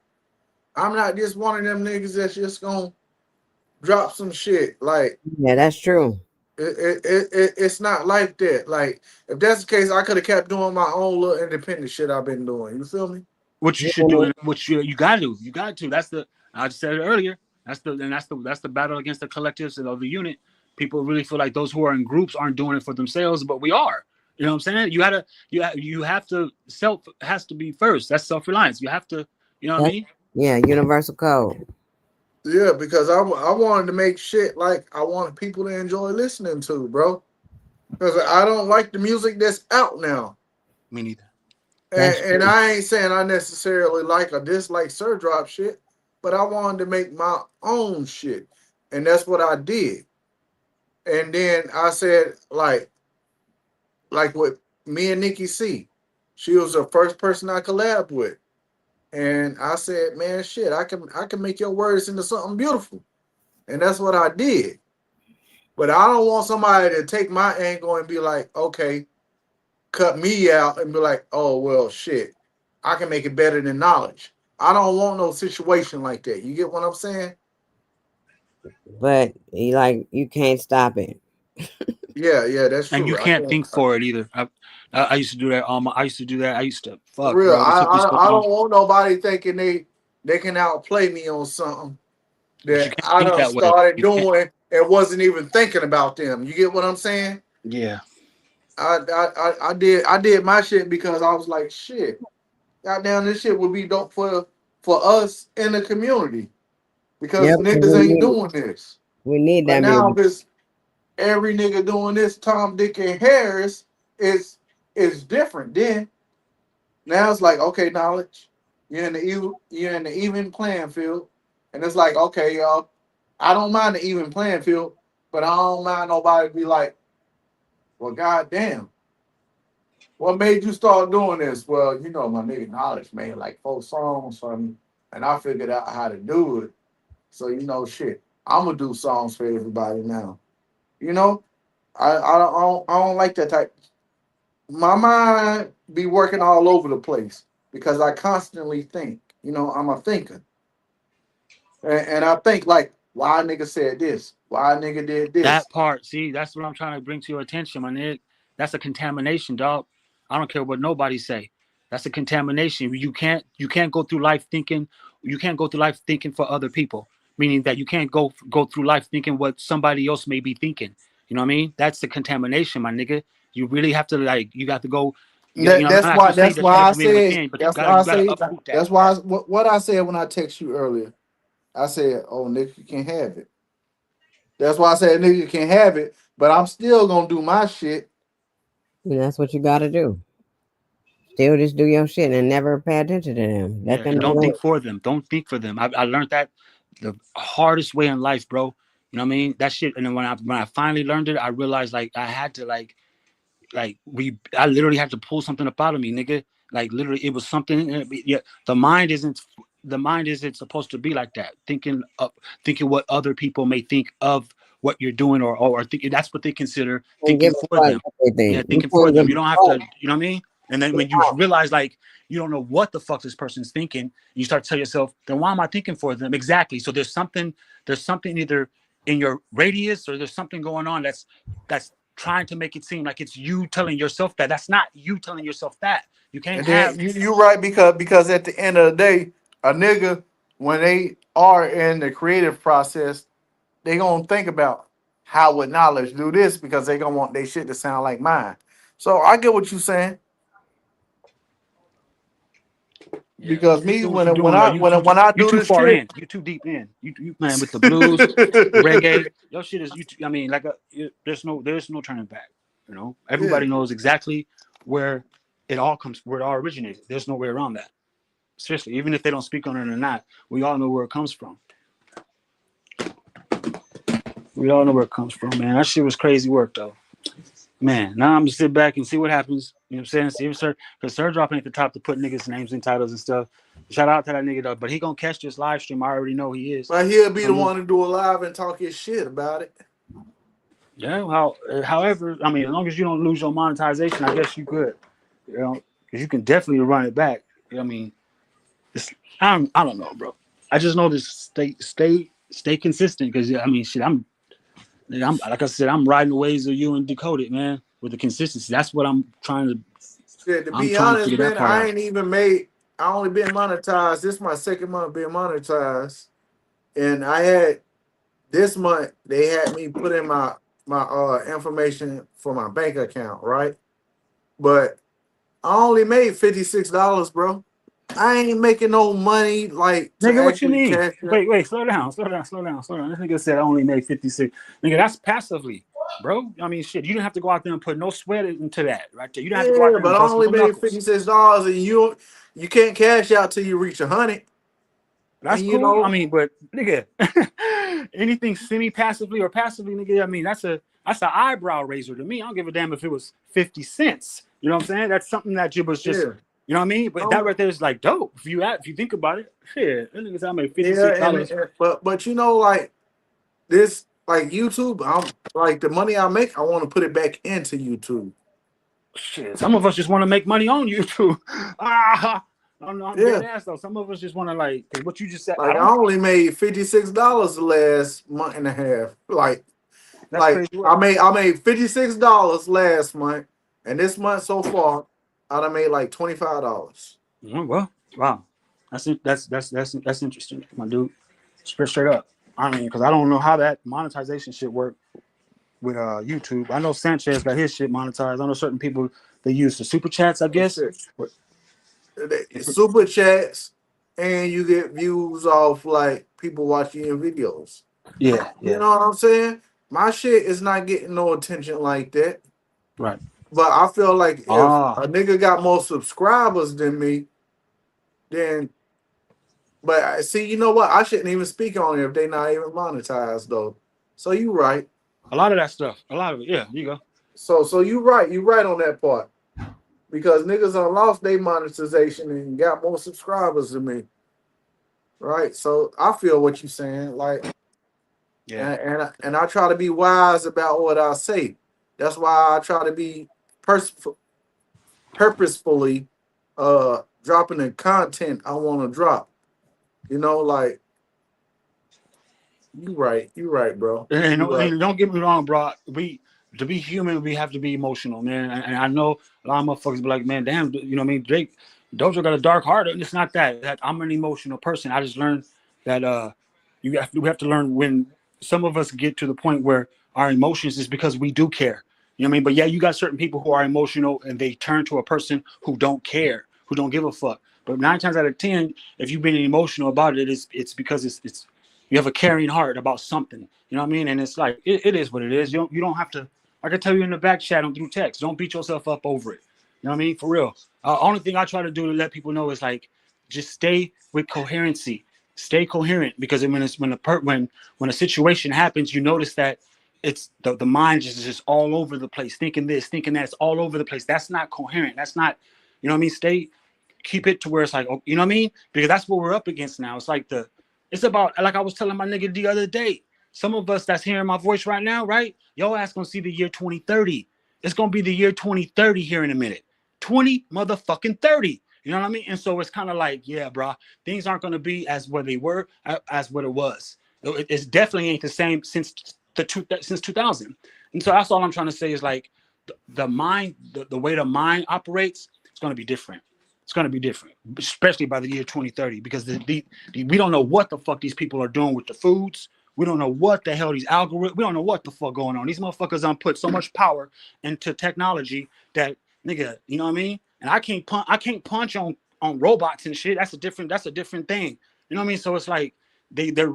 I'm not just one of them niggas that's just gonna drop some shit. Like Yeah, that's true. it's not like that. Like if that's the case, I could have kept doing my own little independent shit I've been doing. You feel me? What you should do Yeah, and what you gotta do. You got to. That's the I just said it earlier. That's the battle against the collectives and of the unit. People really feel like those who are in groups aren't doing it for themselves, but we are. You know what I'm saying? You have to self has to be first. That's self reliance. You have to. You know what I that's mean? yeah, universal code. Yeah, because I wanted to make shit like I wanted people to enjoy listening to, bro. Because I don't like the music that's out now. Me neither. That's And true. I ain't saying I necessarily like or dislike Sir Drop shit, but I wanted to make my own shit. And that's what I did. And then I said, like with me and Nikki C, she was the first person I collabed with. And I said, man, shit, I can make your words into something beautiful. And that's what I did. But I don't want somebody to take my angle and be like, okay, cut me out and be like, oh well shit, I can make it better than knowledge. I don't want no situation like that. You get what I'm saying? But you can't stop it. Yeah, yeah, that's And you true. I can't can't think for it either. I used to do that. I used to do that. I used to for fuck, real. bro. It took me so I long, don't want nobody thinking they can outplay me on something but you that can't I think done that way. started You can't. doing and wasn't even thinking about them. You get what I'm saying? Yeah. I did my shit because I was like, shit, goddamn, this shit would be dope for us in the community because Yep, niggas ain't doing this. we need But that now music. if it's every nigga doing this, Tom, Dick, and Harris is different. Then now it's like, okay, knowledge, you're in the even playing field, and it's like, okay, y'all, I don't mind the even playing field, but I don't mind nobody be like, well, goddamn, what made you start doing this? Well, my nigga knowledge made like 4 songs for me, and I figured out how to do it. So shit, I'm gonna do songs for everybody now. You know, I don't like that type. My mind be working all over the place because I constantly think. I'm a thinker, and I think like, why a nigga said this? Why a nigga did this? That part, see, that's what I'm trying to bring to your attention, my nigga. That's a contamination, dog. I don't care what nobody say. That's a contamination. You can't go through life thinking. You can't go through life thinking for other people. Meaning that you can't go through life thinking what somebody else may be thinking. You know what I mean? That's the contamination, my nigga. You really have to you got to go. That, I'm that's not why. gonna say That's that you why I never been said. within, but you That's gotta why I you gotta say. uproot that. That's why what I said when I text you earlier. I said, "Oh, nigga, you can have it." That's why I said, "Nigga, you can have it," but I'm still gonna do my shit. And that's what you got to do. Still just do your shit and never pay attention to them. Let Yeah, them and do don't think it. for them. Don't think for them. I learned that the hardest way in life, bro. You know what I mean? That shit. And then when I finally learned it, I realized like I had to I literally had to pull something up out of me, nigga. Like literally, it was something. Yeah, the mind isn't supposed to be like that. Thinking what other people may think of what you're doing, or thinking that's what they consider And thinking give for a fuck them. what they Yeah, think. You thinking for can't them. give You don't have a to. fuck. You know what I mean? And then when you realize like you don't know what the fuck this person's thinking, you start to tell yourself, then why am I thinking for them? Exactly. So there's something either in your radius or there's something going on that's trying to make it seem like it's you telling yourself that. That's not you telling yourself that. You can't And then have. you right because at the end of the day, a nigga when they are in the creative process, they gonna think about how would knowledge do this because they gonna want their shit to sound like mine. So I get what you saying Yeah, because keep me doing what you're when doing, bro. I You too when I you do too this far shit, in. You too deep in. You man with the blues, the reggae. Your shit is I mean, there's no turning back. You know, yeah. everybody knows exactly where where it all originated. There's no way around that. Seriously, even if they don't speak on it or not, we all know where it comes from. We all know where it comes from, man. That shit was crazy work though. Man, now I'm gonna sit back and see what happens. You know what I'm saying? See if Sir, because Sir dropping at the top to put niggas' names and titles and stuff. Shout out to that nigga though, but he gonna catch this live stream. I already know he is. But he'll be You the know what I mean? one to do a live and talk his shit about it. Yeah. However, I mean, as long as you don't lose your monetization, I guess you could. You know, because you can definitely run it back. You know what I mean, I don't know, bro. I just know this stay consistent because I mean, shit. I'm like I said, I'm riding the waves of you and Decoded, man, with the consistency. That's what I'm trying to. Shit, to I'm be trying to honest, figure that man, part I out. ain't even made. I only been monetized. This is my second month being monetized, and I had this month they had me put in my information for my bank account, right? But I only made $56, bro. I ain't making no money like to Nigga, what you actually mean? cash it. Wait, slow down, slow down, slow down, slow down. This nigga said I only made 56. Nigga, that's passively, bro. I mean, shit, you didn't have to go out there and put no sweat into that right there. You didn't have to go out Yeah, there but and I bust only no made knuckles. $56, and you can't cash out till you reach 100. That's And cool. I mean, but nigga, anything semi-passively or passively, nigga, I mean, that's an eyebrow raiser to me. I don't give a damn if it was 50 cents. You know what I'm saying? That's something that you was just, yeah, you know what I mean? But that um, right there is like dope. If you think about it, shit, that nigga said I made yeah, $56. but like this, like YouTube, I'm like the money I make, I want to put it back into YouTube. Shit, some of us just want to make money on YouTube. I'm Yeah, dead ass though. Some of us just want to like, 'cause what you just said. I like I don't. only made $56 the last month and a half. That's crazy I work. made $56 last month, and this month so far, I done made like $25. Well, wow, that's interesting, my dude. Straight up. I mean, because I don't know how that monetization shit work with YouTube. I know Sanchez got his shit monetized. I know certain people they use the super chats. I Oh guess. shit! Super chats, and you get views off like people watching your videos. Yeah, You yeah, know what I'm saying? My shit is not getting no attention like that. right. But I feel like if Ah, a nigga got more subscribers than me, then but see, you know what? I shouldn't even speak on it if they not even monetized though. So you right. a lot of that stuff. A lot of it. Yeah, you go. So you right. You right on that part. Because niggas done lost their monetization and got more subscribers than me. Right. So I feel what you're saying. Like Yeah. and I try to be wise about what I say. That's why I try to be pers- purposefully dropping the content I want to drop. You know, like you right, bro. And, You right. and don't get me wrong, bro. To be human, we have to be emotional, man. And I know a lot of motherfuckers be like, man, damn, you know what I mean? Drake, Doja got a dark heart. And it's not that. I'm an emotional person. I just learned that we have to learn when some of us get to the point where our emotions is because we do care. You know what I mean? But yeah, you got certain people who are emotional and they turn to a person who don't care, who don't give a fuck. But 9 times out of 10, if you've been emotional about it, it's because it's you have a caring heart about something. You know what I mean? And it's like it is what it is. You don't have to. I can tell you in the back chat and through text. Don't beat yourself up over it. You know what I mean? For real. Only thing I try to do to let people know is like, just stay with coherency. Stay coherent, because when a situation happens, you notice that it's the mind just all over the place, thinking this, thinking that, it's all over the place. That's not coherent. That's not, you know what I mean? Stay, keep it to where it's like, oh, you know what I mean? Because that's what we're up against now. It's like it's about, like I was telling my nigga the other day. Some of us that's hearing my voice right now, right? Yo ass gonna see the year 2030. It's gonna be the year 2030 here in a minute. 20 motherfucking 30. You know what I mean? And so it's kind of like, yeah, bro, things aren't gonna be as what they were, as what it was. It's definitely ain't the same since 2000. And so that's all I'm trying to say is like the mind, the way the mind operates, it's gonna be different. It's going to be different, especially by the year 2030, because we don't know what the fuck these people are doing with the foods. We don't know what the hell these algorithms. We don't know what the fuck going on. These motherfuckers put so much power into technology that, nigga, you know what I mean? And I can't punch on robots and shit. That's a different thing. You know what I mean? So it's like we're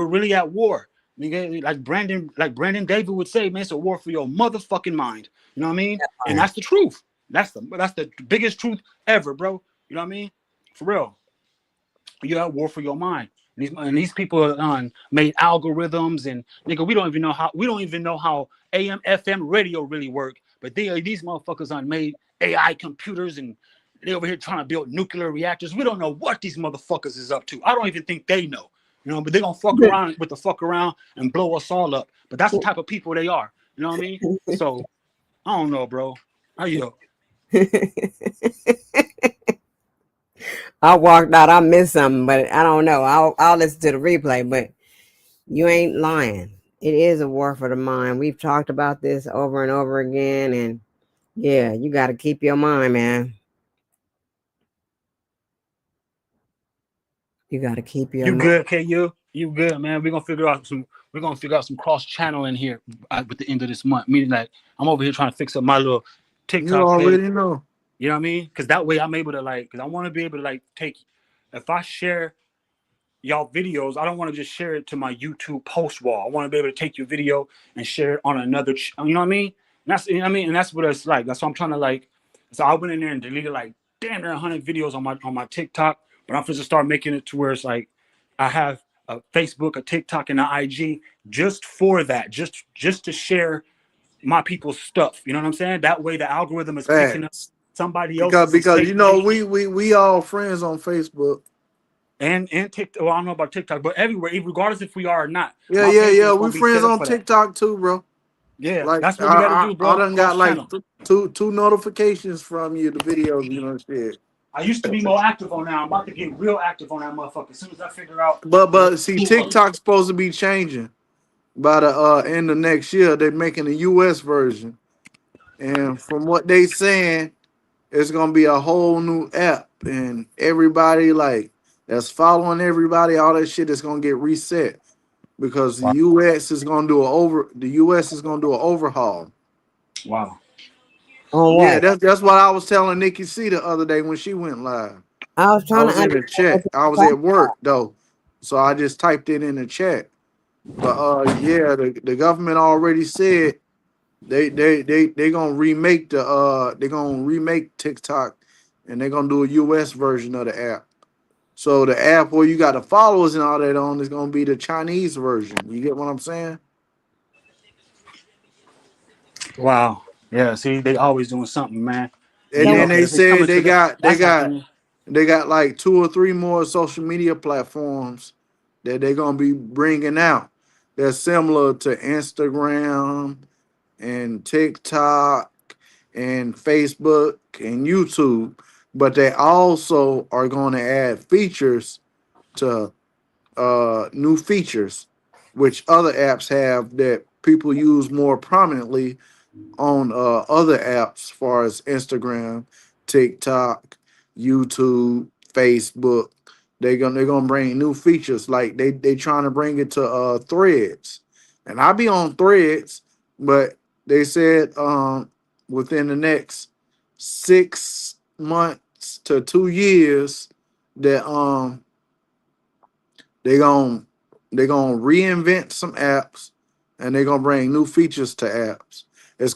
really at war. Nigga, like Brandon David would say, man, it's a war for your motherfucking mind. You know what I mean? And that's the truth. That's the biggest truth ever, bro. You know what I mean? For real. You're at war for your mind. And these people made algorithms, and nigga, we don't even know how AM FM radio really work. But these motherfuckers made AI computers, and they over here trying to build nuclear reactors. We don't know what these motherfuckers is up to. I don't even think they know. You know, but they're gonna fuck around and blow us all up. But that's the type of people they are. You know what I mean? So I don't know, bro. How you? I walked out. I missed something, but I don't know. I'll listen to the replay. But you ain't lying. It is a war for the mind. We've talked about this over and over again, and yeah, you got to keep your mind, man. You got to keep your You mind. good, KU? You good, man? We're gonna figure out some cross channel in here with the end of this month. Meaning that I'm over here trying to fix up my little You TikTok page. already know. You know what I mean? Because that way I'm able to because I want to be able to take, if I share y'all videos, I don't want to just share it to my YouTube post wall. I want to be able to take your video and share it on another. You know what I mean? And that's, you know what I mean, and that's what it's like. That's what I'm trying to So I went in there and deleted damn near 100 videos on my TikTok, but I'm supposed to start making it to where it's like I have a Facebook, a TikTok, and an IG just for that, just to share my people's stuff. You know what I'm saying? That way the algorithm is picking up Facts. somebody Because else's because safe you know nation. we all friends on Facebook. And TikTok. Well, I don't know about TikTok, but everywhere, regardless if we are or not, Yeah, my yeah, page yeah. is We gonna be friends set up on for that. TikTok too, bro. Yeah, Like that's what we got to do, I bro. done Cross got like channel. two notifications from you, the videos, you know, shit. I used to be more active on that. I'm about to get real active on that motherfucker as soon as I figure out. But see, TikTok's supposed to be changing by the end of next year. They're making a US version. And from what they saying, it's gonna be a whole new app, and everybody like that's following everybody, all that shit is gonna get reset because Wow. the US is gonna do an overhaul. Wow. On Yeah, what? that's what I was telling Nikki C the other day when she went live. I was I trying to was in the understand what chat. you I were was talking at work about. though, so I just typed it in the chat. But yeah, the government already said they gonna remake TikTok, and they're gonna do a US version of the app. So the app where you got the followers and all that on is gonna be the Chinese version. You get what I'm saying? Wow. Yeah. See, they always doing something, man. And And yeah, then So okay, they if it's said coming to they that, got they that's got happening. they got like two or three more social media platforms that they're gonna be bringing out. They're similar to Instagram and TikTok and Facebook and YouTube, but they also are going to add features to new features, which other apps have that people use more prominently on other apps, far as Instagram, TikTok, YouTube, Facebook. They're gonna bring new features like they trying to bring it to Threads, and I be on Threads, but they said within the next 6 months to 2 years that they gon' they gonna reinvent some apps, and they're gonna bring new features to apps. It's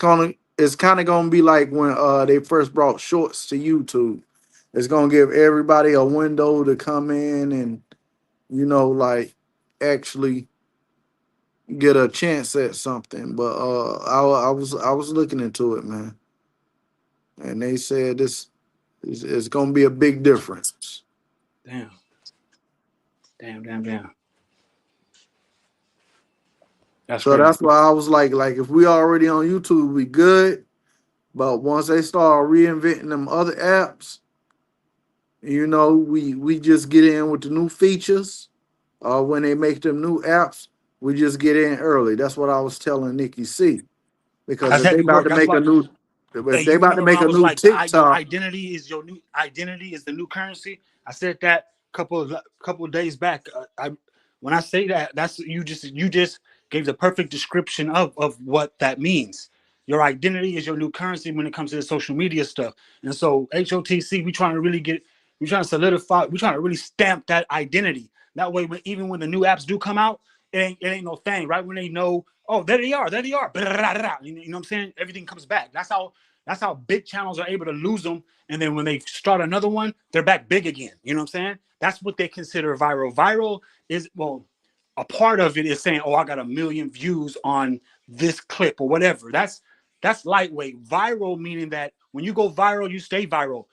it's kind of gonna be like when they first brought shorts to YouTube. It's gonna give everybody a window to come in and like actually get a chance at something. But I was looking into it, man, and they said this is gonna be a big difference. Damn, damn. That's So crazy. that's why I was like if we already on YouTube, we good. But once they start reinventing them other apps, we just get in with the new features. When they make them new apps, we just get in early. That's what I was telling Nikki C. Because That's if they heavy about work. to That's make a why. new, Hey, if they you about to remember when make I a was new like, your TikTok, identity is your new identity is the new currency. I said that couple of days back. I when I say that, that's you just gave the perfect description of what that means. Your identity is your new currency when it comes to the social media stuff. And so HOTC, we trying to solidify, we trying to really stamp that identity. That way, even when the new apps do come out, it ain't no thing. Right when they know, oh, there they are. You know what I'm saying? Everything comes back. That's how big channels are able to lose them. And then when they start another one, they're back big again. You know what I'm saying? That's what they consider viral. Viral is, well, a part of it is saying, oh, I got a million views on this clip or whatever. That's lightweight. Viral meaning that when you go viral, you stay viral.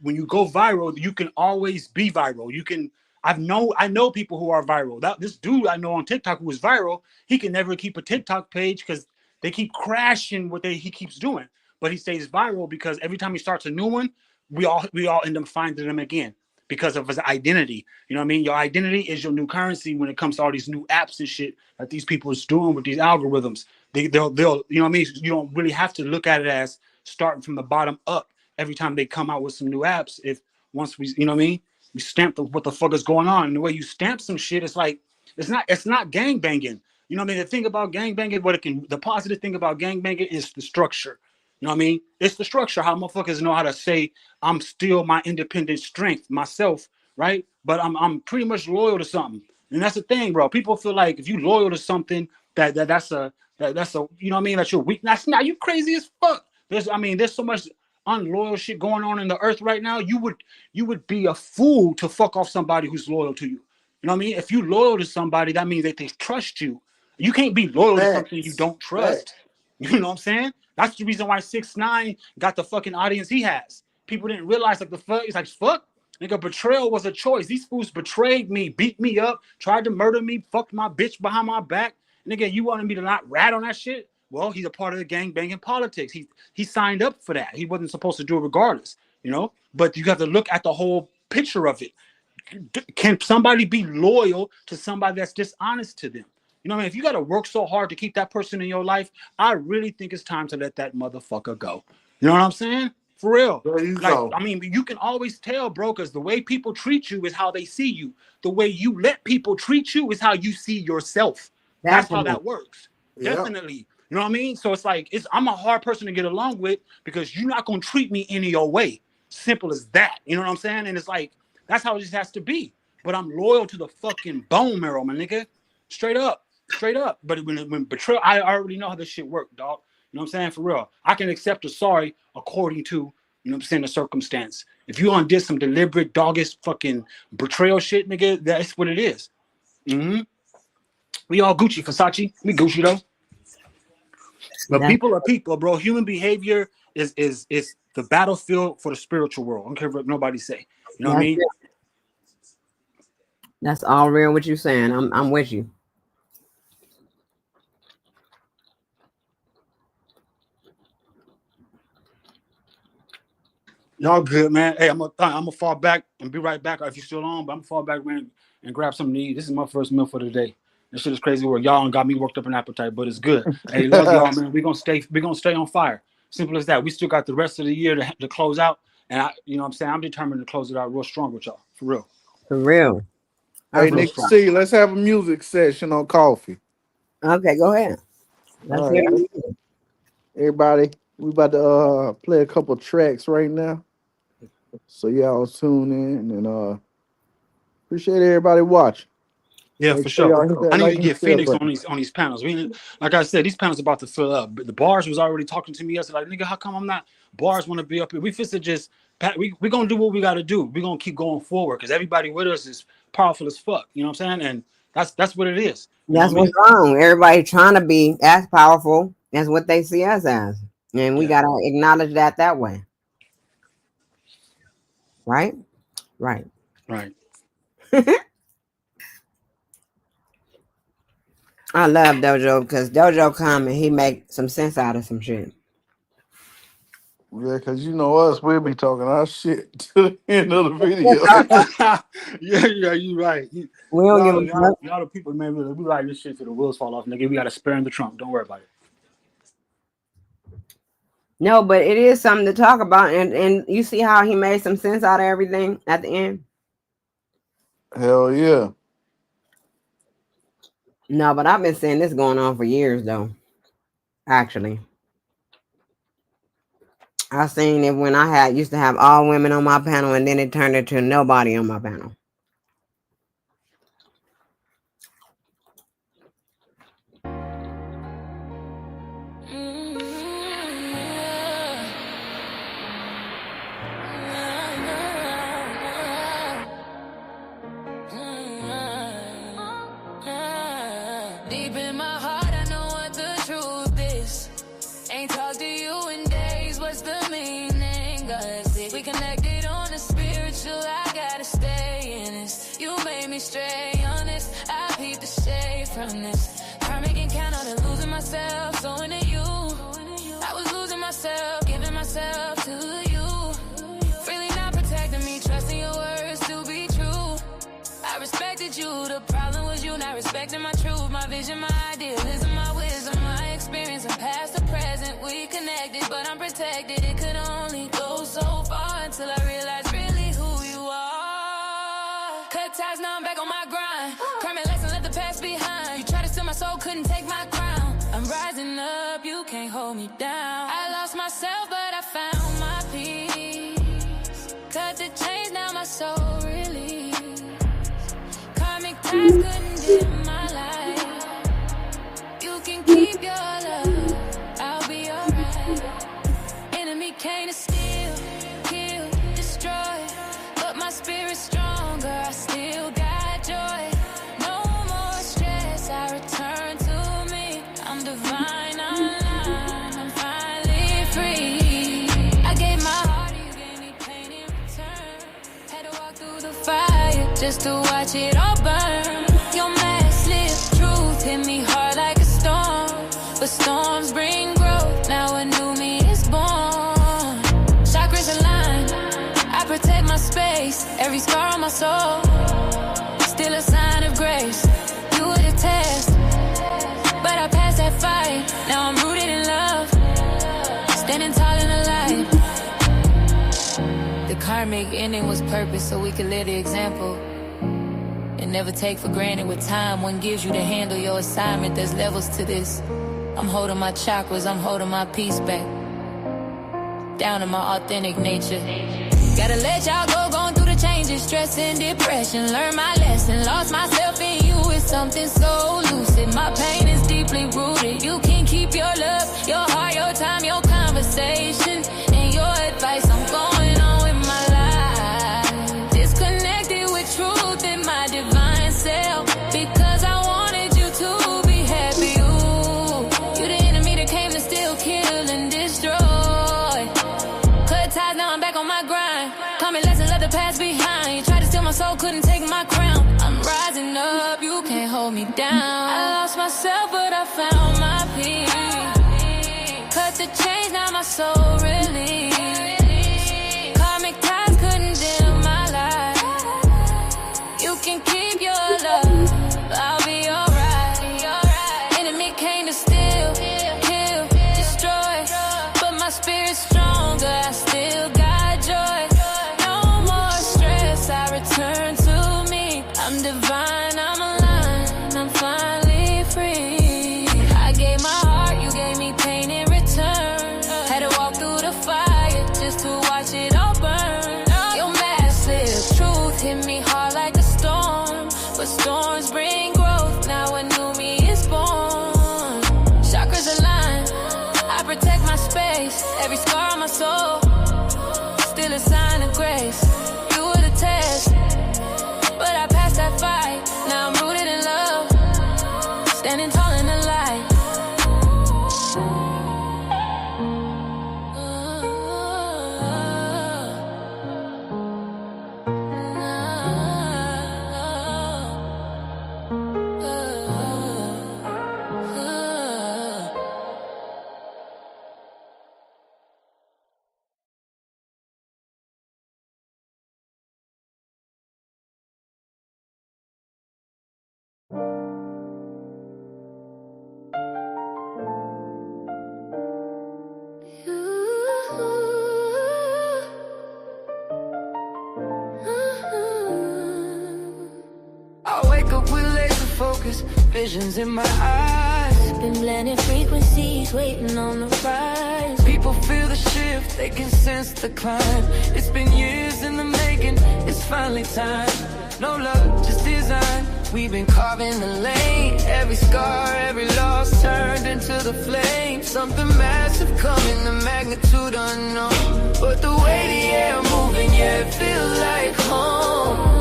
When you go viral, you can always be viral. I know people who are viral. This dude I know on TikTok who is viral, he can never keep a TikTok page because they keep crashing what he keeps doing. But he stays viral because every time he starts a new one, we all end up finding him again because of his identity. You know what I mean? Your identity is your new currency when it comes to all these new apps and shit that these people is doing with these algorithms. They'll you know what I mean? You don't really have to look at it as starting from the bottom up every time they come out with some new apps. If once we, you know what I mean? We stamp what the fuck is going on. And the way you stamp some shit, it's like it's not gang banging. You know what I mean? The thing about gang banging, the positive thing about gang banging is the structure. You know what I mean? It's the structure, how motherfuckers know how to say I'm still my independent strength, myself, right? But I'm pretty much loyal to something. And that's the thing, bro. People feel like if you loyal to something, that's a you know what I mean, that's your weak. That's not, you crazy as fuck. There's so much unloyal shit going on in the earth right now. You would be a fool to fuck off somebody who's loyal to you. You know what I mean? If you loyal to somebody, that means that they trust you. You can't be loyal to something you facts, don't trust. facts. You know what I'm saying? That's the reason why 6ix9ine got the fucking audience he has. People didn't realize like the fuck. It's like fuck. Nigga, betrayal was a choice. These fools betrayed me, beat me up, tried to murder me, fucked my bitch behind my back. Nigga, you wanted me to not rat on that shit? Well, he's a part of the gang banging politics. He signed up for that. He wasn't supposed to do it regardless, you know? But you have to look at the whole picture of it. Can somebody be loyal to somebody that's dishonest to them? You know what I mean? If you got to work so hard to keep that person in your life, I really think it's time to let that motherfucker go. You know what I'm saying? For real. There you Like, go. you can always tell, bro, because the way people treat you is how they see you. The way you let people treat you is how you see yourself. That's how Definitely. that works. Yep. Definitely. You know what I mean? So it's like I'm a hard person to get along with because you're not gonna treat me any your way. Simple as that. You know what I'm saying? And it's like that's how it just has to be. But I'm loyal to the fucking bone marrow, my nigga. Straight up. Straight up. But when betrayal, I already know how this shit work, dog. You know what I'm saying? For real. I can accept a sorry according to, you know what I'm saying, the circumstance. If you undid some deliberate, doggish fucking betrayal shit, nigga, that's what it is. Mm-hmm. We all Gucci, Versace. We Gucci though. But That's people are people, bro. Human behavior is the battlefield for the spiritual world. I don't care what nobody say. You know what I that's mean? it. That's all real what you're saying. I'm with you. Y'all good, man. Hey, I'm gonna fall back and be right back. If you still on, but I'm gonna fall back, man, and grab something to eat. This is my first meal for the day. This shit is crazy work. Y'all got me worked up an appetite, but it's good. Hey, love y'all, man. We're gonna stay on fire. Simple as that. We still got the rest of the year to close out. And you know what I'm saying? I'm determined to close it out real strong with y'all. For real. For real. I Hey, Real Nick appreciate strong. C, let's have a music session on coffee. it. Okay, go ahead. Let's All hear right, the music. everybody, we about to play a couple tracks right now. So y'all tune in and appreciate everybody watching. Yeah, Make for sure sure. y'all hit that I need like to and get share Phoenix button. on these panels. Like I said, these panels about to fill up. But the bars was already talking to me yesterday. Like, nigga, how come I'm not? Bars want to be up here. We fit to just we gonna do what we got to do. We gonna keep going forward because everybody with us is powerful as fuck. You know what I'm saying? And that's what it is. You know That's what I what's mean? wrong. Everybody trying to be as powerful as what they see us as. And we Yeah. got to acknowledge that way. Right? Right. Right. I love Dojo because Dojo come and he make some sense out of some shit. Yeah, because you know us, we'll be talking our shit to the end of the video. Yeah, you right. We don't give a fuck. Y'all the people, man, we like this shit till the wheels fall off, nigga. We got a spare in the trunk. Don't worry about it. No, but it is something to talk about. And you see how he made some sense out of everything at the end? Hell yeah. No, but I've been seeing this going on for years, though. Actually, I seen it when I used to have all women on my panel, and then it turned into nobody on my panel. Deep in my heart, I know what the truth is. Ain't talked to you in days, what's the meaning? Cause if we connected on the spiritual, I gotta stay in this. You made me stray honest, I peep the shade from this. Karmic encounter to losing myself, so into you. I was losing myself, giving myself to you. Freely not protecting me, trusting your words to be true. I respected you, the problem was you not respecting my truth, my vision, my idealism, my wisdom, my experience, and past to present. We connected, but I'm protected. It could only go so far until I realized really who you are. Cut ties, now I'm back on my grind. Karmic lesson, left the past behind. You tried to steal my soul, couldn't take my crown. I'm rising up, you can't hold me down. I lost myself, but I found my peace. Cut the chains, now my soul released. Karmic ties couldn't dim my light. You can keep your love, I'll be alright. Enemy came to steal, kill, destroy, but my spirit's stronger, I still got joy. No more stress, I return to me. I'm divine, online, I'm finally free. I gave my heart, you gave me pain in return. Had to walk through the fire just to watch it all burn. Your mask slip, truth hit me hard like a storm. But storms bring growth, now a new me is born. Chakras align, I protect my space. Every scar on my soul, still a sign of grace. You were the test, but I passed that fight. Now I'm rooted in love, standing tall in the light. The karmic ending was purpose, so we could live the example. And never take for granted with time one gives you to handle your assignment. There's levels to this. I'm holding my chakras, I'm holding my peace back, down in my authentic nature. Gotta let y'all go, going through the changes, stress and depression. Learn my lesson, lost myself in you, it's something so lucid. My pain is deeply rooted. You can keep your love, your heart, your time, your conversation, and your advice. I'm going on with my life, disconnected with truth in my divine self, because I wanted you to be happy. You the enemy that came to steal, kill, and destroy. Cut ties, now I'm back on my grind. Karmic lessons, left the past behind. You tried to steal my soul, couldn't take my crown. I'm rising up, you can't hold me down. I lost myself, but I found my peace. Cut the chains, now my soul released. Karmic ties couldn't dim my light. You can keep your love, I'll be alright. Enemy came to steal, kill, destroy, but my spirit's stronger, I still got joy. No more stress, I return to me. I'm divine, I'm aligned, I'm finally free. I gave my heart, you gave me pain in return. Had to walk through the fire just to watch it all burn. Your mask slip, truth hit me hard like a storm, but storms bring scar on my soul. Still a sign of grace. You were the test, but I passed that fight. Now I'm rooted in love, standing tall in the light. Visions in my eyes, been blending frequencies, waiting on the rise. People feel the shift, they can sense the climb. It's been years in the making, it's finally time. No love, just design. We've been carving the lane. Every scar, every loss turned into the flame. Something massive coming, the magnitude unknown. But the way the air moving, yeah, it feels like home.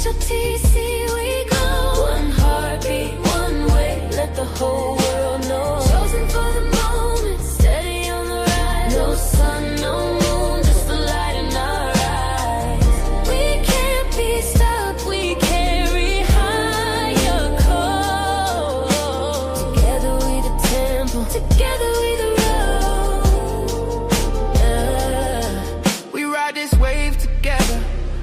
HOTC, we go. One heartbeat, one way, let the whole world know. Chosen for the moment, steady on the rise. No sun, no moon, just the light in our eyes. We can't be stopped, we carry higher cause. Together we the temple, together we the road. Yeah. We ride this wave together,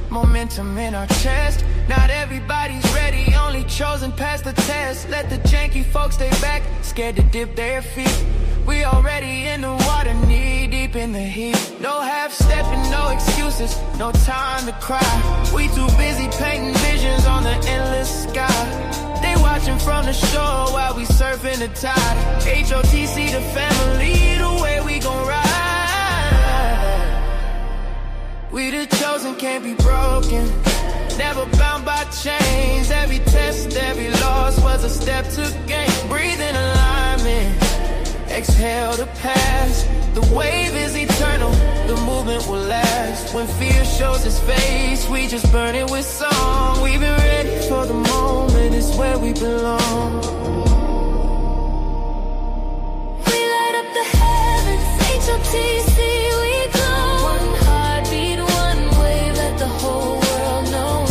momentum in our chest. Not everybody's ready, only chosen past the test. Let the janky folks stay back, scared to dip their feet. We already in the water, knee deep in the heat. No half-stepping, no excuses, no time to cry. We too busy painting visions on the endless sky. They watching from the shore while we surfing the tide. HOTC, the family, the way we gon' ride. We the chosen, can't be broken. Never bound by chains. Every test, every loss was a step to gain. Breathe in alignment, exhale the past. The wave is eternal, the movement will last. When fear shows its face, we just burn it with song. We've been ready for the moment, it's where we belong. We light up the heavens, HOTC, we go. One heartbeat, one wave, let the whole world know.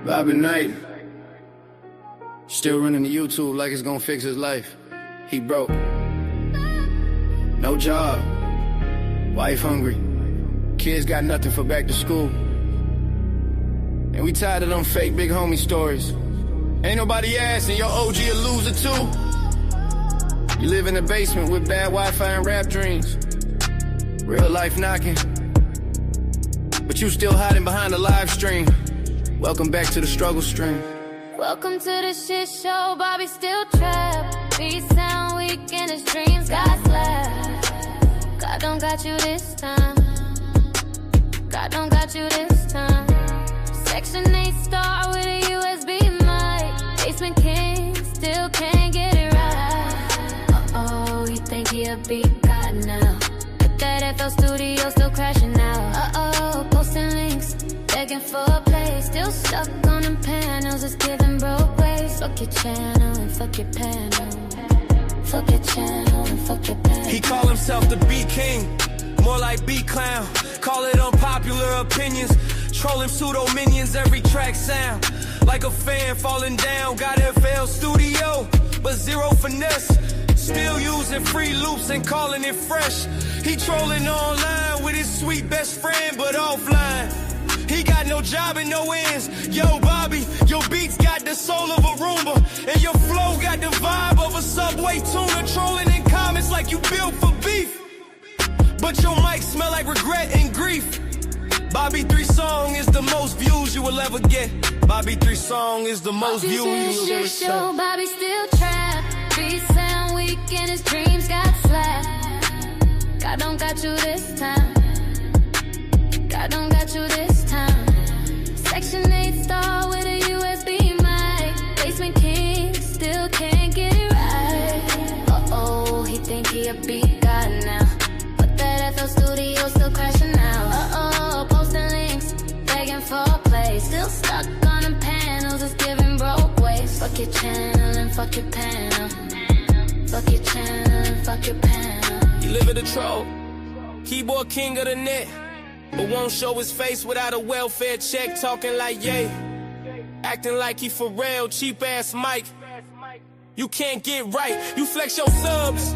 Bobby Knight, still running the YouTube like it's gonna fix his life. He broke, no job, wife hungry, kids got nothing for back to school. And we tired of them fake big homie stories. Ain't nobody asking, your OG a loser too. You live in the basement with bad Wi-Fi and rap dreams. Real life knocking, but you still hiding behind the live stream. Welcome back to the struggle stream. Welcome to the shit show, Bobby still trapped. He sound weak and his dreams got slapped. God don't got you this time. God don't got you this time. Section 8 star with a USB mic. Basement king, still can't get it right. Uh-oh, you think he a beat god now. But that FL studio still crashing out. Uh-oh, posting links, begging for a play. Still stuck on them panels, it's giving broke ways. Fuck your channel and fuck your panel. Fuck your channel and fuck your panel. He call himself the beat king, more like beat clown. Call it unpopular opinions. Trolling pseudo minions, every track sound like a fan falling down. Got FL Studio, but zero finesse. Still using free loops and calling it fresh. He trolling online with his sweet best friend, but offline. He got no job and no ends. Yo, Bobby, your beats got the soul of a Roomba, and your flow got the vibe of a Subway tuna. Trolling in comments like you built for beef, but your mic smell like regret and grief. Bobby 3 song is the most views you will ever get. Bobby 3 song is the most views you will ever get. Bobby still trapped. Beat sound weak and his dreams got slapped. God don't got you this time. God don't got you this time. Section 8 star with a USB mic. Basement king still can't get it right. Uh-oh, he think he a beat god now. But that FL Studio still crashing out. Uh-oh, posting links, begging for play. Still stuck on the panels, it's giving broke waves. Fuck your channel and fuck your panel. Fuck your channel and fuck your panel. He live in the troll, keyboard king of the net, but won't show his face without a welfare check. Talking like yay, acting like he Pharrell, cheap ass mic. You can't get right, you flex your subs,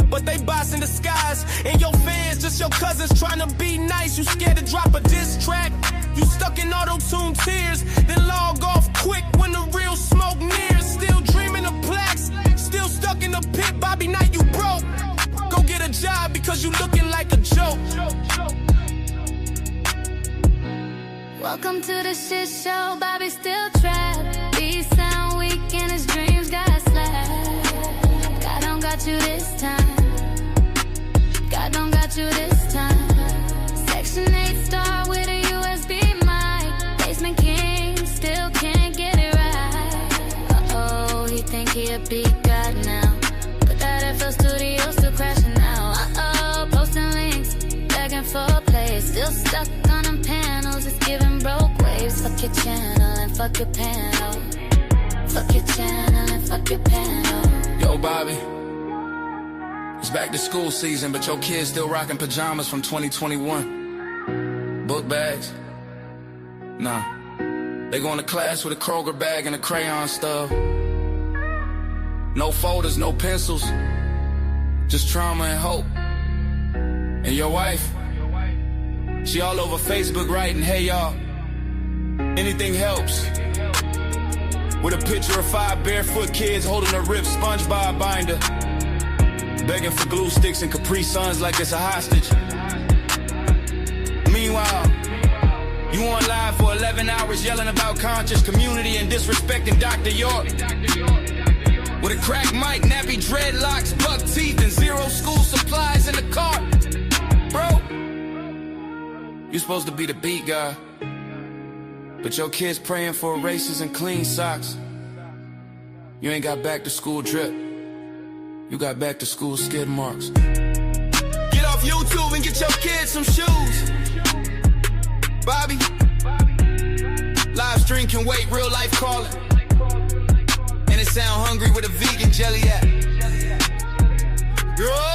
but they boss in disguise. And your fans just your cousins trying to be nice. You scared to drop a diss track, you stuck in auto-tune tears, then log off quick when the real smoke nears. Still dreaming of plaques, still stuck in the pit. Bobby Knight, you broke, go get a job because you looking like a joke. Welcome to the shit show, Bobby still trapped. Beat sound weak and his dreams got slapped. God don't got you this time. God don't got you this time. Section 8 star with a USB mic. Basement king still can't get it right. Uh-oh, he think he a beat god now. But that FL Studio still crashing now. Uh-oh, posting links, begging for play. Still stuck on them panels, it's giving broke waves. Fuck your channel and fuck your panel. Fuck your channel and fuck your panel. Yo, Bobby, it's back to school season, but your kids still rocking pajamas from 2021. Book bags? Nah. They going to class with a Kroger bag and a crayon stub. No folders, no pencils, just trauma and hope. And your wife, she all over Facebook writing, hey y'all, anything helps. With a picture of 5 barefoot kids holding a ripped SpongeBob binder, begging for glue sticks and Capri Suns like it's a hostage. Meanwhile, you on live for 11 hours yelling about conscious community and disrespecting Dr. York. With a cracked mic, nappy dreadlocks, buck teeth, and 0 school supplies in the cart. Bro, you supposed to be the beat guy, but your kids praying for erasers and clean socks. You ain't got back to school drip, you got back to school skid marks. Get off YouTube and get your kids some shoes. Bobby, live stream can wait, real life calling. And it sound hungry with a vegan jelly app. Oh!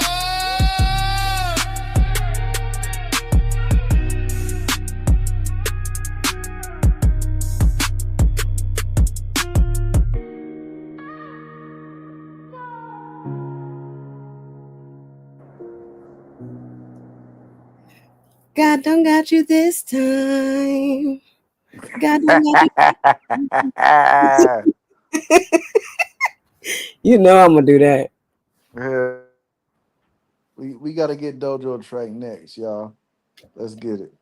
God don't got you this time. God don't got you. You know I'm gonna do that. Yeah. We gotta get Dojo track next, y'all. Let's get it.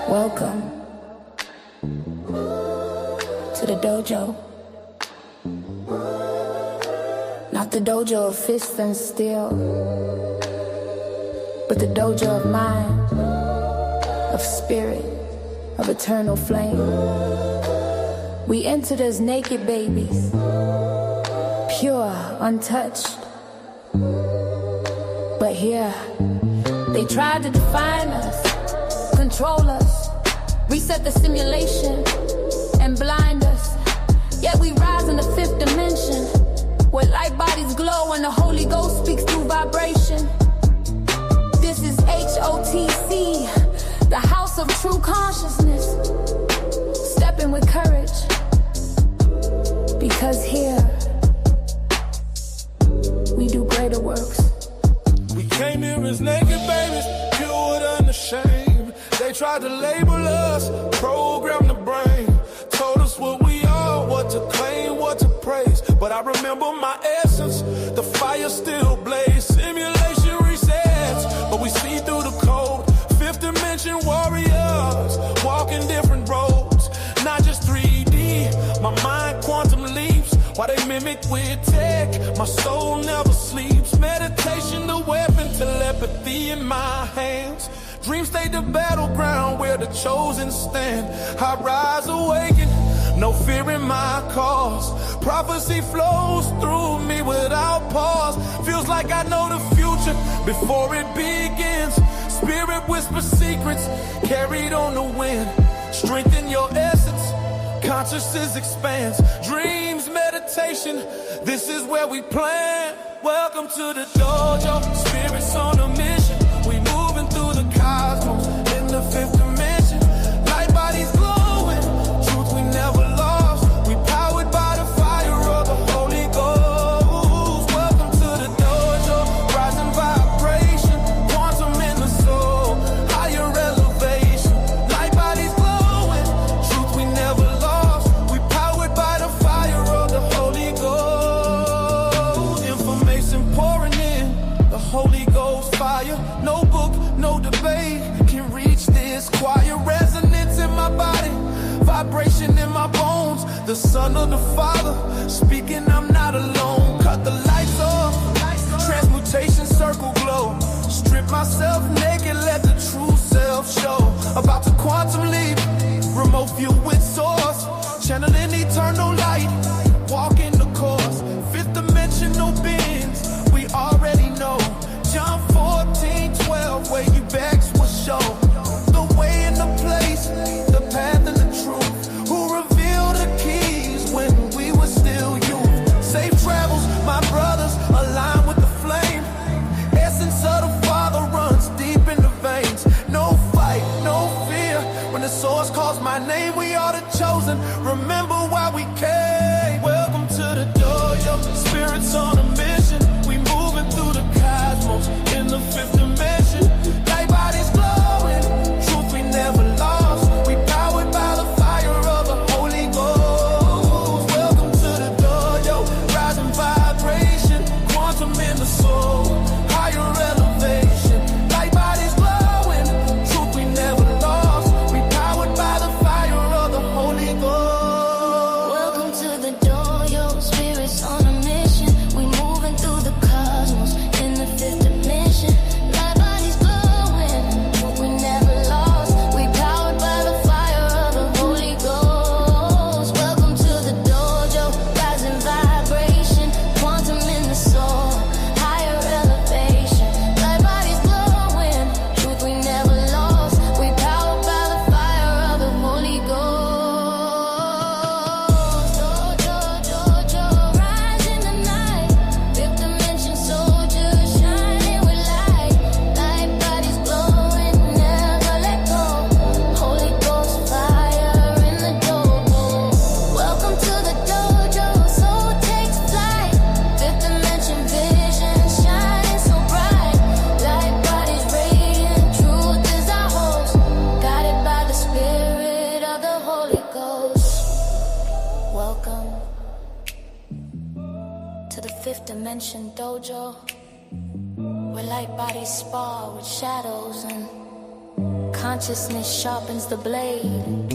Welcome to the dojo. Not the dojo of fists and steel, but the dojo of mind, of spirit, of eternal flame. We entered as naked babies, pure, untouched. But here, they tried to define us, control us, reset the simulation, and blind us. Yet we rise in the 5th dimension, where light bodies glow and the Holy Ghost speaks through vibration. This is HOTC, the house of true consciousness. Stepping with courage. Because here, we do greater works. We came here as naked babies, pure and unashamed. They tried to label us, program the brain. Told us what we are, what to claim, what to praise. But I remember my essence, the fire still blazes. Simulation resets, but we see through the code. Fifth dimension warriors, walking different roads. Not just 3D, my mind quantum leaps. While they mimic with tech, my soul never sleeps. Meditation the weapon, telepathy in my hands. Dream state the battleground where the chosen stand. I rise awaken, no fear in my cause. Prophecy flows through me without pause. Feels like I know the future before it begins. Spirit whispers secrets carried on the wind. Strengthen your essence, consciousness expands. Dreams, meditation, this is where we plan. Welcome to the dojo, spirits on a mission. We moving through the cosmos in the fifth dimension. Light bodies glowing, truth we never lost. We powered by the fire of the Holy Ghost. Welcome to the dojo, rising vibration, quantum in the soul, higher elevation. Light bodies glowing, truth we never lost. We powered by the fire of the Holy Ghost. Information pouring in, the Holy Ghost fire. No book, no debate can reach this choir. Resonance in my body, vibration in my bones. The Son of the Father speaking, I'm not alone. Cut the lights off, transmutation circle glow. Strip myself naked, let the true self show. About to quantum leap, remote view with source. Channeling eternal light, walk in the course. Fifth dimensional beings, we already know. John 14:12, where you backs will show the way and the place, the path and the truth. Who revealed the keys when we were still youth? Safe travels, my brothers, align with the flame. Essence of the Father runs deep in the veins. No fight, no fear. When the source calls my name, we are the chosen. Remember why we came. Welcome to the dojo, spirits on a mission. We moving through the cosmos in the fifth dimension. Light bodies glowing, truth we never lost. We powered by the fire of the Holy Ghost. Welcome to the dojo, rising vibration, quantum in the soul, higher elevation. Light bodies glowing, truth we never lost. We powered by the fire of the Holy Ghost. Welcome to the dojo, spirits on a mission. We moving through the cosmos in the fifth dimension. Light bodies glowing, we never lost. We powered by the fire of the Holy Ghost. Welcome to the dojo, rising vibration, quantum in the soul, higher elevation. Light bodies glowing, truth we never lost. We powered by the fire of the Holy Ghost. Dojo, dojo, rise in the night. Fifth dimension soldiers shining with light. Light bodies glowing, never let go. Holy Ghost fire in the dojo. Welcome to the dojo, soul takes flight. Fifth dimension vision shining so bright. Light bodies radiant, truth is our host. Guided by the spirit of the Holy Ghost. Welcome to the fifth dimension dojo, where light bodies spar with shadows and consciousness sharpens the blade.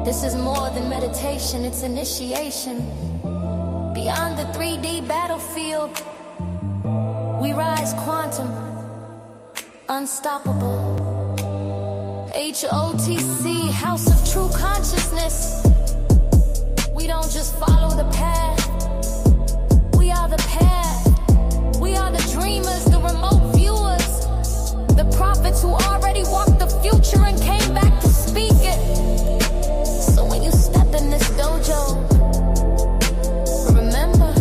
This is more than meditation, it's initiation. Beyond the 3D battlefield, we rise quantum, unstoppable. HOTC, House of True Consciousness. We don't just follow the path, we are the path. We are the dreamers, the remote viewers, the prophets who already walked the future and came back to speak it. So when you step in this dojo, remember,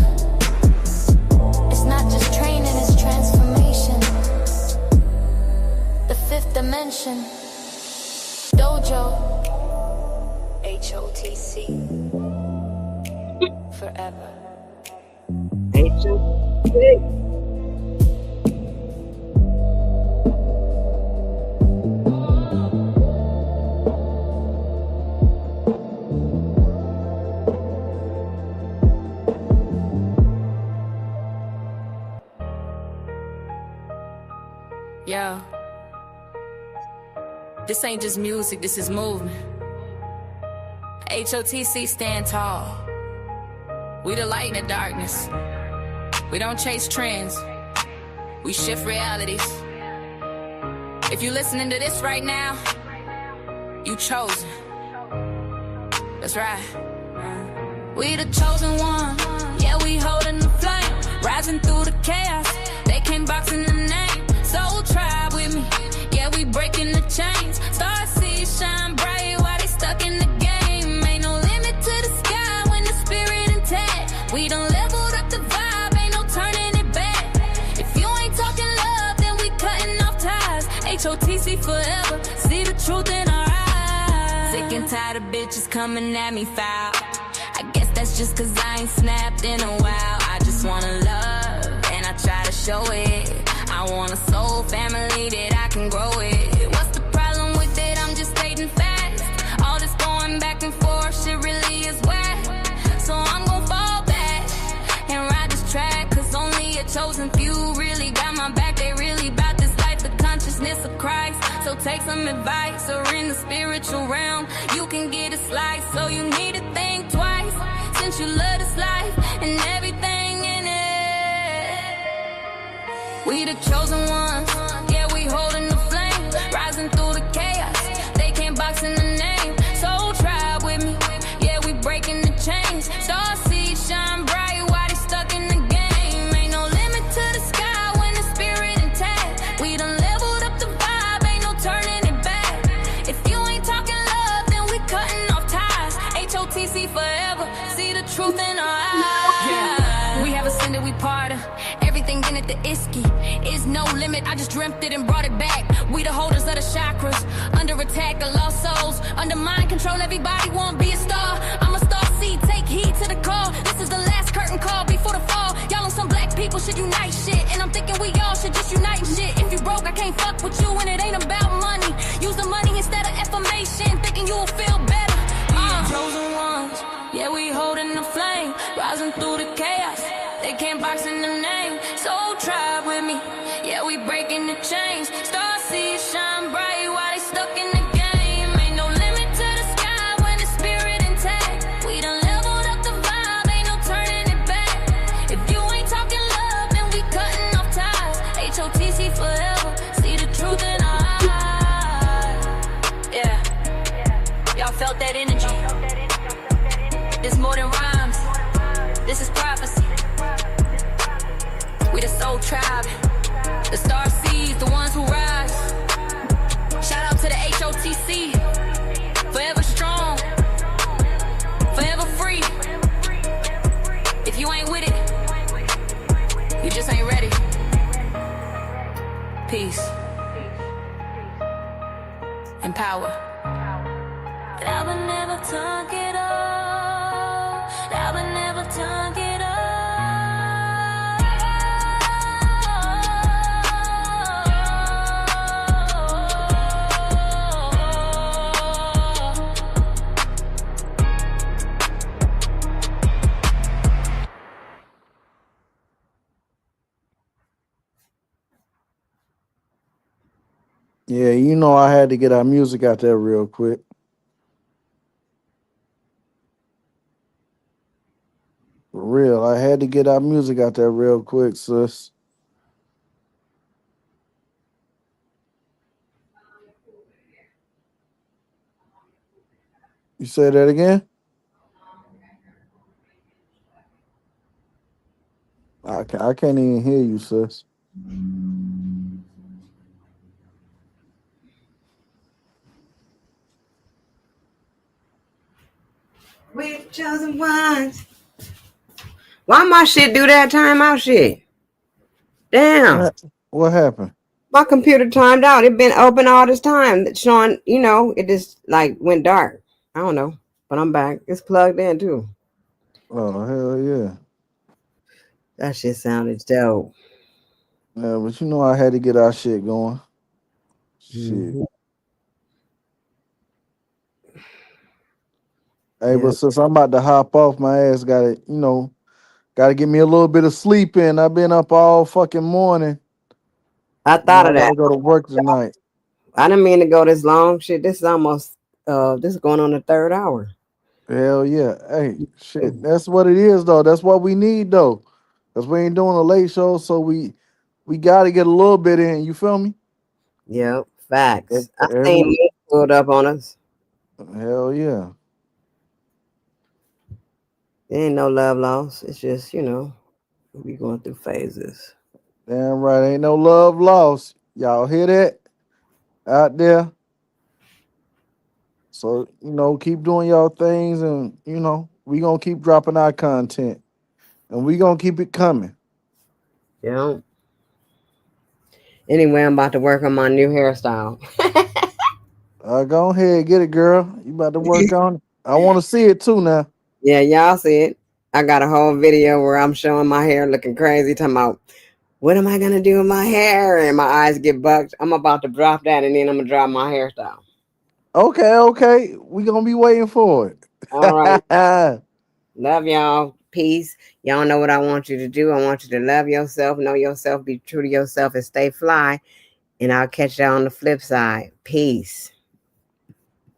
it's not just training, it's transformation. The fifth dimension. forever. HOTC. Yo, this ain't just music, this is movement. HOTC stand tall. We the light in the darkness. We don't chase trends. We shift realities. If you listening to this right now, you chosen. That's right. We the chosen one. Yeah, we holding the flame. Rising through the chaos. They came boxing the name. Soul tribe with me. Yeah, we breaking the chains. Stars see shine bright while they stuck in the game. Ain't no limit to the sky when the spirit intact. We done leveled up the vibe, ain't no turning it back. If you ain't talking love, then we cutting off ties. HOTC forever, see the truth in our eyes. Sick and tired of bitches coming at me foul. I guess that's just cause I ain't snapped in a while. I just wanna love, and I try to show it. I want a soul family that I can grow with. What's the problem with it? I'm just stating facts. All this going back and forth, shit really is whack. So I'm gon' fall back and ride this track. Cause only a chosen few really got my back. They really bout this life, the consciousness of Christ. So take some advice, or in the spiritual realm, you can get a slice. So you need to think twice, since you love this life and everything in it. We the chosen ones, yeah, we holding the flame. Rising through the chaos, they can't box in the name. Soul tribe with me, yeah, we breaking the chains. Stars see shine bright while they stuck in the game. Ain't no limit to the sky when the spirit intact. We done leveled up the vibe, ain't no turning it back. If you ain't talking love, then we cutting off ties. HOTC forever, see the truth in our eyes. Yeah. We have ascended, we parted. Everything in it, the iski is no limit. I just dreamt it and brought it back. We the holders of the chakras, under attack, the lost souls, under mind control. Everybody won't be a star. I'm a star seed, take heed to the call. This is the last curtain call before the fall. Y'all on some black people should unite shit, and I'm thinking we all should just unite shit. If you broke, I can't fuck with you, and it ain't about money. Use the money instead of affirmation, thinking you will feel better. Chosen ones, yeah, we holding the flame, rising through the chaos. They can't box in the name. Soul tribe with me, yeah, we breaking the chains. Stars see shine bright while they stuck in the game. Ain't no limit to the sky when the spirit intact. We done leveled up the vibe, ain't no turning it back. If you ain't talking love, then we cutting off ties. HOTC forever, see the truth in our eyes. Yeah, y'all felt that energy. It's more than rhymes, this is prophecy. We the soul tribe, the star seeds, the ones who rise. Shout out to the HOTC, forever strong, forever free. If you ain't with it, you just ain't ready. Peace and power. But I would never talk it all. I would never talk it all. Yeah, you know I had to get our music out there real quick. For real, I had to get our music out there real quick, sis. You say that again? I can't even hear you, sis. We're the chosen ones. Why my shit do that timeout shit? Damn. What happened? My computer timed out. It been open all this time. Showing, it just like went dark. I don't know. But I'm back. It's plugged in too. Oh, hell Hell yeah. That shit sounded dope. Yeah, but you know I had to get our shit going. Shit. Mm-hmm. Hey, but Yeah, since I'm about to hop off, my ass gotta, gotta get me a little bit of sleep in. I've been up all fucking morning. I You know, thought I of that. gotta go to work tonight. I didn't mean to go this long. Shit, this is almost this is going on the third hour. Hell yeah. Hey, shit. That's what it is though. That's what we need though. Cause we ain't doing a late show, so we gotta get a little bit in. You feel me? Yep, facts. I seen Every you pulled up on us. hell yeah. There ain't no love lost. It's just, we going through phases. Damn right. Ain't no love lost. Y'all hear that out there? So, keep doing y'all things and we gonna keep dropping our content. And we gonna keep it coming. Yeah. Anyway, I'm about to work on my new hairstyle. Go ahead, get it, girl. You about to work on it. I wanna see it too now. Yeah, y'all see it. I got a whole video where I'm showing my hair looking crazy, talking about what am I gonna do with my hair? And my eyes get bugged. I'm about to drop that and then I'm gonna drop my hairstyle. Okay. We gonna be waiting for All right. it. Love y'all. Peace. Y'all know what I want you to do. I want you to love yourself, know yourself, be true to yourself, and stay fly. And I'll catch y'all on the flip side. Peace.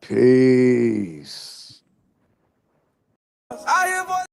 Peace. I hear voices.